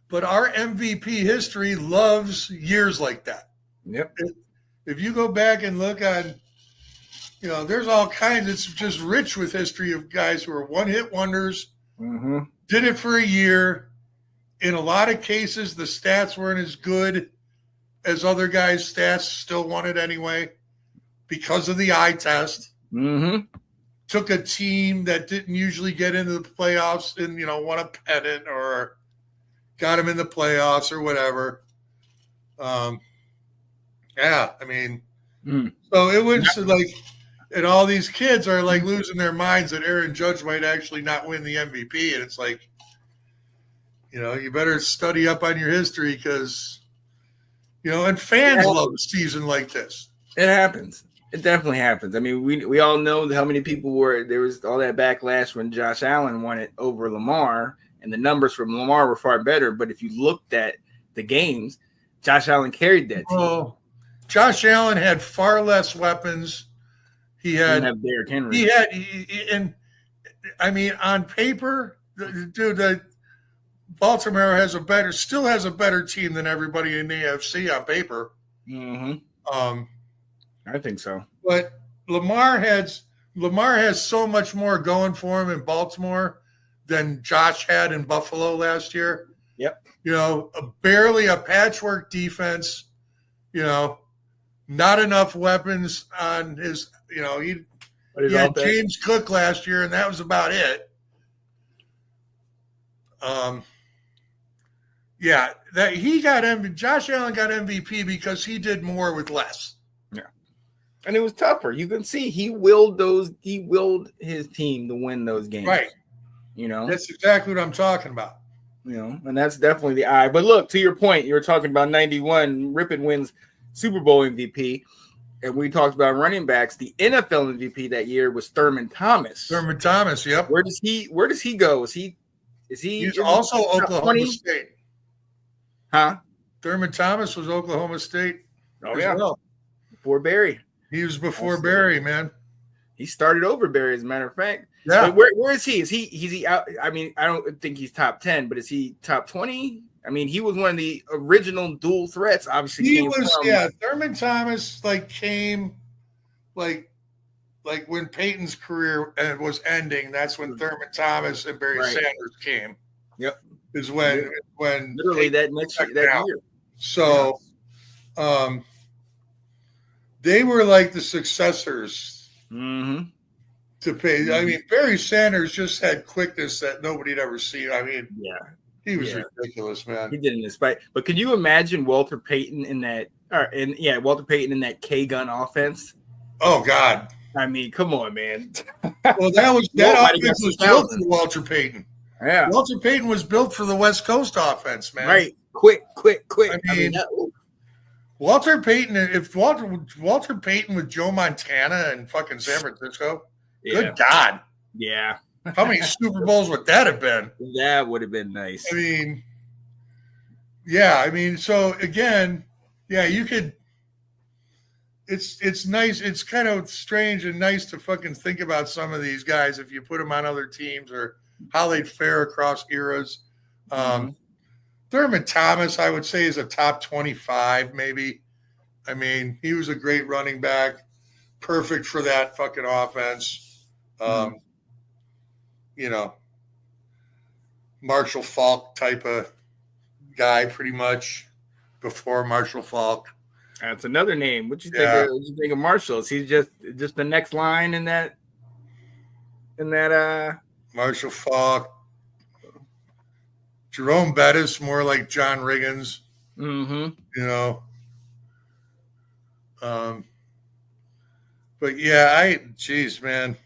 But our MVP history loves years like that. Yep. If you go back and look on, you know, there's all kinds. It's just rich with history of guys who are one-hit wonders, did it for a year. In a lot of cases, the stats weren't as good as other guys' stats, still won it anyway because of the eye test. Took a team that didn't usually get into the playoffs and, you know, won a pennant or got him in the playoffs or whatever. Yeah, I mean, so it was like, and all these kids are like losing their minds that Aaron Judge might actually not win the MVP. And it's like, you know, you better study up on your history because, you know, and fans love a season like this. It happens. It definitely happens. I mean, we all know how many people there was all that backlash when Josh Allen won it over Lamar, and the numbers from Lamar were far better. But if you looked at the games, Josh Allen carried that team. Oh, Josh Allen had far less weapons. He had Derrick Henry. And I mean, on paper, dude, Baltimore still has a better team than everybody in the AFC on paper. I think so. But Lamar has so much more going for him in Baltimore than Josh had in Buffalo last year. Yep. You know, barely a patchwork defense, you know, not enough weapons on his, you know, he had James Cook last year, and that was about it. Yeah, that he got Josh Allen got MVP because he did more with less. Yeah, and it was tougher. You can see he willed his team to win those games. Right. You know, that's exactly what I'm talking about. You know, and that's definitely the eye. But look, to your point, you were talking about 91. Rippon wins Super Bowl MVP, and we talked about running backs. The NFL MVP that year was Thurman Thomas. Thurman Thomas, yep. Where does he go? Is he? He's also Oklahoma 20? State. Huh? Thurman Thomas was Oklahoma State. Oh yeah, well. Before Barry. He was before Barry, man. He started over Barry, as a matter of fact. Yeah. Where is he? Is he out? I mean, I don't think he's top 10, but is he top 20? I mean, he was one of the original dual threats. Obviously, he was. Yeah, Thurman Thomas came like when Peyton's career was ending. That's when Thurman Thomas and Barry Sanders came. Yep. Is when literally Peyton that year. So, they were like the successors to pay. I mean, Barry Sanders just had quickness that nobody'd ever seen. I mean, he was ridiculous, man. He did in despite. But could you imagine Walter Payton in that? Walter Payton in that K-gun offense. Oh God. I mean, come on, man. Well, that offense was built for Walter Payton. Yeah, Walter Payton was built for the West Coast offense, man. Right, quick. I mean Walter Payton. If Walter Payton with Joe Montana and fucking San Francisco, good God, yeah. How many Super Bowls would that have been? That would have been nice. I mean, yeah. I mean, so again, yeah, you could. It's nice. It's kind of strange and nice to fucking think about some of these guys if you put them on other teams or how they'd fare across eras. Thurman Thomas, I would say, is a top 25, maybe. I mean, he was a great running back, perfect for that fucking offense. You know, Marshall Faulk type of guy, pretty much before Marshall Faulk. That's another name. What you think of Marshall? Is he just the next line in that? Marshall Faulk, Jerome Bettis, more like John Riggins. You know. But yeah, geez, man.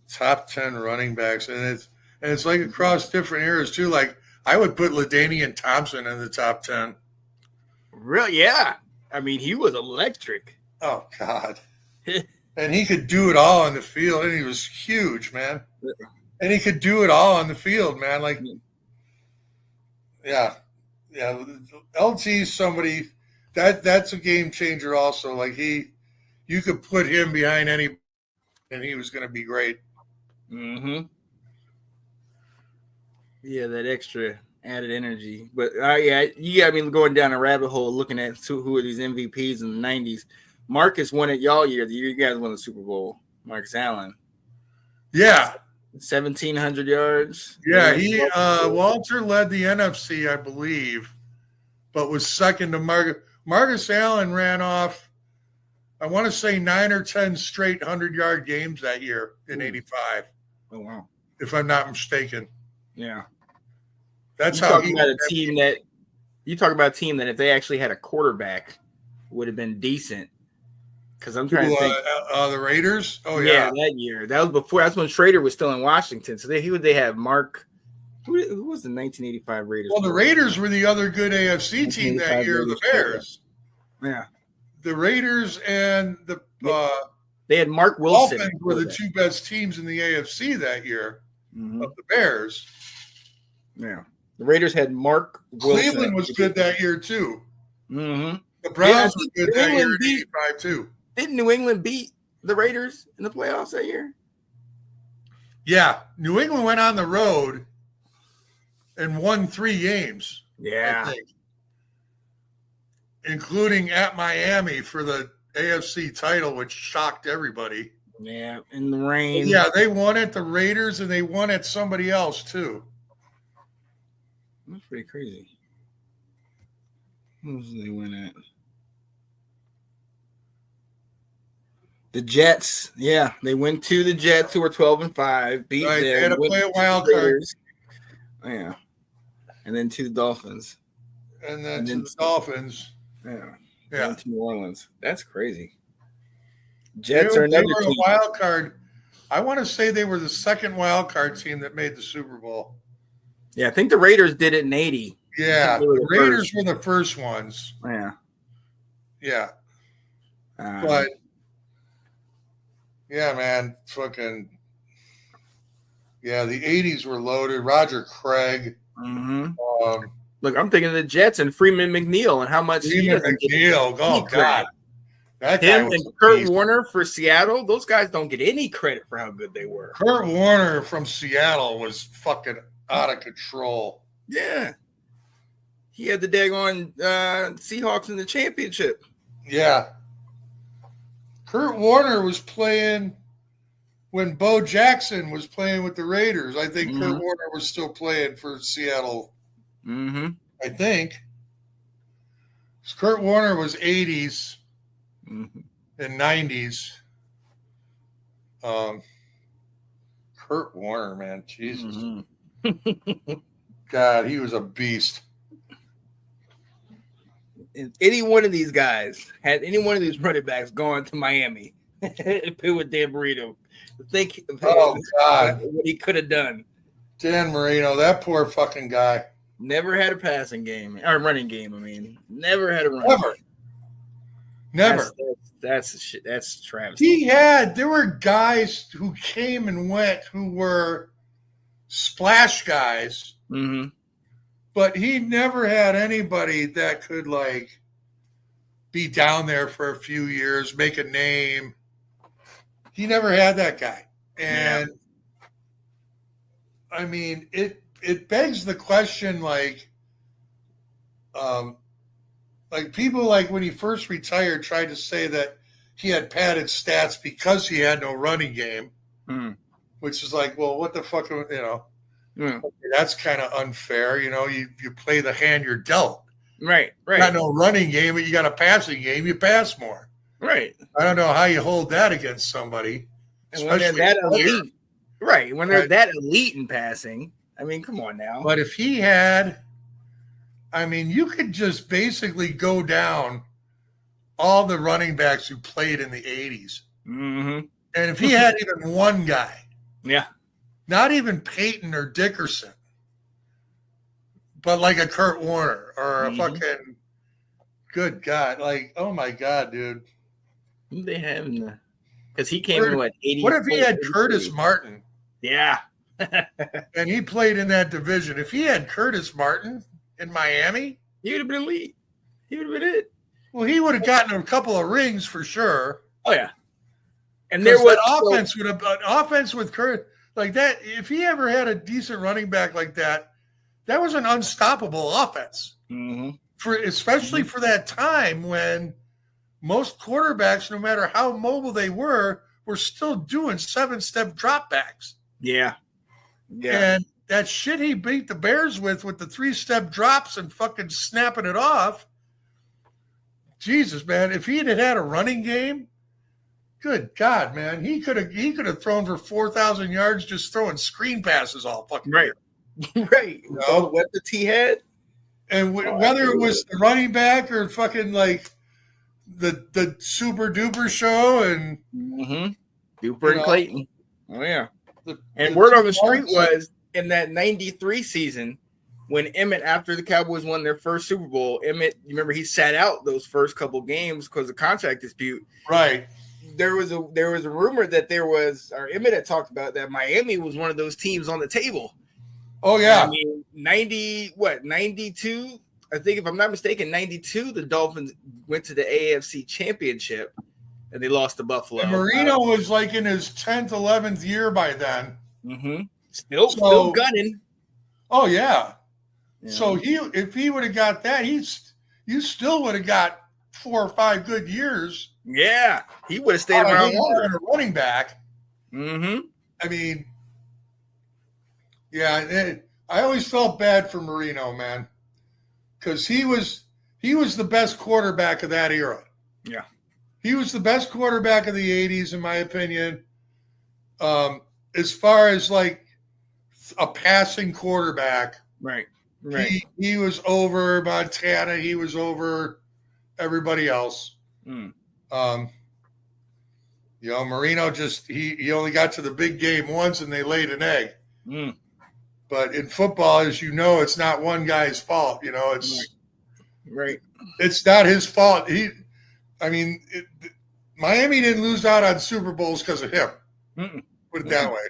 Top 10 running backs, and it's like across different eras too. Like I would put LaDainian Thompson in the top 10. Really? Yeah. I mean, he was electric. Oh God. And he could do it all on the field, and he was huge, man. And he could do it all on the field, man. Like, yeah. LT's somebody that's a game changer also. Like you could put him behind any, and he was going to be great. Yeah, that extra added energy. But you got me going down a rabbit hole looking at who are these MVPs in the 90s. Marcus won it y'all year. The year you guys won the Super Bowl. Marcus Allen. Yeah. 1,700 yards. Yeah, Walter led the NFC, I believe, but was second to Marcus. Marcus Allen ran off, I want to say 9 or 10 straight 100-yard games that year in 85. Oh, wow. If I'm not mistaken. Yeah. That's how he about a team that you talk about a team that if they actually had a quarterback would have been decent. Because I'm trying to think. The Raiders? Oh, yeah. That year. That was before. That's when Schrader was still in Washington. So who would they have? Mark. Who was the 1985 Raiders? Well, the Raiders were the other good AFC team that year, the Bears. Yeah. The Raiders and the they had Mark Wilson. Dolphins were the two best teams in the AFC that year of the Bears. Yeah. The Raiders had Mark Wilson. Cleveland was good that year, too. The Browns were good that year in 85, too. Didn't New England beat the Raiders in the playoffs that year? Yeah. New England went on the road and won 3 games. Yeah. I think, including at Miami for the AFC title, which shocked everybody. Yeah, in the rain. Yeah, they won at the Raiders and they won at somebody else, too. That's pretty crazy. Who did they win at? The Jets. Yeah, they went to the Jets, who were 12-5. Beat them. They had to play a wild card. Yeah. And then to the Dolphins. And then to the Dolphins. Yeah. Yeah. And to New Orleans. That's crazy. Jets are another they were team. a wild card. I want to say they were the second wild card team that made the Super Bowl. Yeah, I think the Raiders did it in 80. Yeah, the Raiders were the first ones. Yeah. Yeah. But, yeah, man, fucking, yeah, the 80s were loaded. Roger Craig. Mm-hmm. Look, I'm thinking of the Jets and Freeman McNeil and how much McNeil. Oh, God. That him and Kurt Warner for Seattle, those guys don't get any credit for how good they were. Kurt Warner from Seattle was fucking out of control. Yeah. He had the daggone Seahawks in the championship. Yeah. Kurt Warner was playing when Bo Jackson was playing with the Raiders. I think Kurt Warner was still playing for Seattle. I think. Kurt Warner was 80s and 90s. Kurt Warner, man. Jesus. God, he was a beast. If any one of these guys had any one of these running backs gone to Miami, play with Dan Marino, think God, what he could have done. Dan Marino, that poor fucking guy. Never had a passing game or running game. I mean, never had a running game. Never. That's travesty. There were guys who came and went who were splash guys, but he never had anybody that could like be down there for a few years, make a name. He never had that guy. And I mean, it begs the question, like people like when he first retired tried to say that he had padded stats because he had no running game, which is like, well, what the fuck, that's kind of unfair. You play the hand you're dealt. Right. You got no running game, but you got a passing game, you pass more. Right. I don't know how you hold that against somebody. And when they're that elite. Right. When they're that elite in passing, I mean, come on now. But if he had, I mean, you could just basically go down all the running backs who played in the 80s. And if he had even one guy, not even Peyton or Dickerson, but like a Kurt Warner or a fucking, good God, like, oh my God, dude. Who they have in the, because he came in what, 80? What if he had Curtis Martin? Yeah. And he played in that division. If he had Curtis Martin in Miami, he would have been elite. He would have been it. Well, he would have gotten a couple of rings for sure. Oh yeah. And there was offense with Curtis like that. If he ever had a decent running back like that, that was an unstoppable offense. Especially for that time when most quarterbacks, no matter how mobile they were still doing 7-step dropbacks. Yeah. And that shit he beat the Bears with the 3-step drops and fucking snapping it off. Jesus, man, if he had had a running game, good God, man, he could have thrown for 4,000 yards just throwing screen passes all fucking right. Right. What the T had. And whether it was the running back or fucking like the Super Duper show and Duper and Clayton. Oh yeah. And word on the street was in that 93 season when Emmett, after the Cowboys won their first Super Bowl, Emmett, you remember he sat out those first couple games because of contract dispute. Right. There was a rumor that Emmett had talked about that Miami was one of those teams on the table. Oh yeah. I mean, 92, I think if I'm not mistaken, 92, the Dolphins went to the AFC Championship and they lost to Buffalo. And Marino was like in his 10th, 11th year by then. Still gunning. Oh yeah. So if he would have got that, you still would have got 4 or 5 good years. Yeah, he would have stayed around longer. A running back. I mean, yeah, I always felt bad for Marino, man, because he was the best quarterback of that era. Yeah, he was the best quarterback of the 80s, in my opinion. As far as like a passing quarterback, right? Right. He was over Montana. He was over everybody else. Mm. Marino just he only got to the big game once, and they laid an egg. Mm. But in football, as you know, it's not one guy's fault. It's right. It's not his fault. Miami didn't lose out on Super Bowls because of him. Mm-mm. Put it that way.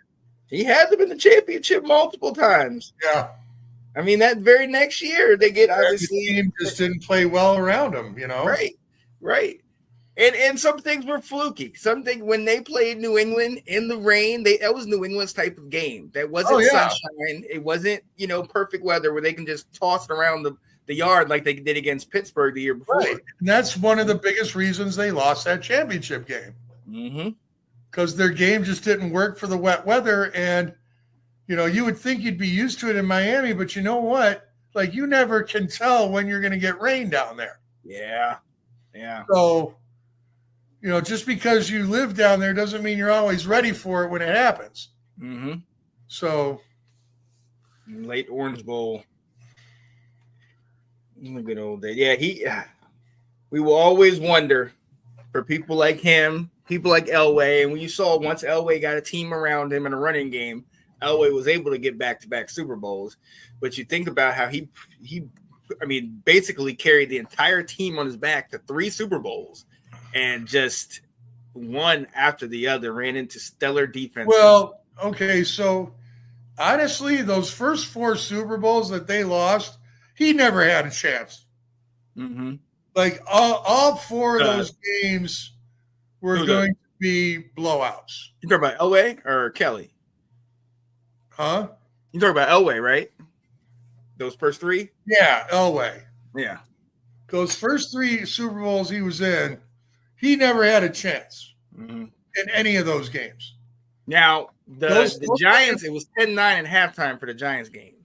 He had them in the championship multiple times. Yeah. I mean, that very next year they get obviously the team just didn't play well around him. Right. And some things were fluky. Something when they played New England in the rain, that was New England's type of game. That wasn't sunshine. It wasn't, perfect weather where they can just toss it around the yard like they did against Pittsburgh the year before. Right. And that's one of the biggest reasons they lost that championship game. Mm-hmm. Because their game just didn't work for the wet weather. And, you would think you'd be used to it in Miami, but you know what? Like, you never can tell when you're going to get rain down there. Yeah. Yeah. So, just because you live down there doesn't mean you're always ready for it when it happens. Mm-hmm. So. Late Orange Bowl. Good old day. Yeah, we will always wonder for people like him, people like Elway. And when you saw once Elway got a team around him in a running game, Elway was able to get back-to-back Super Bowls. But you think about how he basically carried the entire team on his back to 3 Super Bowls and just one after the other ran into stellar defense. Well, okay, so honestly, those first 4 Super Bowls that they lost, he never had a chance. Mm-hmm. Like all 4 of those games were going to be blowouts. You talking about Elway or Kelly? Huh? You talking about Elway, right? Those first 3? Yeah, Elway. Yeah. Those first 3 Super Bowls he was in, he never had a chance in any of those games. Now, the Giants, it was 10-9 at halftime for the Giants game.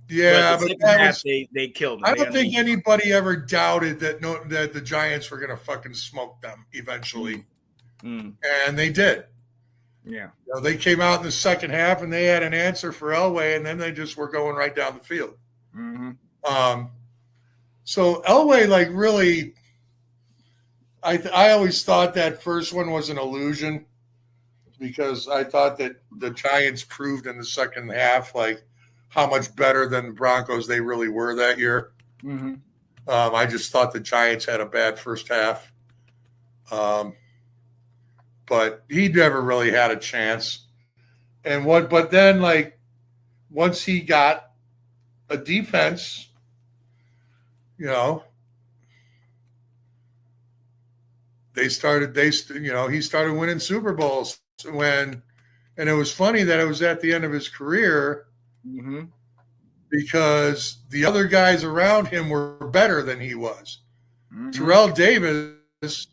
Yeah, but they killed them. I don't think anybody ever doubted that the Giants were going to fucking smoke them eventually. And they did. Yeah. They came out in the second half and they had an answer for Elway, and then they just were going right down the field. Mm-hmm. So Elway, really, I always thought that first one was an illusion because I thought that the Giants proved in the second half, how much better than the Broncos they really were that year. Mm-hmm. I just thought the Giants had a bad first half. But he never really had a chance. But then, once he got a defense, he started winning Super Bowls and it was funny that it was at the end of his career because the other guys around him were better than he was. Terrell Davis,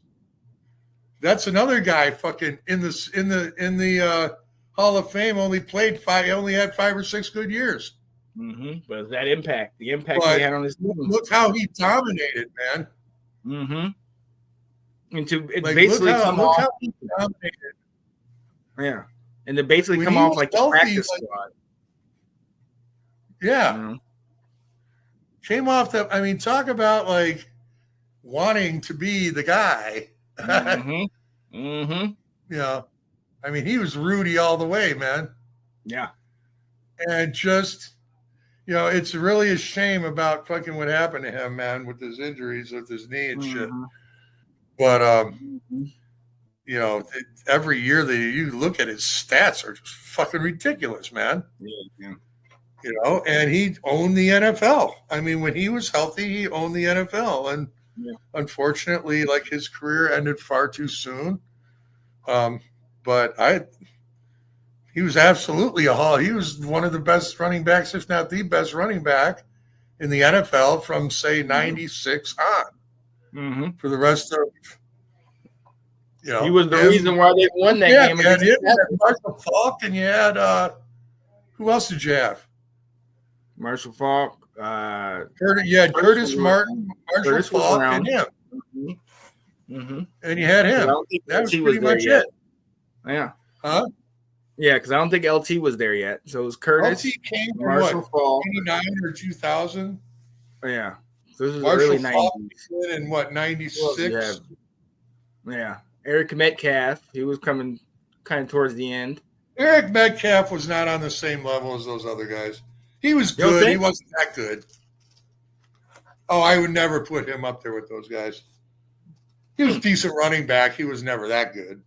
that's another guy fucking in the Hall of Fame, only had 5 or 6 good years. But that impact, the impact he had on his team. Look how he dominated, man. And to basically come off. How he dominated. Yeah. And to basically come off like the practice squad. Yeah. Came off talk about wanting to be the guy. He was Rudy all the way, man. Yeah. And just, it's really a shame about fucking what happened to him, man, with his injuries, with his knee and shit. But, every year that you look at his stats are just fucking ridiculous, man. Yeah. And he owned the NFL. When he was healthy, he owned the NFL. And unfortunately, his career ended far too soon. But he was absolutely he was one of the best running backs, if not the best running back in the NFL from, say, 96 on for the rest of, he was the reason why they won that game. Yeah, you had Marshall Faulk, and you had, who else did you have? Marshall Faulk. You had Curtis Martin, Marshall Faulk, and him. And you had him. That was pretty much it. Yeah. Huh? Yeah, because I don't think LT was there yet. So it was Curtis, LT came in Marshall what, Falk. 99 or 2000? Yeah. So this is the Marshall early Falk 90s. in what, 96? Yeah. Eric Metcalf, he was coming kind of towards the end. Eric Metcalf was not on the same level as those other guys. He was You don't good. He think? wasn't that good. Oh, I would never put him up there with those guys. He was a decent running back. He was never that good.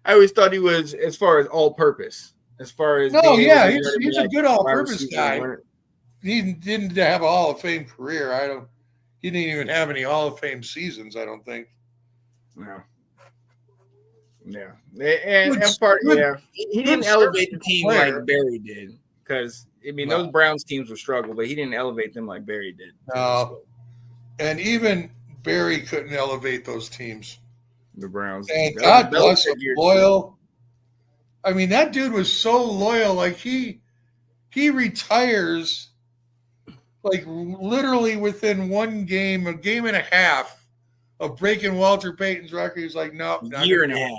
I always thought he was, as far as all-purpose. As far as No, being able yeah, to he's be a like good wide all-purpose receiver, guy. runner. He didn't have a Hall of Fame career. He didn't even have any Hall of Fame seasons, I don't think. No. Yeah. And part, he didn't elevate the team like Barry did. Because, I mean, those Browns teams would struggle, but he didn't elevate them like Barry did. No. And even Barry couldn't elevate those teams. The Browns. And God bless him, loyal. I mean, that dude was so loyal. Like, he retires, like, literally within a game and a half of breaking Walter Payton's record. He's like, no. Year and a half.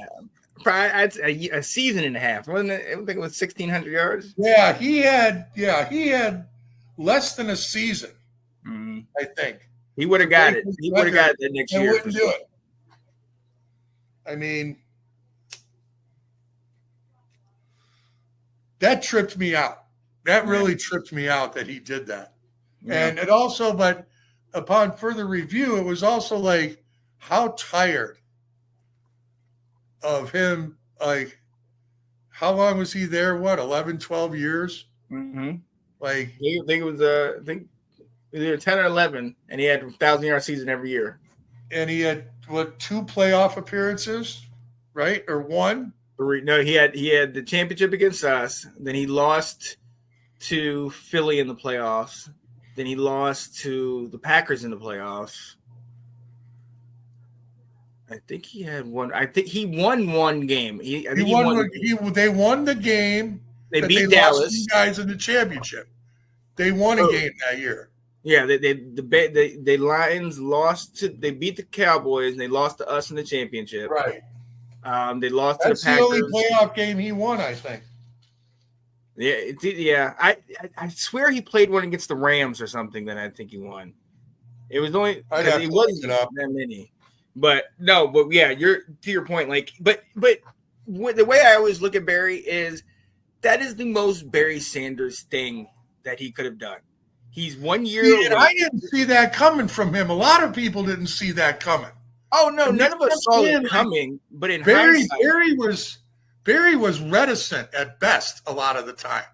Probably a season and a half. Wasn't it? I think it was 1,600 yards. Yeah, he had less than a season, I think. He would have got it. He would have got it the next year. Wouldn't do it. I mean, that tripped me out. That really tripped me out that he did that. Yeah. And it also, but upon further review, it was also like, how tired of him, like, how long was he there? What, 11, 12 years? Mm-hmm. Like, I think it was, either 10 or 11, and he had a 1,000-yard season every year. And he had, 2 playoff appearances, right? Or 1? 3. No, he had the championship against us. Then he lost to Philly in the playoffs. Then he lost to the Packers in the playoffs. I think he had one. I think he won one game. They won the game. They beat Dallas. Lost 2 guys in the championship. They won a game that year. Yeah, the Lions lost to. They beat the Cowboys and they lost to us in the championship. Right. They lost That's to the Packers. That's the only playoff game he won, I think. Yeah, I swear he played one against the Rams or something that I think he won. It was only because he wasn't that many. But you're to your point. Like, but the way I always look at Barry is that is the most Barry Sanders thing that he could have done. He's 1 year. Yeah, I didn't see that coming from him. A lot of people didn't see that coming. Oh no, none of us saw it coming. But in hindsight, Barry was reticent at best a lot of the time,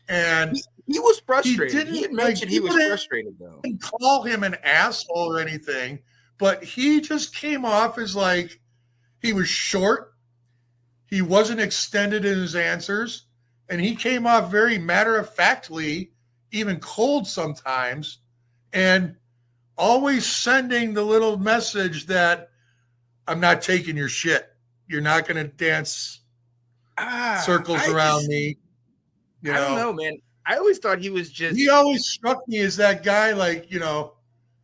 and he was frustrated. He mentioned he was frustrated though. Didn't call him an asshole or anything, but he just came off as like he was short. He wasn't extended in his answers, and he came off very matter-of-factly, even cold sometimes, and always sending the little message that I'm not taking your shit. You're not going to dance circles around me. I don't know, man. I always thought he was just. He always struck me as that guy, like,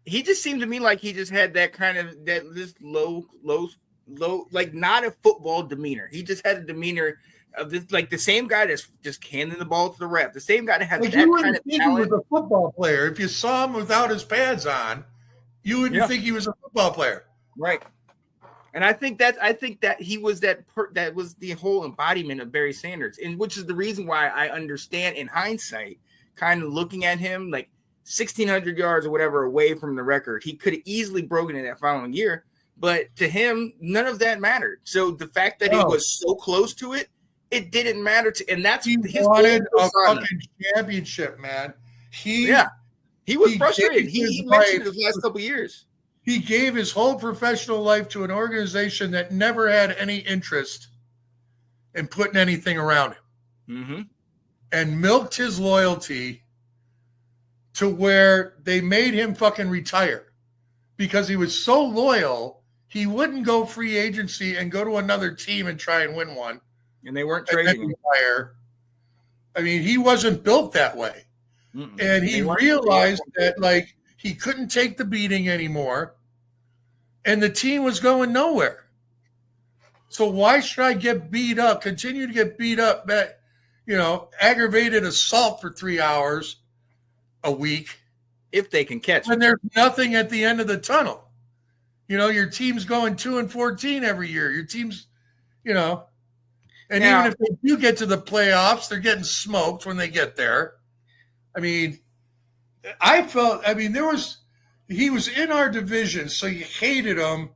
He just seemed to me like he just had that kind of this low, like not a football demeanor. He just had a demeanor of this, like the same guy that's just handing the ball to the ref. The same guy that has that kind of talent. He was a football player. If you saw him without his pads on, you wouldn't think he was a football player, right? And I think that he was that was the whole embodiment of Barry Sanders, and which is the reason why I understand in hindsight, kind of looking at him like 1,600 yards or whatever away from the record. He could have easily broken it that following year, but to him, none of that mattered. So the fact that he was so close to it, it didn't matter to, and that's he wanted a fucking championship, man. He was frustrated. He mentioned it the last couple of years. He gave his whole professional life to an organization that never had any interest in putting anything around him, and milked his loyalty to where they made him fucking retire because he was so loyal. He wouldn't go free agency and go to another team and try and win one. And they weren't trading him. I mean, he wasn't built that way. And he realized that, like, he couldn't take the beating anymore, and the team was going nowhere. So why should I get beat up, continue to get beat up, aggravated assault for 3 hours a week? If they can catch when there's nothing at the end of the tunnel. Your team's going 2-14 every year. Your team's, and now, even if they do get to the playoffs, they're getting smoked when they get there. I mean, he was in our division, so you hated him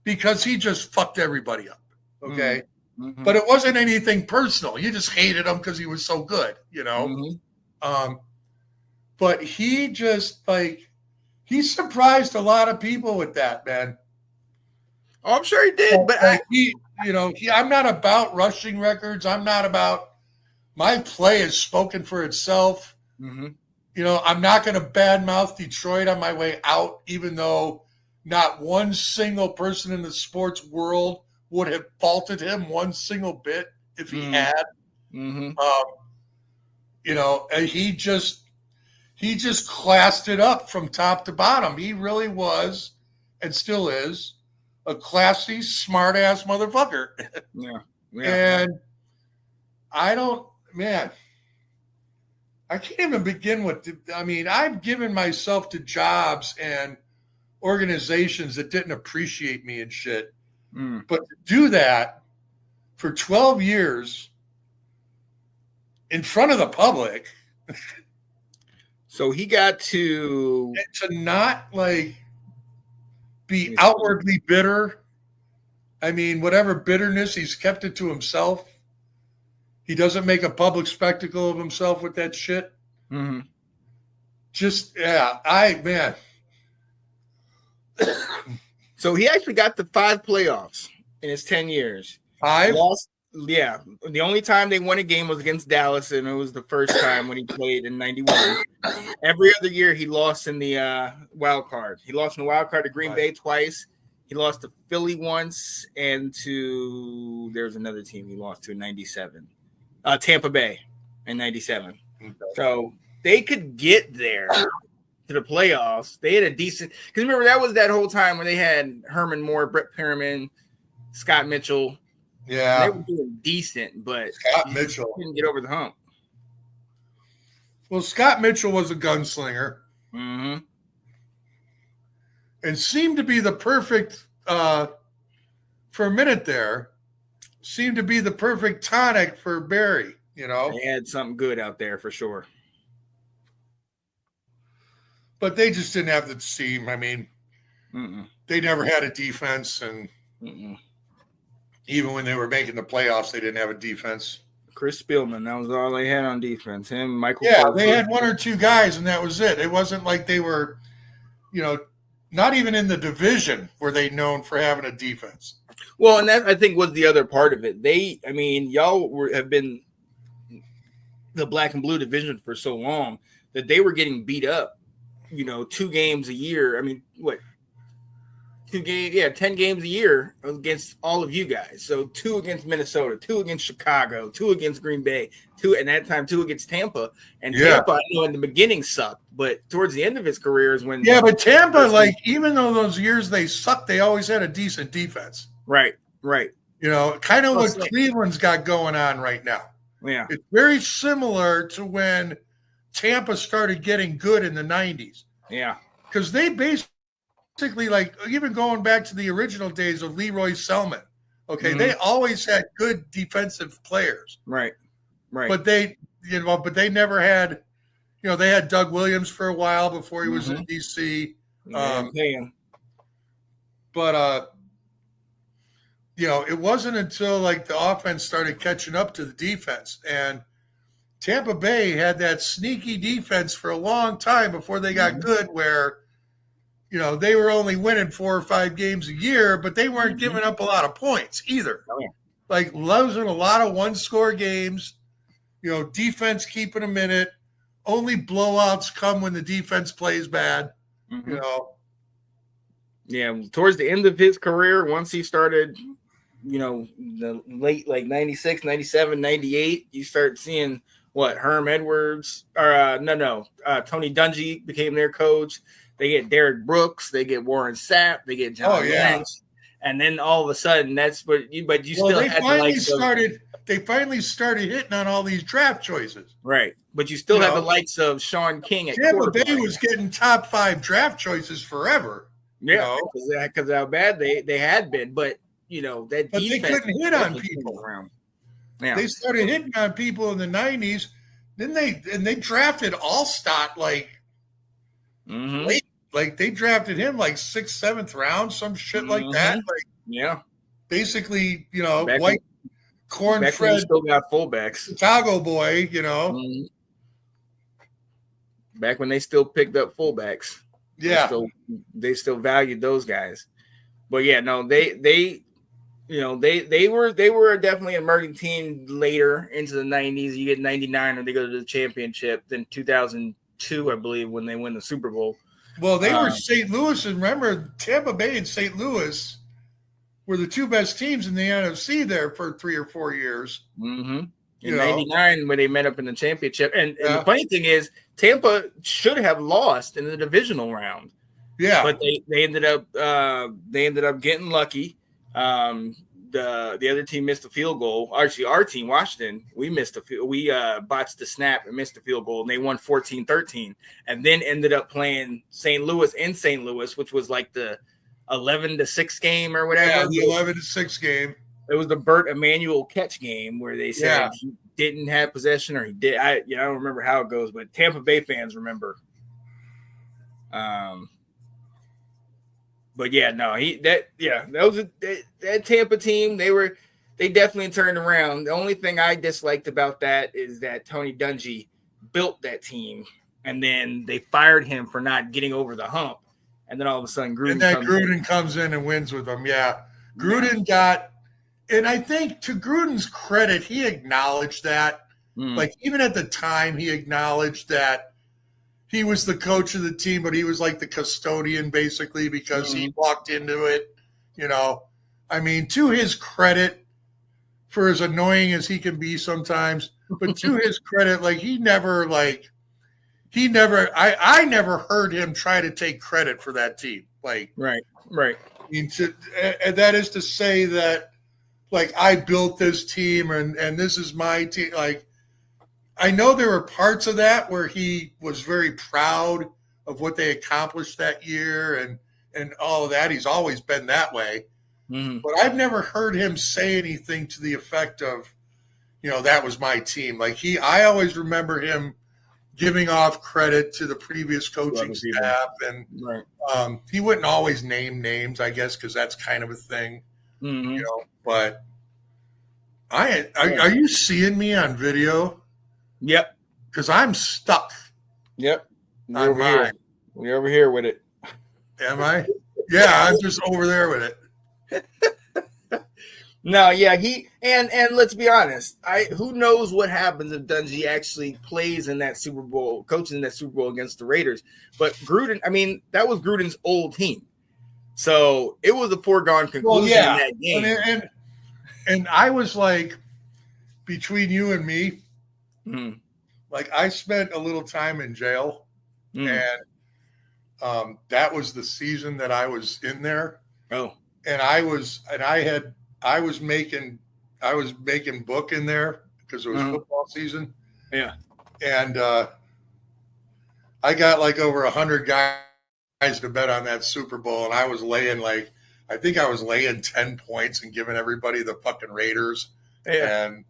because he just fucked everybody up. Okay. Mm-hmm. But it wasn't anything personal. You just hated him because he was so good, Mm-hmm. But he just he surprised a lot of people with that, man. Oh, I'm sure he did. But I'm not about rushing records. I'm not about my play is spoken for itself. Mm-hmm. I'm not going to badmouth Detroit on my way out, even though not one single person in the sports world would have faulted him one single bit if he had. Mm-hmm. He just classed it up from top to bottom. He really was, and still is, a classy, smart-ass motherfucker. Yeah. And I can't even begin with I've given myself to jobs and organizations that didn't appreciate me and shit. But to do that for 12 years in front of the public. So he got to not be outwardly bitter. I mean, whatever bitterness, he's kept it to himself. He doesn't make a public spectacle of himself with that shit. Mm-hmm. So he actually got to 5 playoffs in his 10 years. 5? Lost, yeah. The only time they won a game was against Dallas, and it was the first time when he played in 91. Every other year he lost in the wild card. He lost in the wild card to Green Bay twice. He lost to Philly once, and there's another team he lost to in 97. Tampa Bay in 97. Okay. So they could get there to the playoffs. They had a decent – because remember, that was that whole time where they had Herman Moore, Brett Perriman, Scott Mitchell. Yeah. They were doing decent, but Scott Mitchell didn't get over the hump. Well, Scott Mitchell was a gunslinger. Mm-hmm. And seemed to be the perfect for a minute there, seemed to be the perfect tonic for Barry, They had something good out there for sure. But they just didn't have the team. I mean, they never had a defense, and even when they were making the playoffs, they didn't have a defense. Chris Spielman, that was all they had on defense. Him, Michael. Yeah, Clark. they had 1 or 2 guys, and that was it. It wasn't like they were, not even in the division were they known for having a defense. Well, and that I think was the other part of it. Y'all have been the black and blue division for so long that they were getting beat up. 2 games a year. I mean, what? 2 games? Yeah, 10 games a year against all of you guys. So 2 against Minnesota, 2 against Chicago, 2 against Green Bay, 2 and that time 2 against Tampa. And Tampa, in the beginning sucked, but towards the end of his career is when. Yeah, but Tampa, even though those years they sucked, they always had a decent defense. Right. Kind of what Cleveland's got going on right now. Yeah, it's very similar to when Tampa started getting good in the 90s. Yeah, because they basically even going back to the original days of Leroy Selman. Okay, they always had good defensive players. Right. But they never had. They had Doug Williams for a while before he was in DC. But it wasn't until the offense started catching up to the defense, and Tampa Bay had that sneaky defense for a long time before they got good, where they were only winning 4 or 5 games a year, but they weren't giving up a lot of points either. Oh, yeah. Losing a lot of 1-score games, defense keeping them in it. Only blowouts come when the defense plays bad, Yeah, towards the end of his career, once he started, the late 96, 97, 98, you start seeing Herm Edwards or Tony Dungy became their coach. They get Derek Brooks, they get Warren Sapp, they get John Lynch. And then all of a sudden, that's what you. But you still they had finally started. They finally started hitting on all these draft choices, right? But you still have the likes of Sean King at Tampa Bay was getting top 5 draft choices forever. Yeah, because how bad they had been, but that but defense, they couldn't hit on people. Yeah. They started hitting on people in the 90s. Then they drafted Allstott late. Like they drafted him like 6th, 7th round, some shit like that. Like basically, white corn-fed still got fullbacks. Chicago boy, Back when they still picked up fullbacks. Yeah. They still valued those guys. But yeah, no, they were definitely an emerging team later into the 90s. You get 99 and they go to the championship. Then 2002, I believe, when they win the Super Bowl. Well, they were St. Louis, and remember, Tampa Bay and St. Louis were the 2 best teams in the NFC there for 3 or 4 years. Mm-hmm. In 99 when they met up in the championship. And the funny thing is, Tampa should have lost in the divisional round. Yeah. But they ended up getting lucky. The other team missed a field goal. Actually, our team, Washington, we botched the snap and missed the field goal, and they won 14-13, and then ended up playing St. Louis in St. Louis, which was like the 11-6 game or whatever. Yeah, the 11-6 game. It was the Burt Emanuel catch game where they said he didn't have possession or he did. I don't remember how it goes, but Tampa Bay fans remember. But yeah, no, that Tampa team, they definitely turned around. The only thing I disliked about that is that Tony Dungy built that team, and then they fired him for not getting over the hump, and then all of a sudden Gruden comes in and wins with them. Yeah, Gruden got, and I think to Gruden's credit, he acknowledged that. Like even at the time, he acknowledged that he was the coach of the team, but he was like the custodian basically because he walked into it, I mean, to his credit, for as annoying as he can be sometimes, but to his credit, like I never heard him try to take credit for that team. Like, right. I mean, and that is to say that, like, I built this team and this is my team. Like, I know there were parts of that where he was very proud of what they accomplished that year and all of that. He's always been that way. Mm-hmm. But I've never heard him say anything to the effect of, that was my team. Like I always remember him giving off credit to the previous coaching staff. And he wouldn't always name names, I guess, because that's kind of a thing. Mm-hmm. But are you seeing me on video? Yep. Because I'm stuck. Yep. We're over here with it. Am I? Yeah, I'm just over there with it. No, yeah, and let's be honest. Who knows what happens if Dungy actually plays in that Super Bowl, coaching in that Super Bowl against the Raiders. But Gruden, I mean, that was Gruden's old team. So it was a foregone conclusion in that game. And I was like, between you and me, like I spent a little time in jail, and that was the season that I was in there. Oh, and I was making book in there because it was football season. Yeah, and I got like over 100 guys to bet on that Super Bowl, and I was laying I think I was laying 10 points and giving everybody the fucking Raiders, and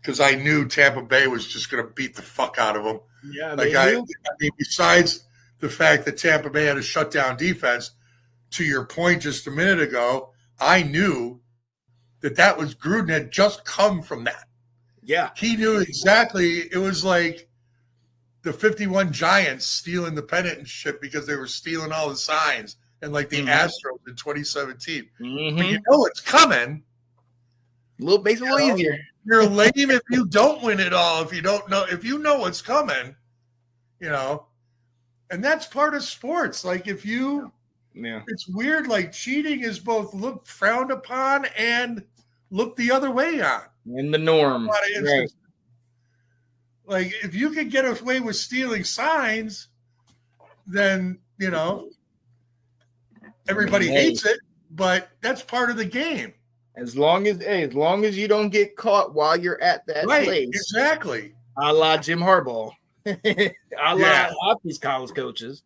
because I knew Tampa Bay was just going to beat the fuck out of them. Yeah, I mean, besides the fact that Tampa Bay had a shutdown defense, to your point just a minute ago, I knew that was Gruden had just come from that. Yeah. He knew exactly. It was like the 51 Giants stealing the pennant and shit because they were stealing all the signs, and like the Astros in 2017. Mm-hmm. When you know it's coming. Makes it a little easier. You're lame if you don't win it all. If you know what's coming, and that's part of sports. Like it's weird. Like cheating is both looked frowned upon and looked the other way on. In the norm. Right. Like if you could get away with stealing signs, then everybody hates it. but that's part of the game. As long as you don't get caught while you're at that place. Exactly. A la Jim Harbaugh. A la half these college coaches.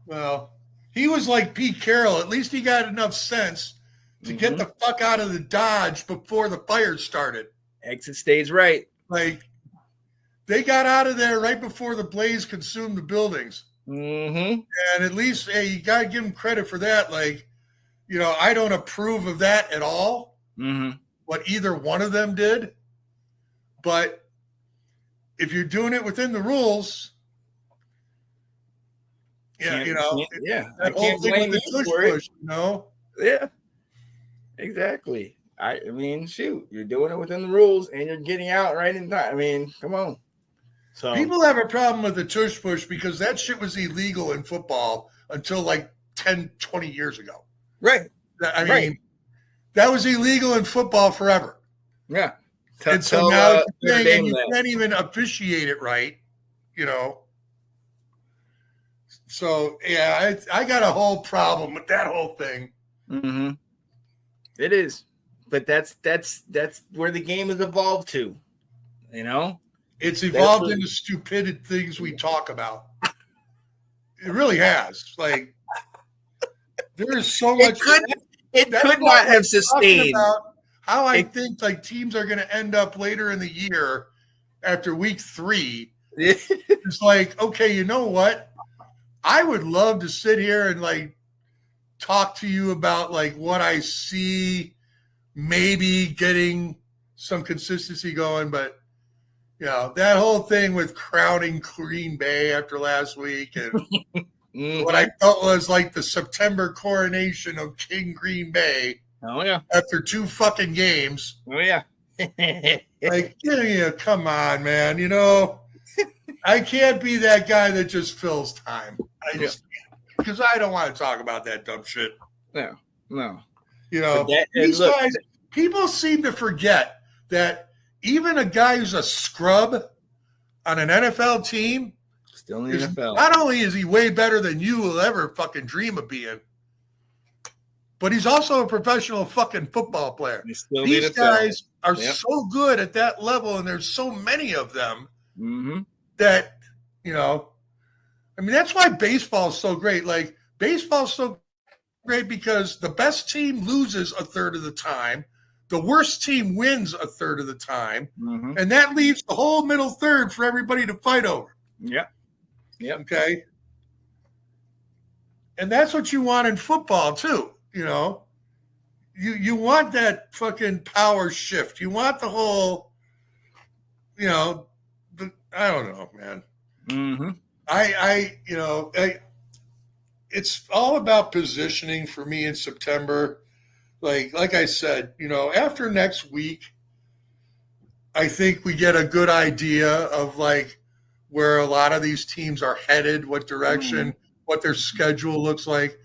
Well, he was like Pete Carroll. At least he got enough sense to get the fuck out of the Dodge before the fire started. Exit stage right. Like, they got out of there right before the blaze consumed the buildings. Mm-hmm. And at least, hey, you got to give him credit for that. Like, you know, I don't approve of that at all, what either one of them did. But if you're doing it within the rules, that whole thing with the push, you know? Yeah, exactly. I mean, shoot, you're doing it within the rules and you're getting out right in time. I mean, come on. So people have a problem with the tush push because that shit was illegal in football until like 10, 20 years ago. Right. I mean, that was illegal in football forever. Yeah. And so now you can't even officiate it right, you know. So, yeah, I got a whole problem with that whole thing. Mm-hmm. It is. But that's where the game has evolved to, you know? It's evolved into stupid things we talk about. It really has. Like, there is so much. It could not have sustained. How I think like teams are going to end up later in the year after week 3. It's like, okay, you know what? I would love to sit here and like talk to you about like what I see maybe getting some consistency going, but you know, that whole thing with crowning Green Bay after last week and what I felt was like the September coronation of King Green Bay. Oh yeah. After 2 fucking games. Oh yeah. Like, yeah, come on, man. You know, I can't be that guy that just fills time. I just because I don't want to talk about that dumb shit. No. You know, these guys, people seem to forget that even a guy who's a scrub on an NFL team, still in the NFL. Not only is he way better than you will ever fucking dream of being, but he's also a professional fucking football player. These guys are so good at that level, and there's so many of them that, you know, I mean, that's why baseball is so great. Like, baseball is so great because the best team loses a third of the time. The worst team wins a third of the time. And that leaves the whole middle third for everybody to fight over. Yeah. Okay. And that's what you want in football, too. You know, you want that fucking power shift. You want the whole, you know, I don't know, man. It's all about positioning for me in September. Like I said, you know, after next week, I think we get a good idea of like where a lot of these teams are headed, what direction, what their schedule looks like.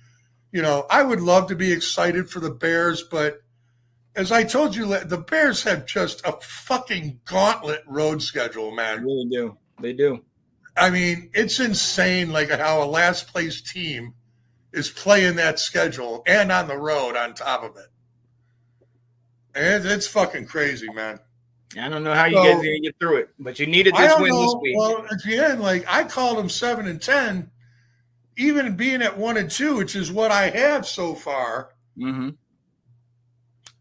You know, I would love to be excited for the Bears, but as I told you, the Bears have just a fucking gauntlet road schedule, man. They really do. They do. I mean, it's insane, like how a last place team is playing that schedule and on the road on top of it. And it's fucking crazy, man. I don't know how you guys are gonna get through it, but you needed this win this week. Well, at the end, like I called them 7-10, even being at 1-2, which is what I have so far.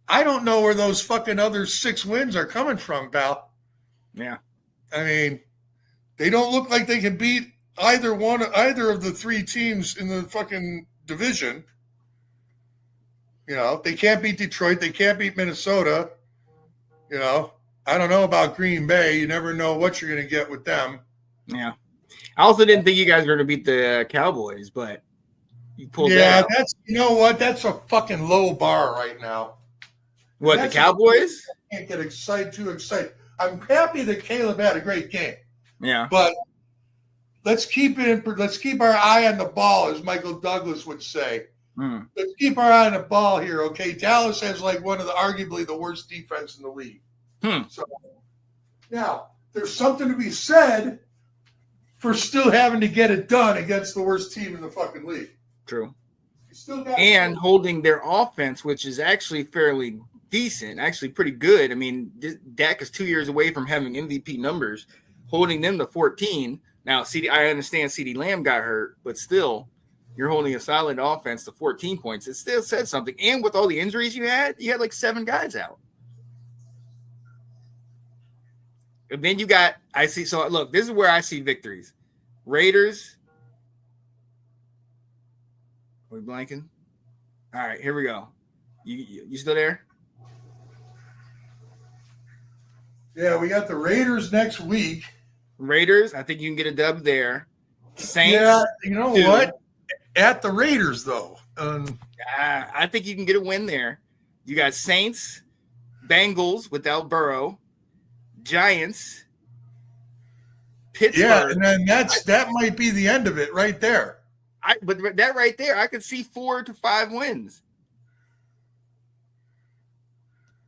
I don't know where those fucking other 6 wins are coming from, pal. Yeah. I mean, they don't look like they can beat either of the 3 teams in the fucking division. You know, they can't beat Detroit. They can't beat Minnesota. You know, I don't know about Green Bay. You never know what you're going to get with them. Yeah. I also didn't think you guys were going to beat the Cowboys, but you pulled that out. You know what? That's a fucking low bar right now. What, the Cowboys? I can't get too excited. I'm happy that Caleb had a great game. Yeah. But let's keep our eye on the ball, as Michael Douglas would say. Let's keep our eye on the ball here, okay? Dallas has like arguably the worst defense in the league. So now there's something to be said for still having to get it done against the worst team in the fucking league. True. and holding their offense, which is actually fairly decent, actually pretty good. I mean, Dak is 2 years away from having MVP numbers, holding them to 14. Now, I understand CeeDee Lamb got hurt, but still, you're holding a solid offense to 14 points. It still said something. And with all the injuries you had like 7 guys out. And then so look, this is where I see victories. Raiders. Are we blanking? All right, here we go. You still there? Yeah, we got the Raiders next week. Raiders, I think you can get a dub there. Saints. Yeah, you know what? At the Raiders, though. I think you can get a win there. You got Saints, Bengals without Burrow, Giants, Pittsburgh. Yeah, and then that might be the end of it right there. But that right there, I could see 4 to 5 wins.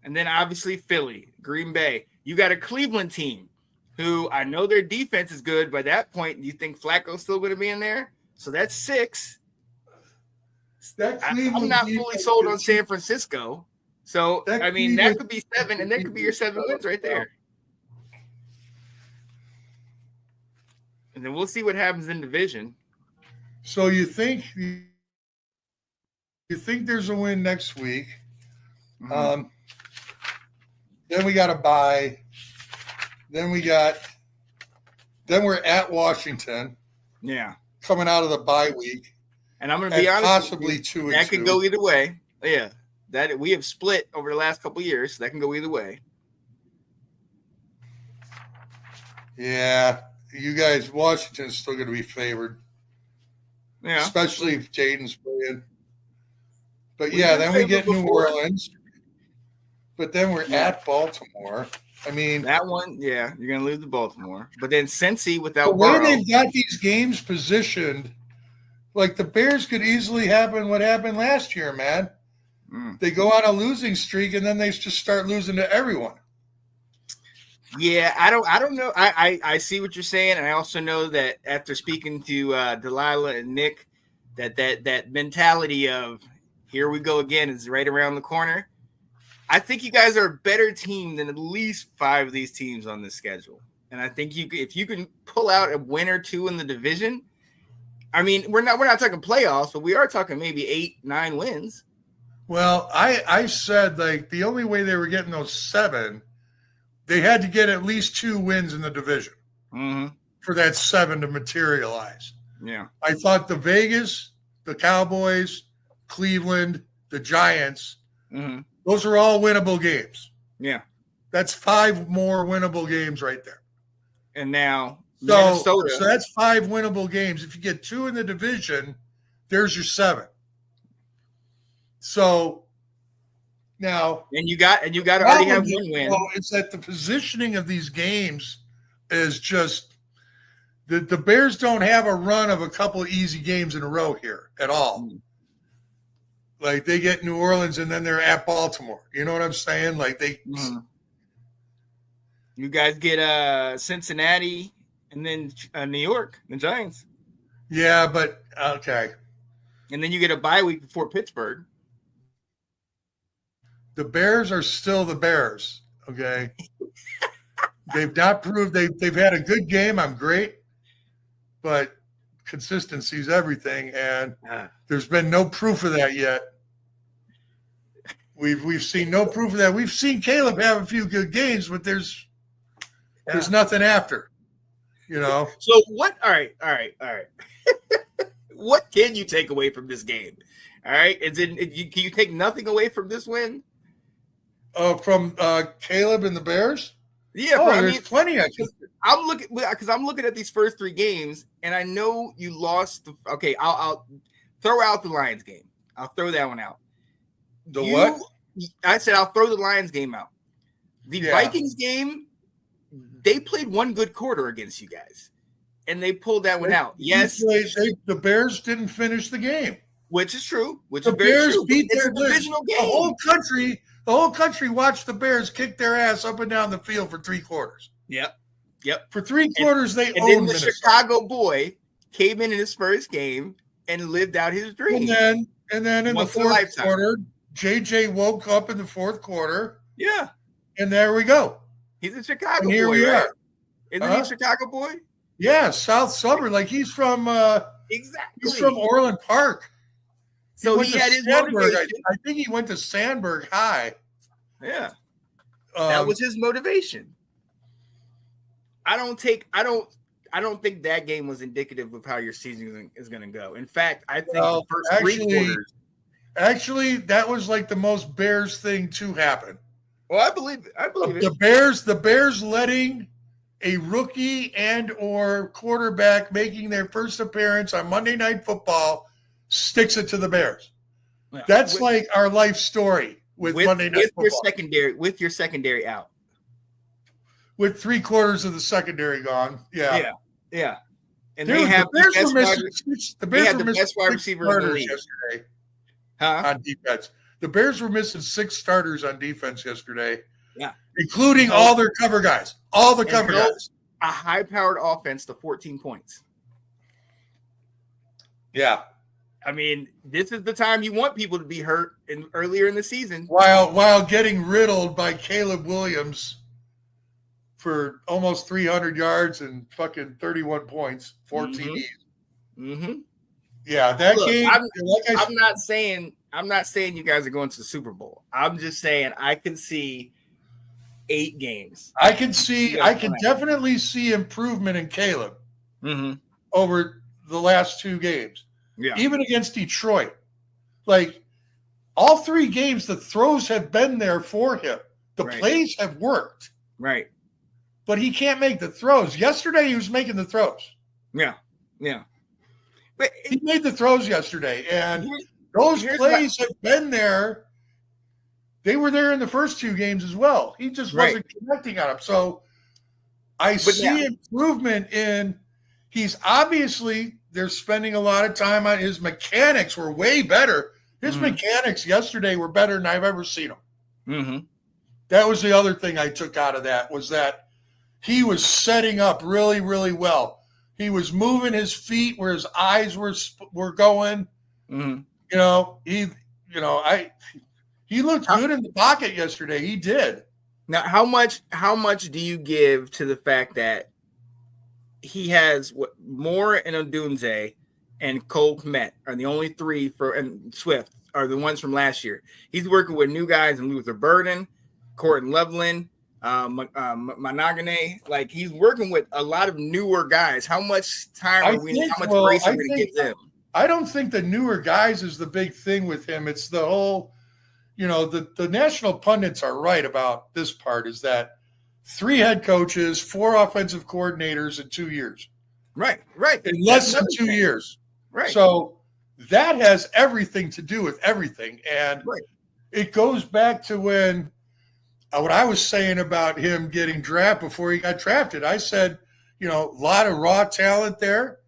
And then obviously Philly, Green Bay. You got a Cleveland team who I know their defense is good. By that point, you think Flacco's still going to be in there? So that's 6. I'm not fully sold on San Francisco. So, I mean, that could be 7, and that could be your 7 wins right there. And then we'll see what happens in division. So you think there's a win next week? Mm-hmm. Then we got a bye. Then we're at Washington. Yeah, coming out of the bye week. And I'm going to be honest, possibly 2-2. That could go either way. Yeah, that we have split over the last couple of years. So that can go either way. Yeah, you guys, Washington's still going to be favored. Yeah, especially if Jaden's playing. But then we get New Orleans. But then we're at Baltimore. I mean, that one, yeah, you're going to lose to Baltimore. But then Cincy without the way Burrow. They've got these games positioned, like the Bears could easily happen what happened last year, man. They go on a losing streak and then they just start losing to everyone. Yeah, I don't know. I see what you're saying, and I also know that after speaking to Delilah and Nick, that mentality of here we go again is right around the corner. I think you guys are a better team than at least 5 of these teams on this schedule, and I think if you can pull out a win or 2 in the division, I mean we're not talking playoffs, but we are talking maybe 8-9 wins. Well, I said like the only way they were getting those 7. They had to get at least 2 wins in the division for that 7 to materialize. Yeah. I thought the Vegas, the Cowboys, Cleveland, the Giants, those are all winnable games. Yeah. That's 5 more winnable games right there. And now Minnesota. So that's 5 winnable games. If you get 2 in the division, there's your 7. So now, and you got to already have one win. It's that the positioning of these games is just the Bears don't have a run of a couple of easy games in a row here at all. Like they get New Orleans and then they're at Baltimore. You know what I'm saying? Like you guys get Cincinnati and then New York, the Giants. Yeah, but okay. And then you get a bye week before Pittsburgh. The Bears are still the Bears, okay? They've not proved they've had a good game. I'm great, but consistency is everything, and there's been no proof of that yet. We've seen no proof of that. We've seen Caleb have a few good games, but there's nothing after, you know. So what? All right. What can you take away from this game? All right, can you take nothing away from this win? From Caleb and the Bears? Yeah, there's plenty. I'm looking at these first 3 games, and I know you lost. Okay, I'll throw out the Lions game. I'll throw that one out. What? I said I'll throw the Lions game out. The Vikings game, they played 1 good quarter against you guys, and they pulled that one out. Yes, the Bears didn't finish the game, which is true. The Bears beat their divisional game. The whole country watched the Bears kick their ass up and down the field for 3 quarters. Yep. For 3 quarters, they owned then the Minnesota. Chicago boy came in his first game and lived out his dream. And then in the fourth quarter, JJ woke up in the fourth quarter. Yeah. And there we go. He's a Chicago and here boy, we right? are. Isn't he a Chicago boy? Yeah, South Suburb. Like he's from exactly. He's from Orland Park. So he had his motivation. I think he went to Sandberg High. Yeah. That was his motivation. I don't think that game was indicative of how your season is going to go. In fact, I think the first 3 quarters. Actually, that was like the most Bears thing to happen. Well, I believe it. The Bears letting a rookie and or quarterback making their first appearance on Monday Night Football sticks it to the Bears. Yeah. That's like our life story with Monday Night Football. With your secondary out. With 3/4 of the secondary gone. Yeah. Yeah. And dude, they have the Bears were missing best wide receiver in the league yesterday. On defense. The Bears were missing 6 starters on defense yesterday. Yeah. Including all their cover guys. All the cover guys. A high-powered offense to 14 points. Yeah. I mean, this is the time you want people to be hurt earlier in the season. While getting riddled by Caleb Williams for almost 300 yards and fucking 31 points, 4 TDs. Mm-hmm. Yeah, that game. I'm not saying you guys are going to the Super Bowl. I'm just saying I can see 8 games. I can definitely see improvement in Caleb over the last 2 games. Yeah. Even against Detroit. Like all 3 games, the throws have been there for him. The plays have worked. Right. But he can't make the throws. Yesterday, he was making the throws. Yeah. Yeah. But he made the throws yesterday, and those plays have been there. They were there in the first 2 games as well. He just wasn't connecting on them. So I see improvement in – he's obviously – they're spending a lot of time on his mechanics were way better. His mechanics yesterday were better than I've ever seen them. Mm-hmm. That was the other thing I took out of that was that he was setting up really, really well. He was moving his feet where his eyes were going. Mm-hmm. He looked good in the pocket yesterday. He did. Now, how much do you give to the fact that he has Moore and Odunze and Cole Kmet are the only 3 and Swift are the ones from last year. He's working with new guys and Luther Burden, Corton Loveland, Monogany. Like he's working with a lot of newer guys. How much time how much grace are we going to give them? I don't think the newer guys is the big thing with him. It's the whole, the national pundits are right about this part is that 3 head coaches, 4 offensive coordinators in 2 years. Right. In less than 2 years. Right. So that has everything to do with everything. And it goes back to when what I was saying about him getting drafted before he got drafted. I said, a lot of raw talent there.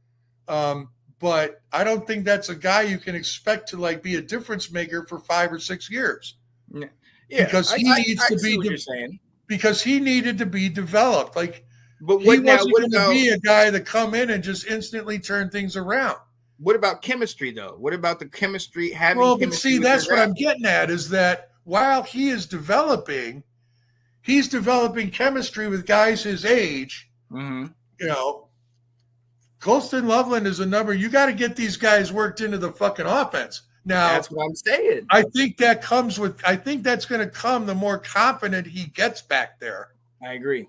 But I don't think that's a guy you can expect to be a difference maker for 5 or 6 years. Yeah. Because he needs to be what you're saying. Because he needed to be developed. But he wasn't going to be a guy that come in and just instantly turn things around. What about chemistry, though? What about the chemistry? That's what I'm getting at is that while he is developing, he's developing chemistry with guys his age. Mm-hmm. Colston Loveland is a number. You got to get these guys worked into the fucking offense. Now, that's what I'm saying. I think that's going to come the more confident he gets back there. I agree.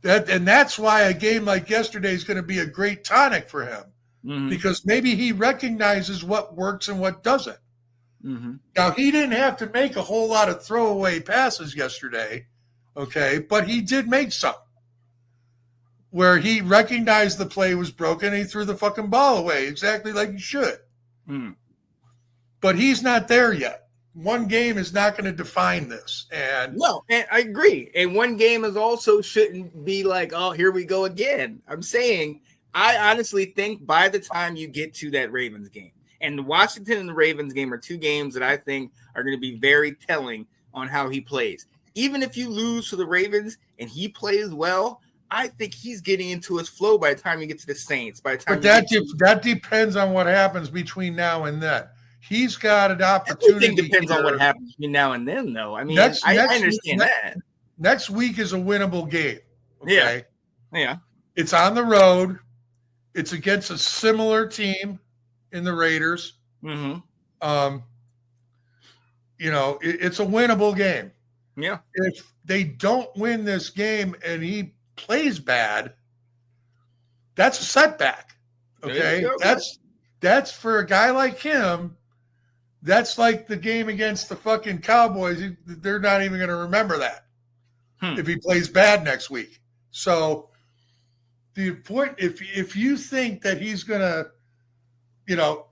That's why a game like yesterday is going to be a great tonic for him because maybe he recognizes what works and what doesn't. Mm-hmm. Now, he didn't have to make a whole lot of throwaway passes yesterday, okay, but he did make some where he recognized the play was broken and he threw the fucking ball away exactly like he should. Mm. But he's not there yet. One game is not going to define this. And I agree. And one game is also shouldn't be like, oh, here we go again. I'm saying I honestly think by the time you get to that Ravens game, and the Washington and the Ravens game are 2 games that I think are going to be very telling on how he plays. Even if you lose to the Ravens and he plays well, I think he's getting into his flow by the time you get to the Saints. By the time, but that depends on what happens between now and then. He's got an opportunity. Everything depends on what happens between now and then, though. I mean, I understand that. Next week is a winnable game. Okay? Yeah. It's on the road. It's against a similar team in the Raiders. Mm-hmm. It's a winnable game. Yeah. If they don't win this game and he plays bad, that's a setback. Okay. That's for a guy like him. That's like the game against the fucking Cowboys. They're not even going to remember that if he plays bad next week. So the point, if you think that he's going to,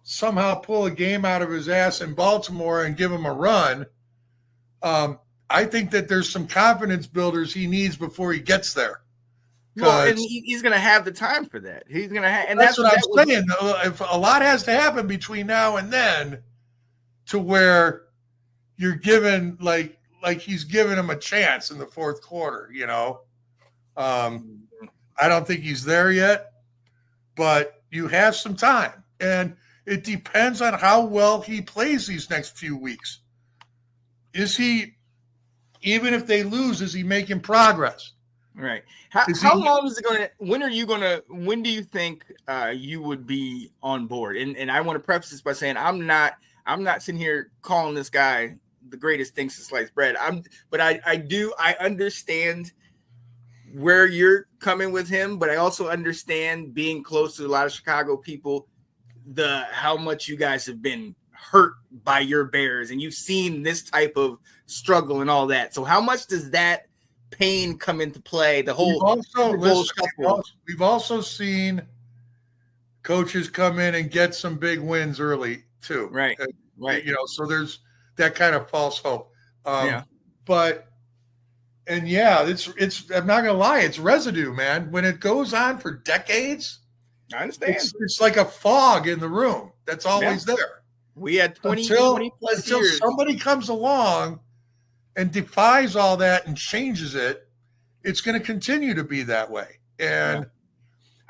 somehow pull a game out of his ass in Baltimore and give him a run, I think that there's some confidence builders he needs before he gets there. Well, and he's going to have the time for that. He's going to have, and that's what I'm saying. If a lot has to happen between now and then, to where you're given like he's giving him a chance in the fourth quarter. I don't think he's there yet, but you have some time, and it depends on how well he plays these next few weeks. Is he, even if they lose, is he making progress? Right. How long is it going to? When do you think you would be on board? And I want to preface this by saying I'm not sitting here calling this guy the greatest thing since sliced bread. I understand where you're coming with him, but I also understand, being close to a lot of Chicago people, how much you guys have been hurt by your Bears, and you've seen this type of struggle and all that. So how much does that pain come into play? We've also seen coaches come in and get some big wins early too. Right. So there's that kind of false hope. Yeah. It's I'm not gonna lie, it's residue, man. When it goes on for decades, I understand. It's like a fog in the room that's always there. We had 20 plus until years. Somebody comes along and defies all that and changes it. It's going to continue to be that way. And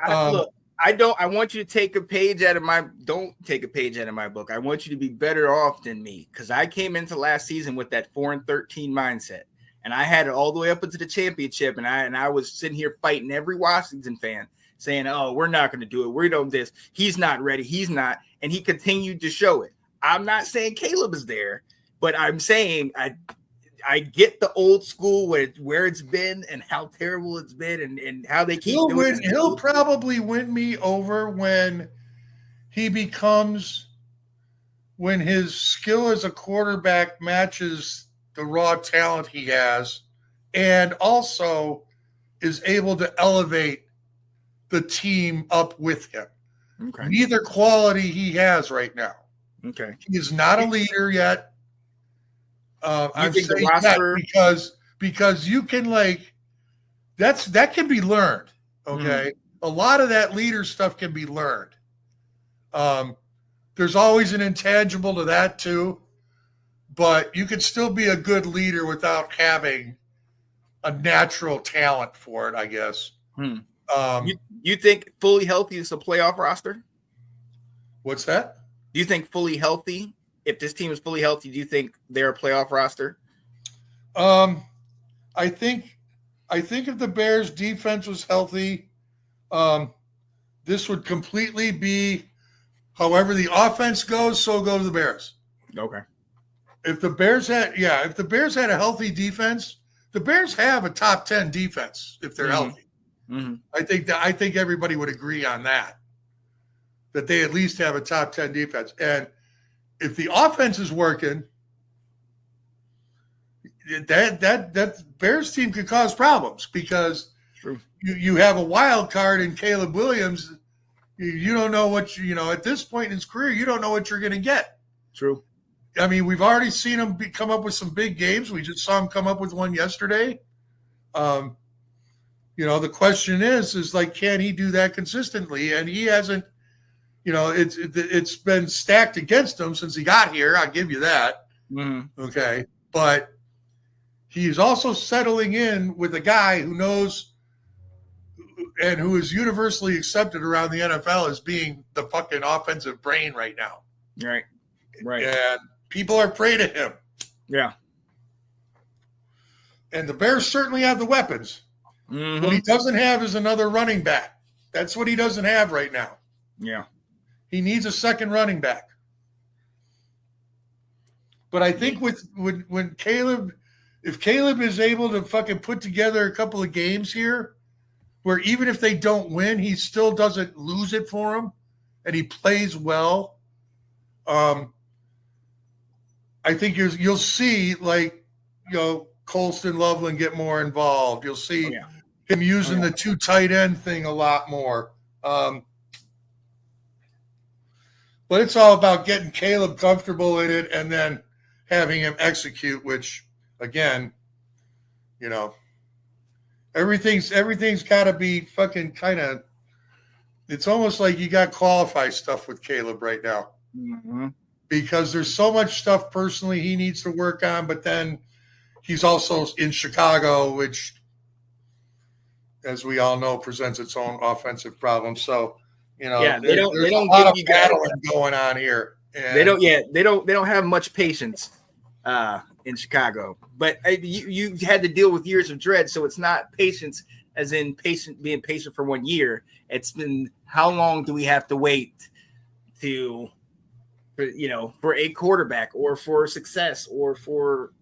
look, I want you to take a page out of don't take a page out of my book. I want you to be better off than me, because I came into last season with that 4-13 mindset, and I had it all the way up into the championship. And I was sitting here fighting every Washington fan, saying, "Oh, we're not going to do it. We're doing this. He's not ready. He's not." And he continued to show it. I'm not saying Caleb is there, but I'm saying I get the old school where it's been and how terrible it's been and how they keep doing it. He'll probably win me over when his skill as a quarterback matches the raw talent he has, and also is able to elevate the team up with him. Okay. Neither quality he has right now. Okay. He is not a leader yet. I'm saying that because you can that can be learned. Okay. A lot of that leader stuff can be learned. There's always an intangible to that too, but you can still be a good leader without having a natural talent for it, I guess. You think fully healthy is a playoff roster? What's that? Do you think fully healthy? If this team is fully healthy, do you think they're a playoff roster? I think if the Bears defense was healthy, this would completely be however the offense goes, so go the Bears. Okay. If the Bears had a healthy defense, the Bears have a top 10 defense if they're healthy. Mm-hmm. I think everybody would agree on that they at least have a top 10 defense. And if the offense is working, that Bears team could cause problems, because you have a wild card in Caleb Williams. You don't know what at this point in his career, you don't know what you're going to get. True. I mean, we've already seen him come up with some big games. We just saw him come up with one yesterday. The question is can he do that consistently? And he hasn't. It's been stacked against him since he got here. I'll give you that. Mm-hmm. Okay. But he's also settling in with a guy who knows who is universally accepted around the NFL as being the fucking offensive brain right now. Right. And people are afraid of him. Yeah. And the Bears certainly have the weapons. Mm-hmm. What he doesn't have is another running back. That's what he doesn't have right now. Yeah. He needs a second running back. But I think when Caleb, if Caleb is able to fucking put together a couple of games here, where even if they don't win, he still doesn't lose it for them, and he plays well. I think you'll see, like, Colston Loveland get more involved. You'll see him using the 2 tight end thing a lot more. But it's all about getting Caleb comfortable in it and then having him execute, which, again, everything's got to be fucking kind of – it's almost like you got qualify stuff with Caleb right now. Mm-hmm. Because there's so much stuff personally he needs to work on, but then he's also in Chicago, which, as we all know, presents its own offensive problems. So, they there's don't a lot of give you guys battling going on here. And they don't have much patience in Chicago. But you had to deal with years of dread, so it's not patience as in being patient for 1 year. It's been how long do we have to wait for a quarterback or for success or for.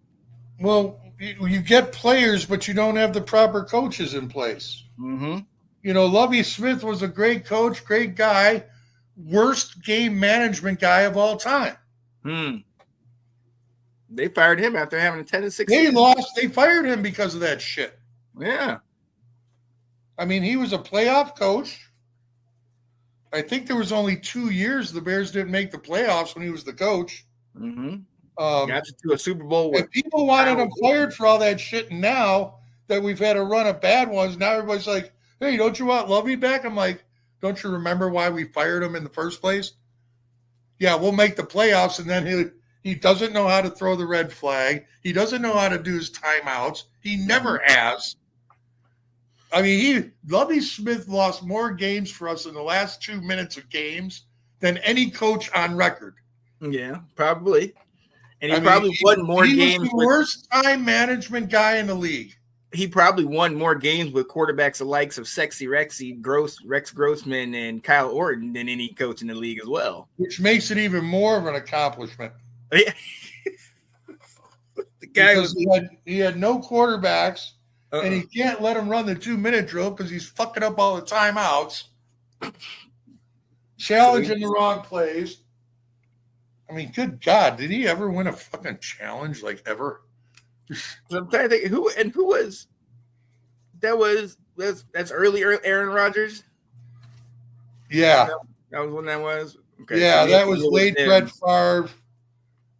Well, you get players, but you don't have the proper coaches in place. Mm-hmm. Lovie Smith was a great coach, great guy, worst game management guy of all time. They fired him after having a 10-6. They fired him because of that shit. Yeah. I mean, he was a playoff coach. I think there was only 2 years the Bears didn't make the playoffs when he was the coach. Mm-hmm. Got you to a Super Bowl. And people wanted him fired for all that shit. And now that we've had a run of bad ones, now everybody's like, hey, don't you want Lovey back? I'm like, don't you remember why we fired him in the first place? Yeah, we'll make the playoffs, and then he doesn't know how to throw the red flag. He doesn't know how to do his timeouts. He never has. I mean, Lovie Smith lost more games for us in the last 2 minutes of games than any coach on record. Yeah, probably. And he probably won more games. He was the worst time management guy in the league. He probably won more games with quarterbacks the likes of Sexy Rexy, Rex Grossman, and Kyle Orton than any coach in the league as well. Which makes it even more of an accomplishment. The guy he had no quarterbacks. And he can't let him run the 2-minute drill because he's fucking up all the timeouts, challenging the wrong plays. I mean, good God, did he ever win a fucking challenge, like, ever? So I'm trying to think who was that's early Aaron Rodgers? Yeah. That was when that was? Okay. Yeah, so that was late Brett Favre,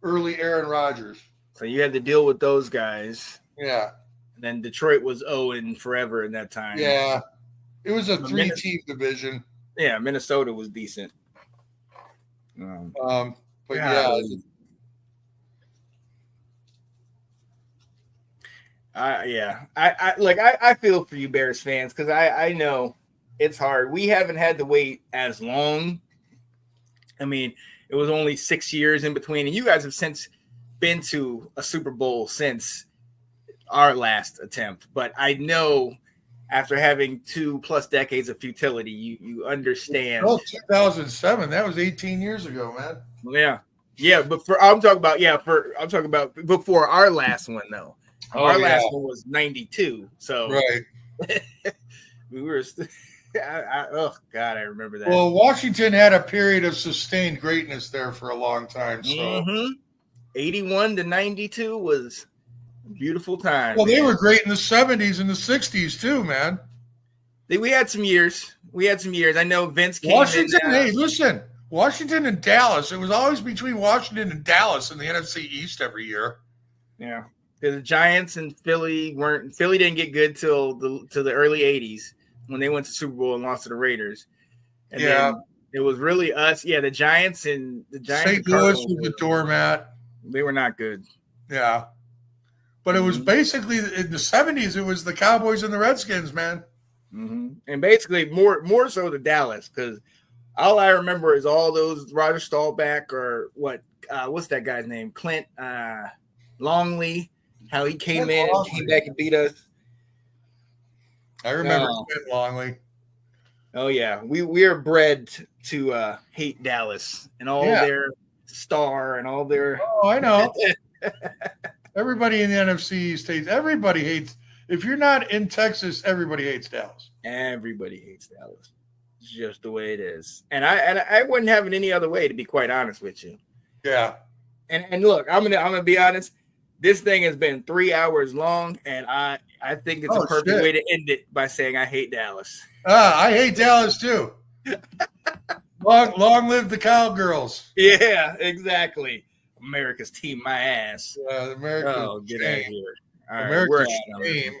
early Aaron Rodgers. So you had to deal with those guys. Yeah. And then Detroit was 0 forever in that time. Yeah. It was a 3-team division. Yeah, Minnesota was decent. But yeah. I feel for you Bears fans because I know it's hard. We haven't had to wait as long. I mean, it was only 6 years in between, and you guys have since been to a Super Bowl since our last attempt. But I know after having 2+ decades of futility, you understand. Oh, 2007. That was 18 years ago, man. Yeah, but I'm talking about before our last one though. Our last one was 92. So right. We were oh God, I remember that. Well, Washington had a period of sustained greatness there for a long time. So 81 to 92 was a beautiful time. Well, they were great in the 70s and the 60s too, man. We had some years. I know Vince came Washington, in. hey, listen. Washington and Dallas. It was always between Washington and Dallas in the NFC East every year. Yeah. The Giants and Philly didn't get good till the early 80s when they went to Super Bowl and lost to the Raiders. And then it was really us. Yeah, the Giants. St. Louis was the doormat. They were not good. Yeah. But it was basically in the 70s, it was the Cowboys and the Redskins, man. And basically more so to Dallas, because all I remember is all those Roger Staubach or what's that guy's name? Clint Longley, how he came back and beat us. I remember Clint Longley. Oh yeah, we are bred to hate Dallas and all their star and all their. Oh, I know. Everybody in the NFC East hates. Everybody hates. If you're not in Texas, everybody hates Dallas. Everybody hates Dallas. It's just the way it is, and I wouldn't have it any other way, to be quite honest with you. Yeah. And look, I'm gonna be honest. This thing has been 3 hours long, and I think it's a perfect way to end it by saying I hate Dallas. I hate Dallas too. long live the Cowgirls. Yeah, exactly. America's team, my ass. America's get out of here. All America's right, we're shame.